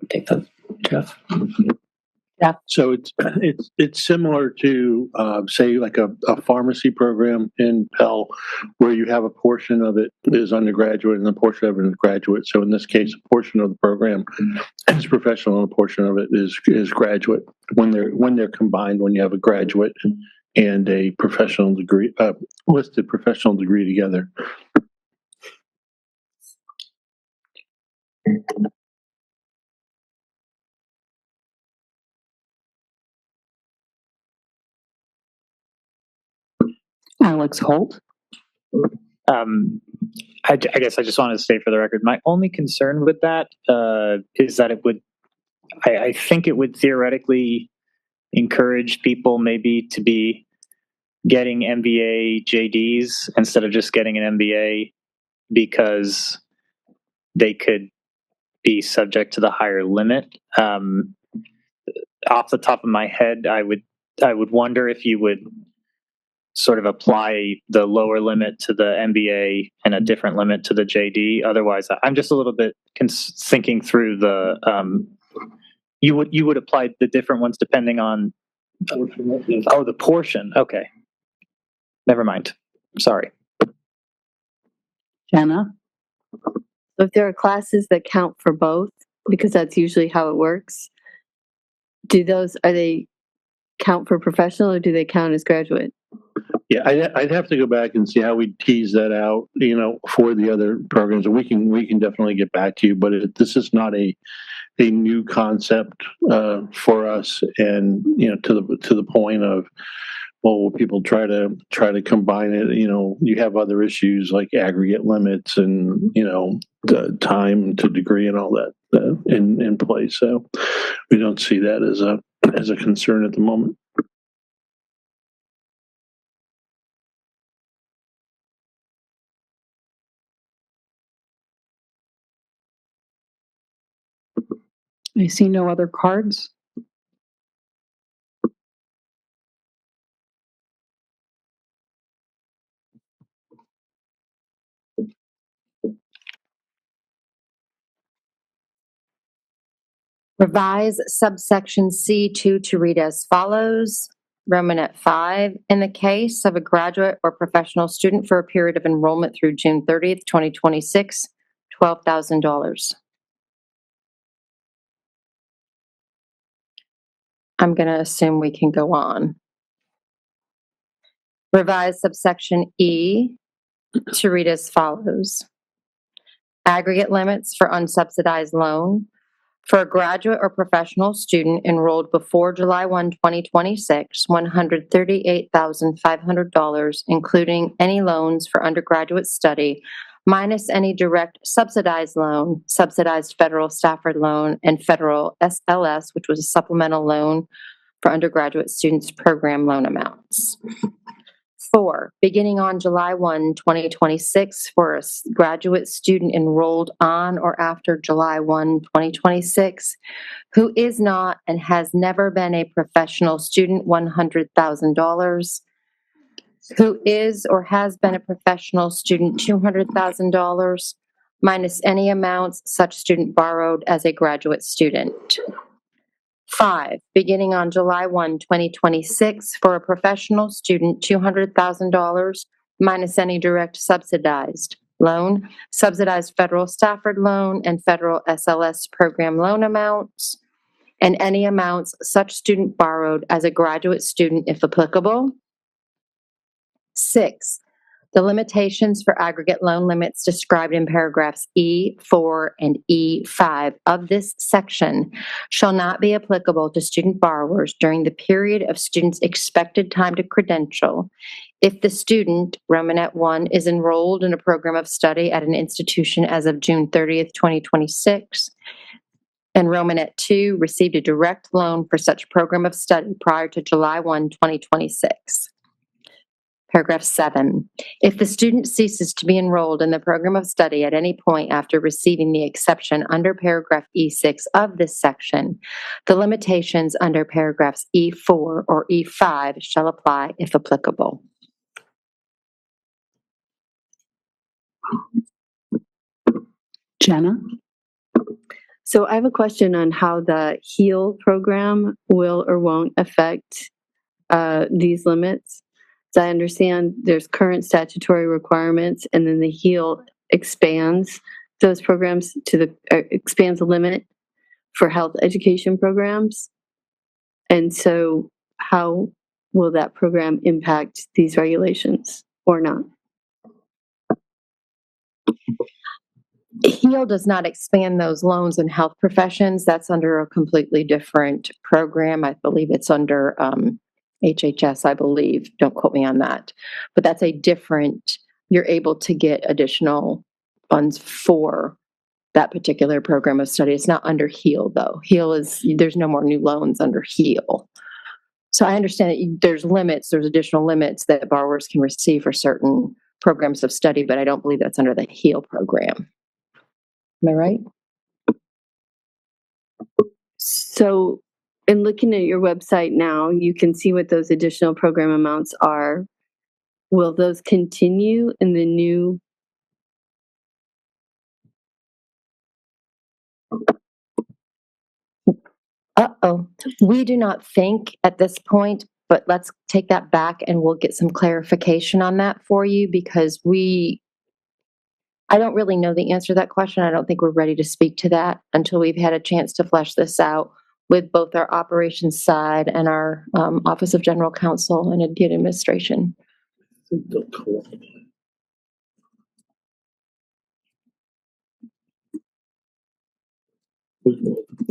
Take that, Jeff. Yeah. So it's similar to, say, like a pharmacy program in Pell, where you have a portion of it is undergraduate and a portion of it is graduate. So in this case, a portion of the program is professional and a portion of it is graduate. When they're combined, when you have a graduate and a professional degree, listed professional degree together. Alex Holt? I guess I just wanted to state for the record, my only concern with that is that it would, I think it would theoretically encourage people maybe to be getting MBA JDs instead of just getting an MBA because they could be subject to the higher limit. Off the top of my head, I would wonder if you would sort of apply the lower limit to the MBA and a different limit to the JD. Otherwise, I'm just a little bit thinking through the. You would apply the different ones depending on. Oh, the portion. Okay, never mind. Sorry. Jenna? So if there are classes that count for both, because that's usually how it works, are they count for professional or do they count as graduate? Yeah, I'd have to go back and see how we tease that out, for the other programs. We can definitely get back to you, but this is not a new concept for us, and to the point of, well, people try to combine it. You have other issues like aggregate limits and the time to degree and all that in place. So we don't see that as a concern at the moment. I see no other cards. Revise subsection C2 to read as follows. Romanet 5, in the case of a graduate or professional student for a period of enrollment through June 30th, 2026, $12,000. I'm going to assume we can go on. Revise subsection E to read as follows. Aggregate limits for unsubsidized loan. For a graduate or professional student enrolled before July 1, 2026, $138,500, including any loans for undergraduate study, minus any direct subsidized loan, subsidized federal Stafford loan, and federal SLS, which was a supplemental loan for undergraduate students' program loan amounts. 4, beginning on July 1, 2026, for a graduate student enrolled on or after July 1, 2026, who is not and has never been a professional student, $100,000, who is or has been a professional student, $200,000, minus any amounts such student borrowed as a graduate student. 5, beginning on July 1, 2026, for a professional student, $200,000 minus any direct subsidized loan, subsidized federal Stafford loan, and federal SLS program loan amounts, and any amounts such student borrowed as a graduate student, if applicable. 6, the limitations for aggregate loan limits described in paragraphs E4 and E5 of this section shall not be applicable to student borrowers during the period of students' expected time to credential if the student, Romanet 1, is enrolled in a program of study at an institution as of June 30th, 2026, and Romanet 2 received a direct loan for such program of study prior to July 1, 2026. Paragraph 7, if the student ceases to be enrolled in the program of study at any point after receiving the exception under paragraph E6 of this section, the limitations under paragraphs E4 or E5 shall apply if applicable. Jenna? So I have a question on how the HEAL program will or won't affect these limits. So I understand there's current statutory requirements, and then the HEAL expands those programs to expands the limit for health education programs. And so how will that program impact these regulations or not? HEAL does not expand those loans in health professions. That's under a completely different program. I believe it's under HHS, I believe. Don't quote me on that. But that's a different, you're able to get additional funds for that particular program of study. It's not under HEAL, though. HEAL is, there's no more new loans under HEAL. So I understand that there's limits, there's additional limits that borrowers can receive for certain programs of study, but I don't believe that's under the HEAL program. Am I right? So in looking at your website now, you can see what those additional program amounts are. Will those continue in the new? Uh-oh. We do not think at this point, but let's take that back and we'll get some clarification on that for you because I don't really know the answer to that question. I don't think we're ready to speak to that until we've had a chance to flesh this out with both our operations side and our Office of General Counsel and the administration.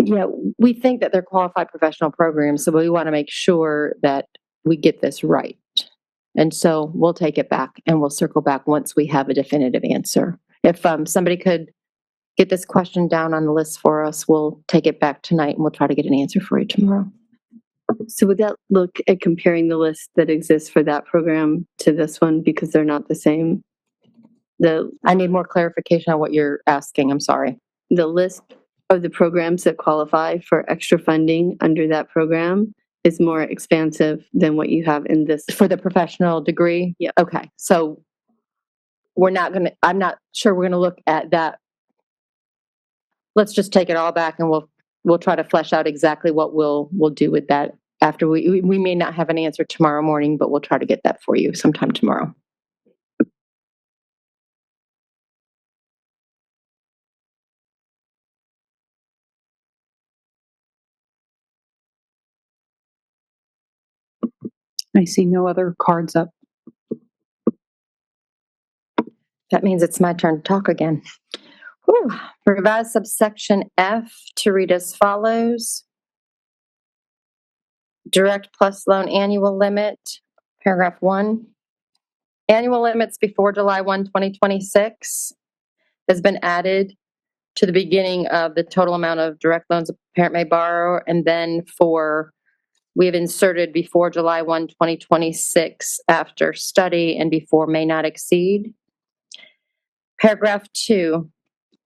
Yeah, we think that they're qualified professional programs, so we want to make sure that we get this right. And so we'll take it back and we'll circle back once we have a definitive answer. If somebody could get this question down on the list for us, we'll take it back tonight and we'll try to get an answer for you tomorrow. So would that look at comparing the list that exists for that program to this one because they're not the same? I need more clarification on what you're asking. I'm sorry. The list of the programs that qualify for extra funding under that program is more expansive than what you have in this. For the professional degree? Yeah. Okay, so I'm not sure we're gonna look at that. Let's just take it all back and we'll try to flesh out exactly what we'll do with that after we may not have an answer tomorrow morning, but we'll try to get that for you sometime tomorrow. I see no other cards up. That means it's my turn to talk again. Whew. Revised subsection F to read as follows. Direct plus loan annual limit, paragraph 1. Annual limits before July 1, 2026 has been added to the beginning of the total amount of direct loans a parent may borrow, and then we have inserted before July 1, 2026 after study and before may not exceed. Paragraph 2,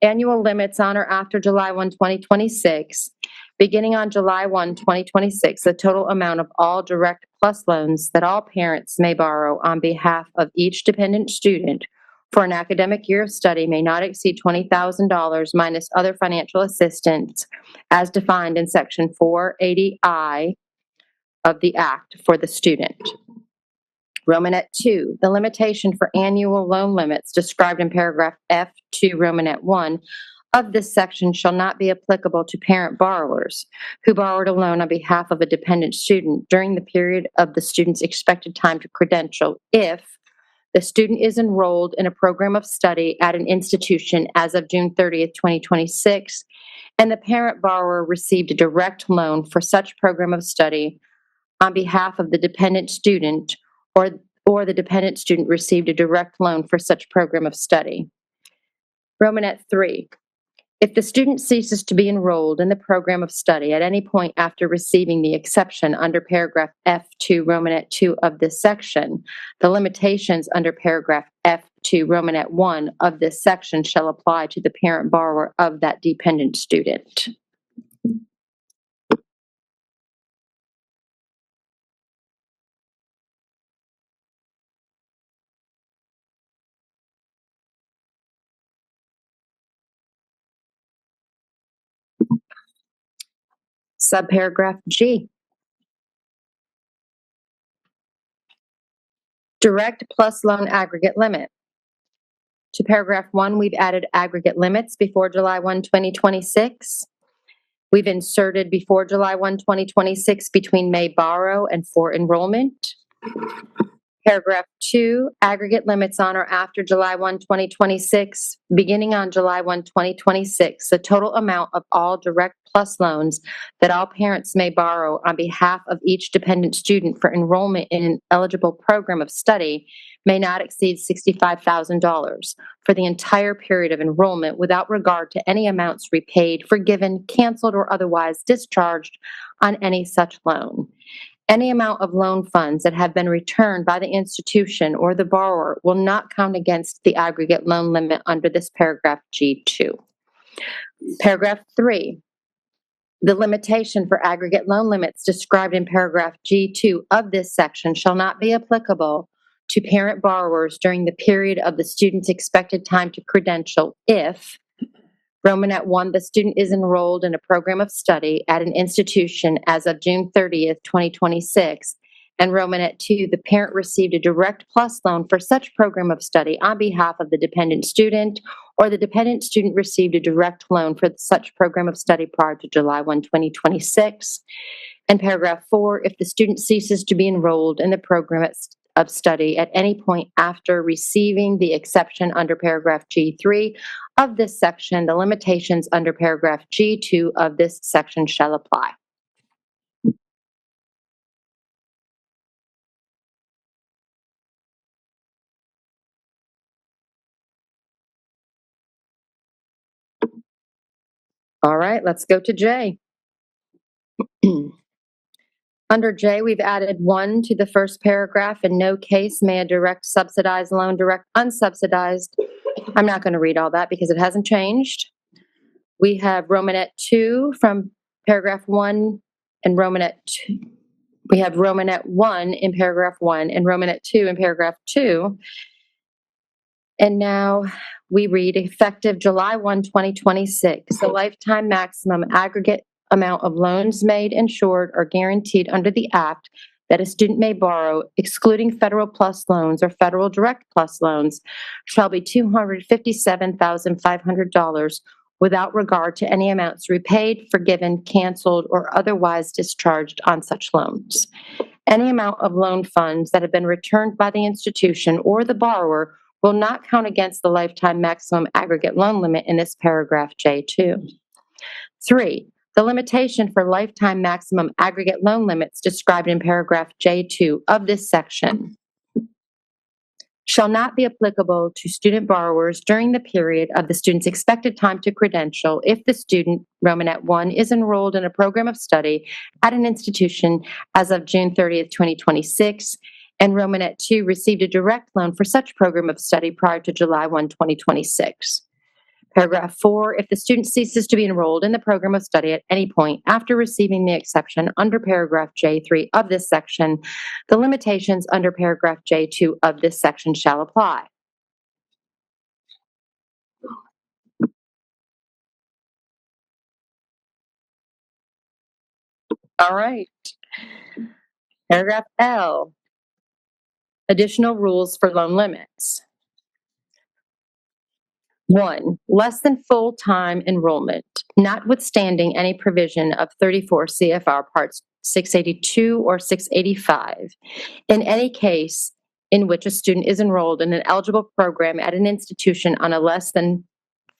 annual limits on or after July 1, 2026, beginning on July 1, 2026, the total amount of all direct plus loans that all parents may borrow on behalf of each dependent student for an academic year of study may not exceed $20,000 minus other financial assistance as defined in Section 480I of the Act for the student. Romanet 2, the limitation for annual loan limits described in paragraph F2 Romanet 1 of this section shall not be applicable to parent borrowers who borrowed a loan on behalf of a dependent student during the period of the student's expected time to credential if the student is enrolled in a program of study at an institution as of June 30th, 2026, and the parent borrower received a direct loan for such program of study on behalf of the dependent student or the dependent student received a direct loan for such program of study. Romanet 3, if the student ceases to be enrolled in the program of study at any point after receiving the exception under paragraph F2 Romanet 2 of this section, the limitations under paragraph F2 Romanet 1 of this section shall apply to the parent borrower of that dependent student. Subparagraph G. Direct plus loan aggregate limit. To paragraph 1, we've added aggregate limits before July 1, 2026. We've inserted before July 1, 2026 between may borrow and for enrollment. Paragraph 2, aggregate limits on or after July 1, 2026, beginning on July 1, 2026, the total amount of all direct plus loans that all parents may borrow on behalf of each dependent student for enrollment in an eligible program of study may not exceed $65,000 for the entire period of enrollment without regard to any amounts repaid, forgiven, canceled, or otherwise discharged on any such loan. Any amount of loan funds that have been returned by the institution or the borrower will not count against the aggregate loan limit under this paragraph G2. Paragraph 3, the limitation for aggregate loan limits described in paragraph G2 of this section shall not be applicable to parent borrowers during the period of the student's expected time to credential if Romanet 1, the student is enrolled in a program of study at an institution as of June 30th, 2026, and Romanet 2, the parent received a direct plus loan for such program of study on behalf of the dependent student, or the dependent student received a direct loan for such program of study prior to July 1, 2026. And paragraph 4, if the student ceases to be enrolled in the program of study at any point after receiving the exception under paragraph G3 of this section, the limitations under paragraph G2 of this section shall apply. All right, let's go to J. Under J, we've added 1 to the first paragraph. In no case may a direct subsidized loan direct unsubsidized. I'm not going to read all that because it hasn't changed. we have Romanet 2 from paragraph 1 and Romanet 2. We have Romanet 1 in paragraph 1 and Romanet 2 in paragraph 2. And now we read effective July 1, 2026, the lifetime maximum aggregate amount of loans made, insured, or guaranteed under the Act that a student may borrow, excluding federal plus loans or federal direct plus loans, shall be $257,500 without regard to any amounts repaid, forgiven, canceled, or otherwise discharged on such loans. Any amount of loan funds that have been returned by the institution or the borrower will not count against the lifetime maximum aggregate loan limit in this paragraph J2. 3, the limitation for lifetime maximum aggregate loan limits described in paragraph J2 of this section shall not be applicable to student borrowers during the period of the student's expected time to credential if the student, Romanet 1, is enrolled in a program of study at an institution as of June 30th, 2026, and Romanet 2 received a direct loan for such program of study prior to July 1, 2026. Paragraph 4, if the student ceases to be enrolled in the program of study at any point after receiving the exception under paragraph J3 of this section, the limitations under paragraph J2 of this section shall apply. All right. Paragraph L, additional rules for loan limits. 1, less than full-time enrollment, notwithstanding any provision of 34 CFR Parts 682 or 685, in any case in which a student is enrolled in an eligible program at an institution on a less than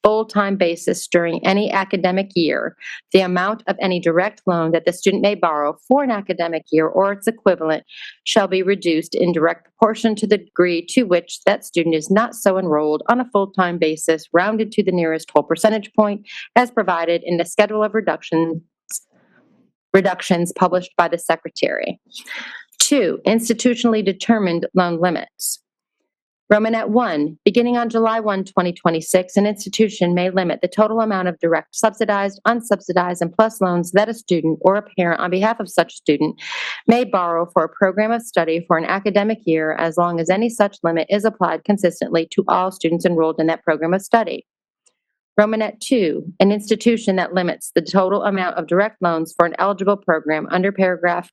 full-time basis during any academic year, the amount of any direct loan that the student may borrow for an academic year or its equivalent shall be reduced in direct proportion to the degree to which that student is not so enrolled on a full-time basis, rounded to the nearest whole percentage point, as provided in the schedule of reductions published by the Secretary. 2, institutionally determined loan limits. Romanet 1, beginning on July 1, 2026, an institution may limit the total amount of direct subsidized, unsubsidized, and plus loans that a student or a parent on behalf of such student may borrow for a program of study for an academic year as long as any such limit is applied consistently to all students enrolled in that program of study. Romanet 2, an institution that limits the total amount of direct loans for an eligible program under paragraph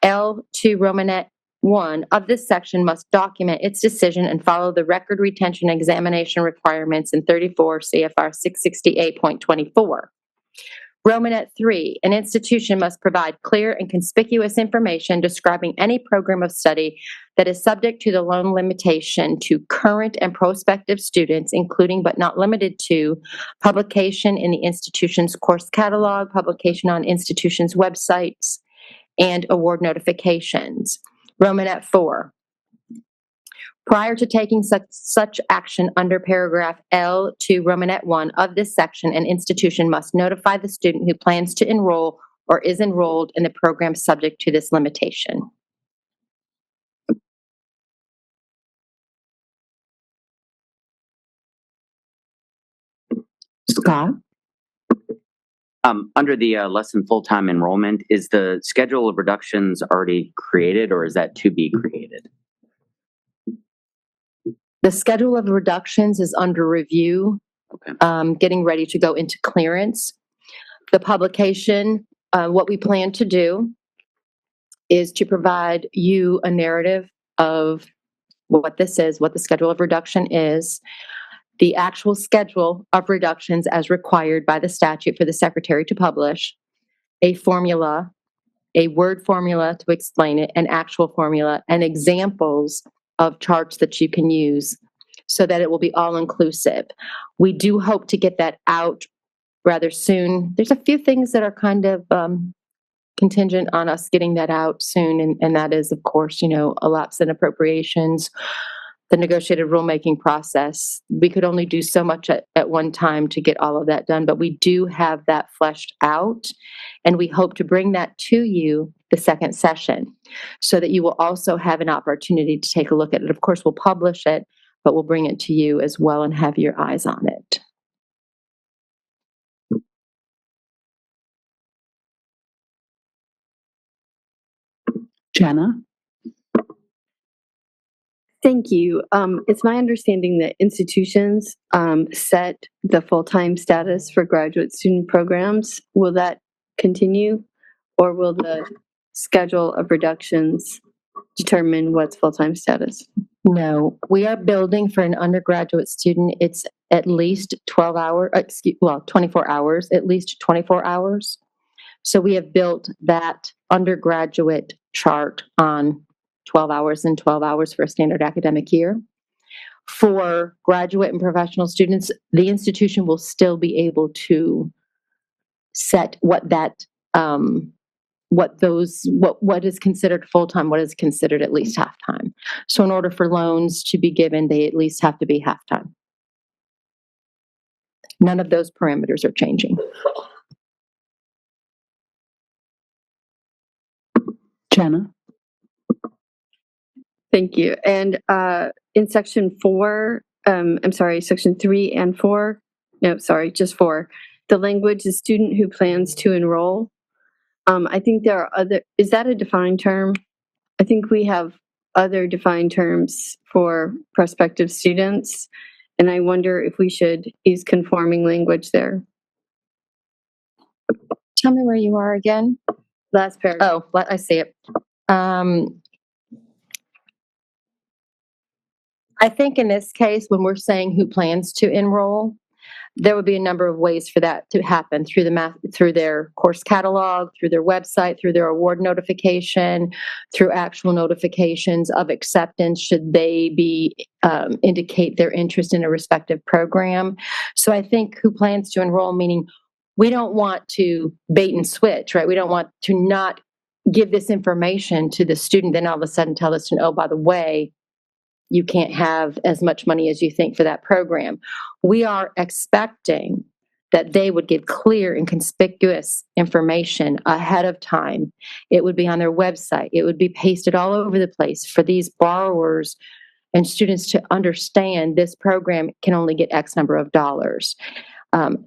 L2 Romanet 1 of this section must document its decision and follow the record retention examination requirements in 34 CFR 668.24. Romanet 3, an institution must provide clear and conspicuous information describing any program of study that is subject to the loan limitation to current and prospective students, including but not limited to publication in the institution's course catalog, publication on institution's websites, and award notifications. Romanet 4, prior to taking such action under paragraph L2 Romanet 1 of this section, an institution must notify the student who plans to enroll or is enrolled in the program subject to this limitation. Scott? Under the less than full-time enrollment, is the schedule of reductions already created or is that to be created? The schedule of reductions is under review, getting ready to go into clearance. The publication, what we plan to do is to provide you a narrative of what this is, what the schedule of reduction is, the actual schedule of reductions as required by the statute for the secretary to publish, a formula, a word formula to explain it, an actual formula, and examples of charts that you can use so that it will be all inclusive. We do hope to get that out rather soon. There's a few things that are kind of contingent on us getting that out soon, and that is, of course, a lapse in appropriations, the negotiated rulemaking process. We could only do so much at one time to get all of that done, but we do have that fleshed out, and we hope to bring that to you the second session so that you will also have an opportunity to take a look at it. Of course, we'll publish it, but we'll bring it to you as well and have your eyes on it. Jenna? Thank you. It's my understanding that institutions set the full-time status for graduate student programs. Will that continue, or will the schedule of reductions determine what's full-time status? No, we are building for an undergraduate student. It's at least 24 hours, at least 24 hours. So we have built that undergraduate chart on 12 hours and 12 hours for a standard academic year. For graduate and professional students, the institution will still be able to set what is considered full-time, what is considered at least half-time. So in order for loans to be given, they at least have to be half-time. None of those parameters are changing. Jenna? Thank you. And in section 4, section 3 and 4, no, sorry, just 4, the language is student who plans to enroll. I think there are other, is that a defined term? I think we have other defined terms for prospective students, and I wonder if we should use conforming language there. Tell me where you are again. Last paragraph. Oh, I see it. I think in this case, when we're saying who plans to enroll, there would be a number of ways for that to happen through through their course catalog, through their website, through their award notification, through actual notifications of acceptance should they indicate their interest in a respective program. So I think who plans to enroll, meaning we don't want to bait and switch, right? We don't want to not give this information to the student, then all of a sudden tell the student, oh, by the way, you can't have as much money as you think for that program. We are expecting that they would give clear and conspicuous information ahead of time. It would be on their website. It would be pasted all over the place for these borrowers and students to understand this program can only get X number of dollars.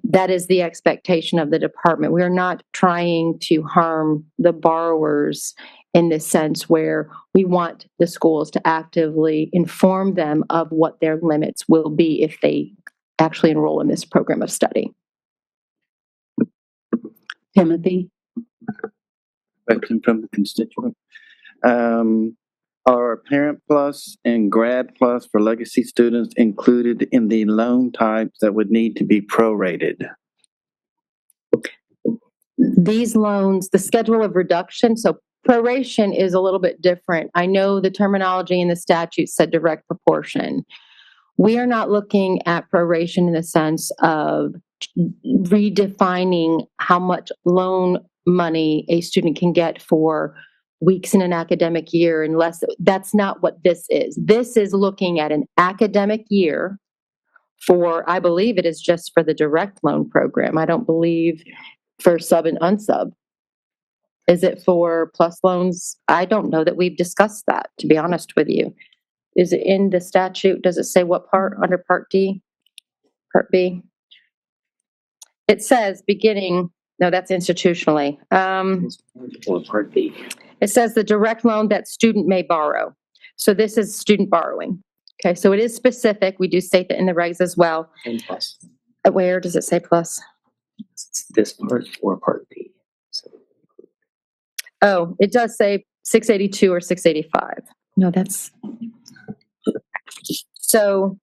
That is the expectation of the department. We are not trying to harm the borrowers in this sense where we want the schools to actively inform them of what their limits will be if they actually enroll in this program of study. Timothy? Question from the constituent. Are Parent Plus and Grad Plus for legacy students included in the loan types that would need to be prorated? These loans, the schedule of reduction, so proration is a little bit different. I know the terminology in the statute said direct proportion. We are not looking at proration in the sense of redefining how much loan money a student can get for weeks in an academic year unless that's not what this is. This is looking at an academic year for, I believe it is just for the direct loan program. I don't believe for sub and unsub. Is it for plus loans? I don't know that we've discussed that, to be honest with you. Is it in the statute? Does it say what part under Part D? Part B? It says beginning, no, that's institutionally. Part B. It says the direct loan that student may borrow. So this is student borrowing. Okay, so it is specific. We do state that in the regs as well. And plus. Where does it say plus? It's this part or Part B. So. Oh, it does say 682 or 685. No, that's. So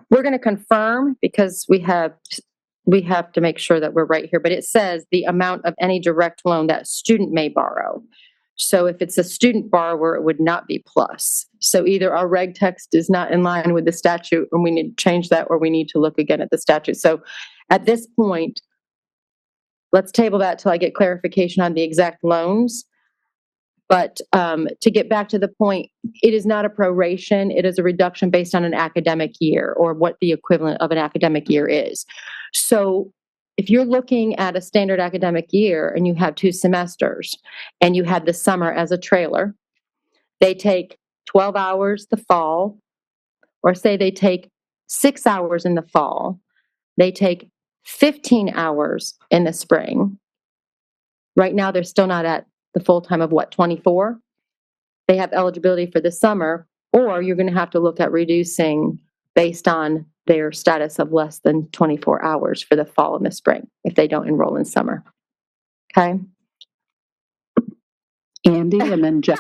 we're going to confirm because we have to make sure that we're right here, but it says the amount of any direct loan that student may borrow. So if it's a student borrower, it would not be plus. So either our reg text is not in line with the statute and we need to change that, or we need to look again at the statute. So at this point, let's table that till I get clarification on the exact loans. But to get back to the point, it is not a proration. It is a reduction based on an academic year or what the equivalent of an academic year is. So if you're looking at a standard academic year and you have 2 semesters and you have the summer as a trailer, they take 12 hours the fall, or say they take 6 hours in the fall, they take 15 hours in the spring. Right now, they're still not at the full-time of what, 24? They have eligibility for the summer, or you're going to have to look at reducing based on their status of less than 24 hours for the fall and the spring if they don't enroll in summer. Okay? Andy and then Jeff.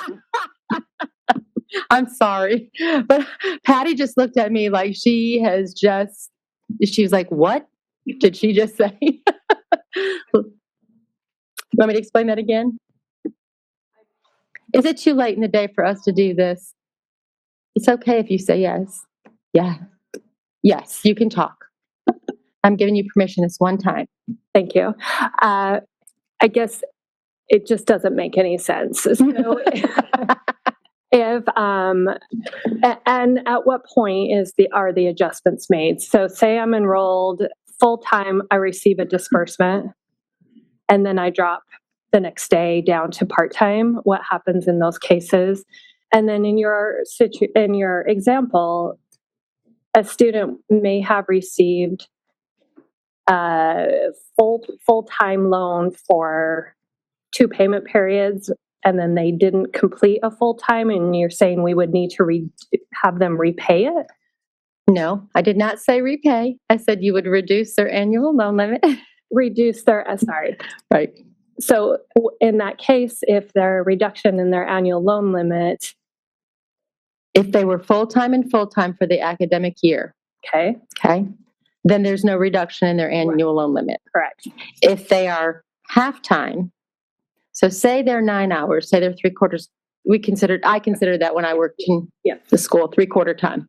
I'm sorry, but Patty just looked at me like she was like, what did she just say? Want me to explain that again? Is it too late in the day for us to do this? It's okay if you say yes. Yeah. Yes, you can talk. I'm giving you permission this one time. Thank you. I guess it just doesn't make any sense. So and at what point are the adjustments made? So say I'm enrolled full-time, I receive a disbursement, and then I drop the next day down to part-time. What happens in those cases? And then in your example, a student may have received a full-time loan for 2 payment periods, and then they didn't complete a full-time, and you're saying we would need to have them repay it? No, I did not say repay. I said you would reduce their annual loan limit. Reduce their, sorry. Right. So in that case, if their reduction in their annual loan limit, if they were full-time and full-time for the academic year, okay, then there's no reduction in their annual loan limit. Correct. If they are half-time, so say they're 9 hours, say they're 3/4, I considered that when I worked in the school, 3/4 time.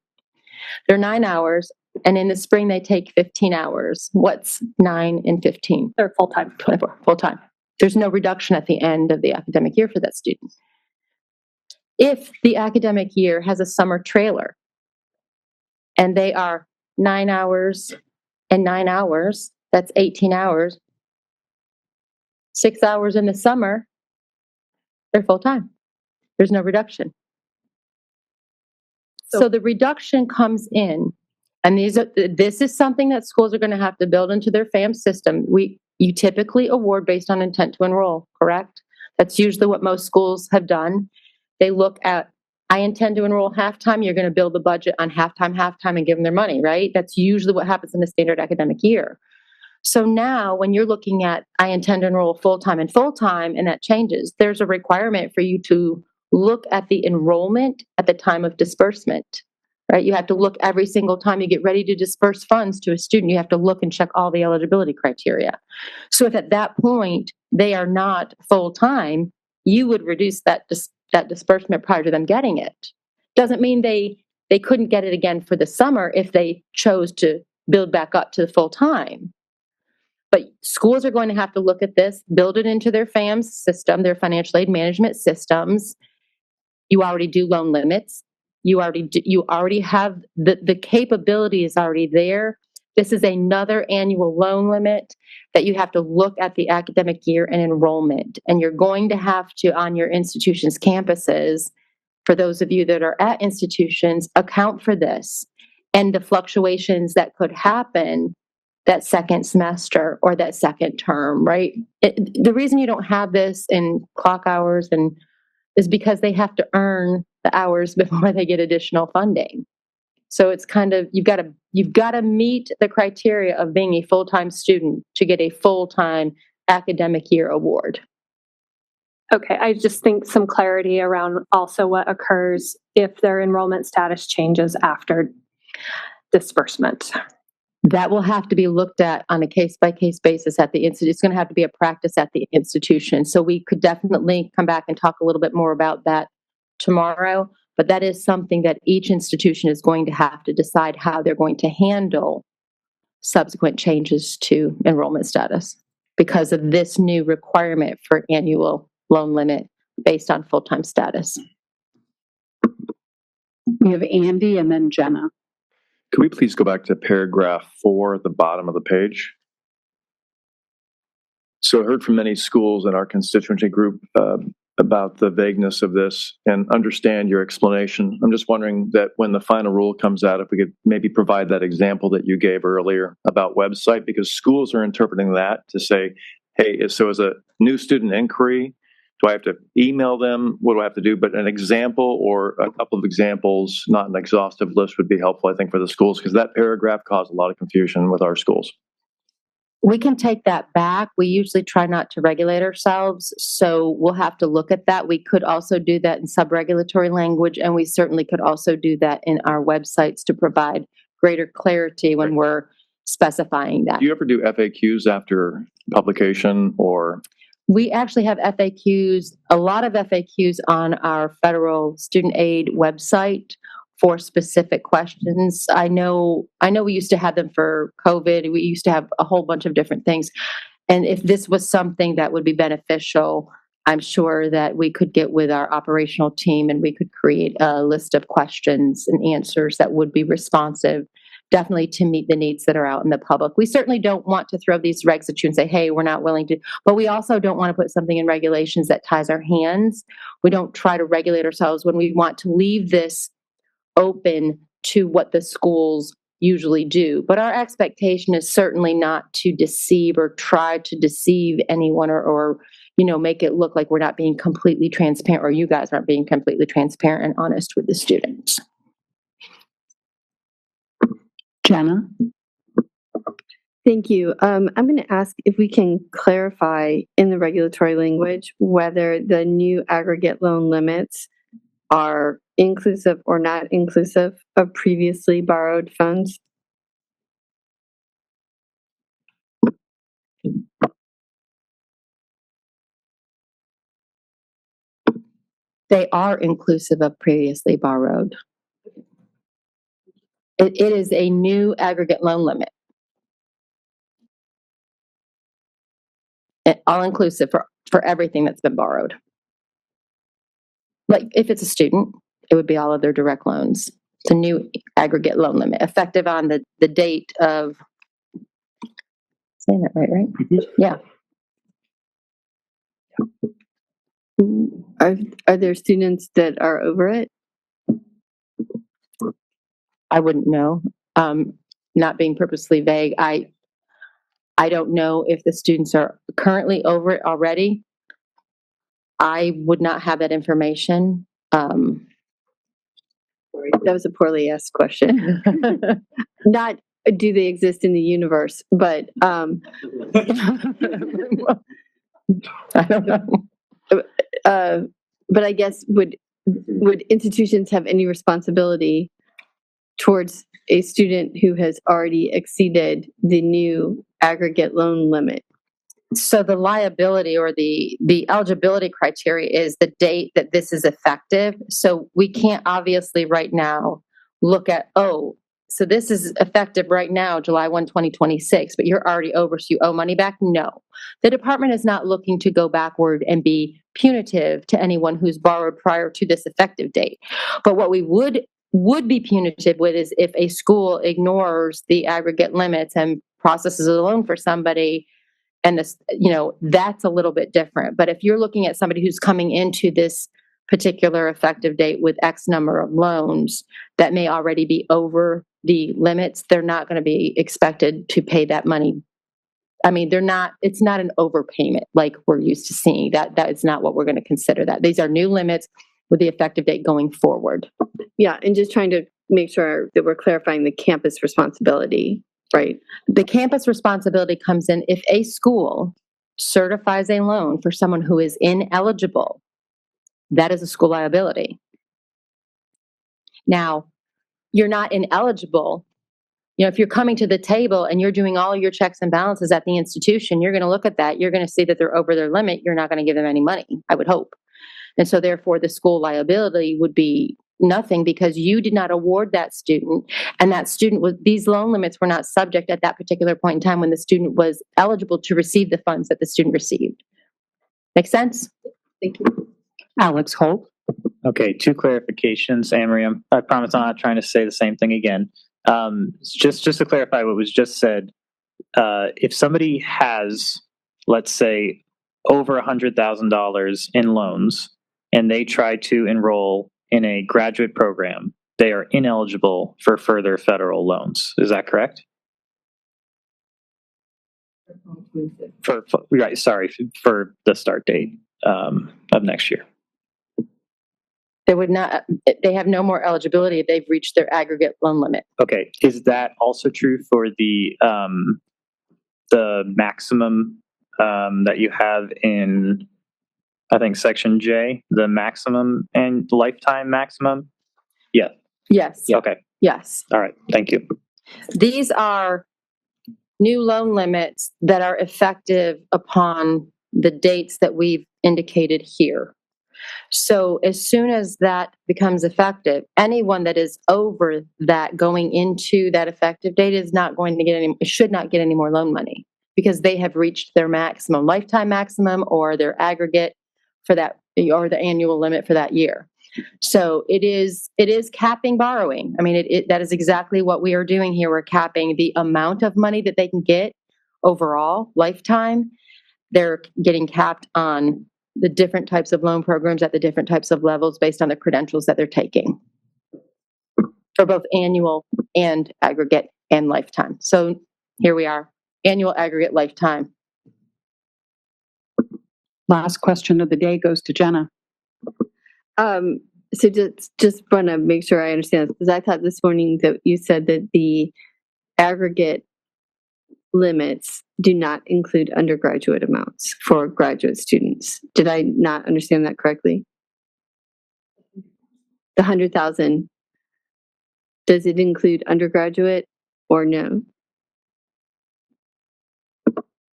They're 9 hours, and in the spring they take 15 hours. What's 9 and 15? They're full-time. 24, full-time. There's no reduction at the end of the academic year for that student. If the academic year has a summer trailer, and they are 9 hours and 9 hours, that's 18 hours, 6 hours in the summer, they're full-time. There's no reduction. So the reduction comes in, and this is something that schools are going to have to build into their FAM system. You typically award based on intent to enroll, correct? That's usually what most schools have done. They look at, I intend to enroll half-time, you're going to build the budget on half-time, and give them their money, right? That's usually what happens in a standard academic year. So now when you're looking at, I intend to enroll full-time and full-time, and that changes, there's a requirement for you to look at the enrollment at the time of disbursement, right? You have to look every single time you get ready to disperse funds to a student, you have to look and check all the eligibility criteria. So if at that point they are not full-time, you would reduce that disbursement prior to them getting it. Doesn't mean they couldn't get it again for the summer if they chose to build back up to the full-time. But schools are going to have to look at this, build it into their FAMS system, their financial aid management systems. You already do loan limits. You already have the capability is already there. This is another annual loan limit that you have to look at the academic year and enrollment. And you're going to have to, on your institution's campuses, for those of you that are at institutions, account for this and the fluctuations that could happen that second semester or that second term, right? The reason you don't have this in clock hours is because they have to earn the hours before they get additional funding. So it's kind of, you've got to meet the criteria of being a full-time student to get a full-time academic year award. Okay, I just think some clarity around also what occurs if their enrollment status changes after disbursement. That will have to be looked at on a case-by-case basis at the institute. It's going to have to be a practice at the institution. So we could definitely come back and talk a little bit more about that tomorrow. But that is something that each institution is going to have to decide how they're going to handle subsequent changes to enrollment status because of this new requirement for annual loan limit based on full-time status. We have Andy and then Jenna. Could we please go back to paragraph 4 at the bottom of the page? So I heard from many schools in our constituency group about the vagueness of this and understand your explanation. I'm just wondering that when the final rule comes out, if we could maybe provide that example that you gave earlier about website, because schools are interpreting that to say, hey, so as a new student inquiry, Do I have to email them? What do I have to do? But an example or a couple of examples, not an exhaustive list, would be helpful, I think, for the schools, because that paragraph caused a lot of confusion with our schools. We can take that back. We usually try not to regulate ourselves, so we'll have to look at that. We could also do that in sub-regulatory language, and we certainly could also do that in our websites to provide greater clarity when we're specifying that. Do you ever do FAQs after publication or? We actually have FAQs, a lot of FAQs on our federal student aid website for specific questions. I know we used to have them for COVID. We used to have a whole bunch of different things. And if this was something that would be beneficial, I'm sure that we could get with our operational team and we could create a list of questions and answers that would be responsive, definitely to meet the needs that are out in the public. We certainly don't want to throw these regs at you and say, hey, we're not willing to, but we also don't want to put something in regulations that ties our hands. We don't try to regulate ourselves when we want to leave this open to what the schools usually do. But our expectation is certainly not to deceive or try to deceive anyone or make it look like we're not being completely transparent or you guys aren't being completely transparent and honest with the students. Jenna? Thank you. I'm going to ask if we can clarify in the regulatory language whether the new aggregate loan limits are inclusive or not inclusive of previously borrowed funds. They are inclusive of previously borrowed. It is a new aggregate loan limit. All inclusive for everything that's been borrowed. Like if it's a student, it would be all of their direct loans. It's a new aggregate loan limit effective on the date of, saying that right? Yeah. Are there students that are over it? I wouldn't know. Not being purposely vague, I don't know if the students are currently over it already. I would not have that information. Sorry, that was a poorly asked question. Not do they exist in the universe, but I don't know. But I guess would institutions have any responsibility towards a student who has already exceeded the new aggregate loan limit? So the liability or the eligibility criteria is the date that this is effective. So we can't obviously right now look at, so this is effective right now, July 1, 2026, but you're already over, so you owe money back? No. The department is not looking to go backward and be punitive to anyone who's borrowed prior to this effective date. But what we would be punitive with is if a school ignores the aggregate limits and processes a loan for somebody, and this, that's a little bit different. But if you're looking at somebody who's coming into this particular effective date with X number of loans that may already be over the limits, they're not going to be expected to pay that money. I mean, it's not an overpayment like we're used to seeing. That is not what we're going to consider that. These are new limits with the effective date going forward. Yeah, and just trying to make sure that we're clarifying the campus responsibility, right? The campus responsibility comes in if a school certifies a loan for someone who is ineligible. That is a school liability. Now, you're not ineligible. If you're coming to the table and you're doing all your checks and balances at the institution, you're going to look at that. You're going to see that they're over their limit. You're not going to give them any money, I would hope. And so therefore the school liability would be nothing because you did not award that student, and that student these loan limits were not subject at that particular point in time when the student was eligible to receive the funds that the student received. Make sense? Thank you. Alex Holt. Okay, 2 clarifications, Anne-Marie. I promise I'm not trying to say the same thing again. Just to clarify what was just said, if somebody has, let's say, over $100,000 in loans and they try to enroll in a graduate program, they are ineligible for further federal loans. Is that correct? For the start date. of next year. They would not, they have no more eligibility if they've reached their aggregate loan limit. Okay, is that also true for the maximum that you have in, I think, section J, the maximum and lifetime maximum? Yeah. Yes. Okay. Yes. All right. Thank you. These are new loan limits that are effective upon the dates that we've indicated here. So as soon as that becomes effective, anyone that is over that going into that effective date is not going to get any, should not get any more loan money because they have reached their maximum, lifetime maximum, or their aggregate for that, or the annual limit for that year. So it is capping borrowing. I mean, that is exactly what we are doing here. We're capping the amount of money that they can get overall lifetime. They're getting capped on the different types of loan programs at the different types of levels based on the credentials that they're taking for both annual and aggregate and lifetime. So here we are, annual, aggregate, lifetime. Last question of the day goes to Jenna. So just want to make sure I understand this, because I thought this morning that you said that the aggregate limits do not include undergraduate amounts for graduate students. Did I not understand that correctly? The 100,000, does it include undergraduate or no?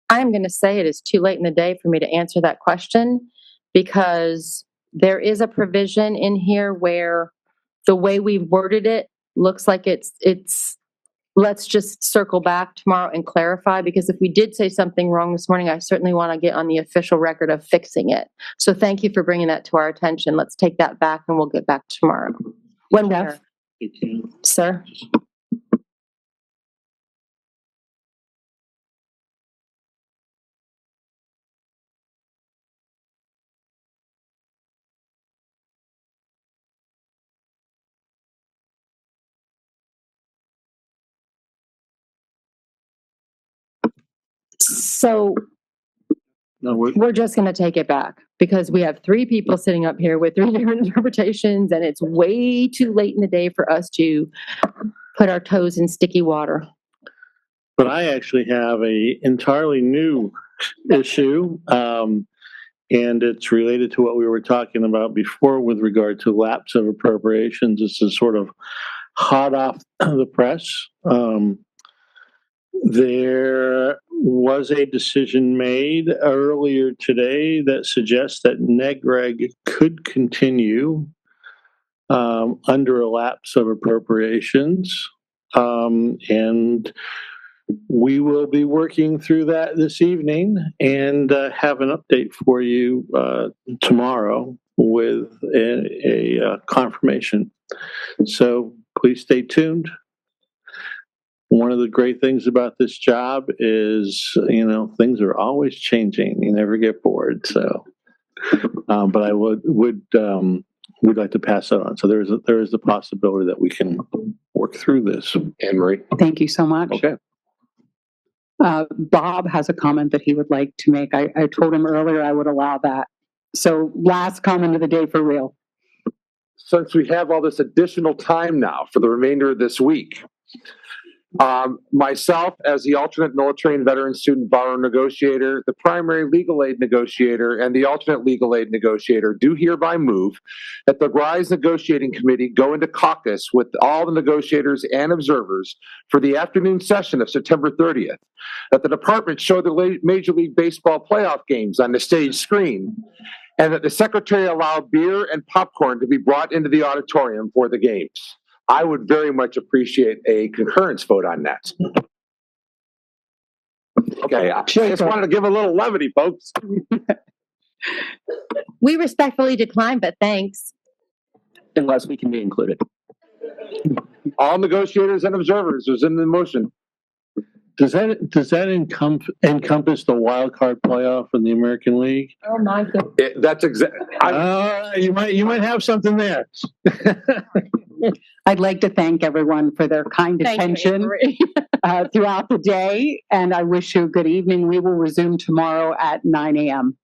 I'm going to say it is too late in the day for me to answer that question because there is a provision in here where the way we've worded it looks like it's let's just circle back tomorrow and clarify, because if we did say something wrong this morning, I certainly want to get on the official record of fixing it. So thank you for bringing that to our attention. Let's take that back and we'll get back tomorrow. When we're, sir? So No, we're just going to take it back because we have three people sitting up here with three different interpretations, and it's way too late in the day for us to put our toes in sticky water. But I actually have a entirely new issue, and it's related to what we were talking about before with regard to lapse of appropriations. This is sort of hot off the press. There was a decision made earlier today that suggests that NEGREG could continue under a lapse of appropriations. And we will be working through that this evening and have an update for you tomorrow with a confirmation. So please stay tuned. One of the great things about this job is, things are always changing. You never get bored. So, but I would like to pass that on. So there is the possibility that we can work through this. Anne Marie. Thank you so much. Okay. Bob has a comment that he would like to make. I told him earlier I would allow that. So last comment of the day for real. Since we have all this additional time now for the remainder of this week, myself as the alternate military and veteran student borrower negotiator, the primary legal aid negotiator, and the alternate legal aid negotiator do hereby move that the RISE negotiating committee go into caucus with all the negotiators and observers for the afternoon session of September 30th, that the department show the Major League Baseball playoff games on the stage screen, and that the secretary allow beer and popcorn to be brought into the auditorium for the games. I would very much appreciate a concurrence vote on that. Okay, I just wanted to give a little levity, folks. We respectfully decline, but thanks. Unless we can be included. All negotiators and observers is in the motion. Does that encompass the wild card playoff in the American League? Oh my goodness. That's exactly. You might have something there. I'd like to thank everyone for their kind attention throughout the day, and I wish you a good evening. We will resume tomorrow at 9 a.m.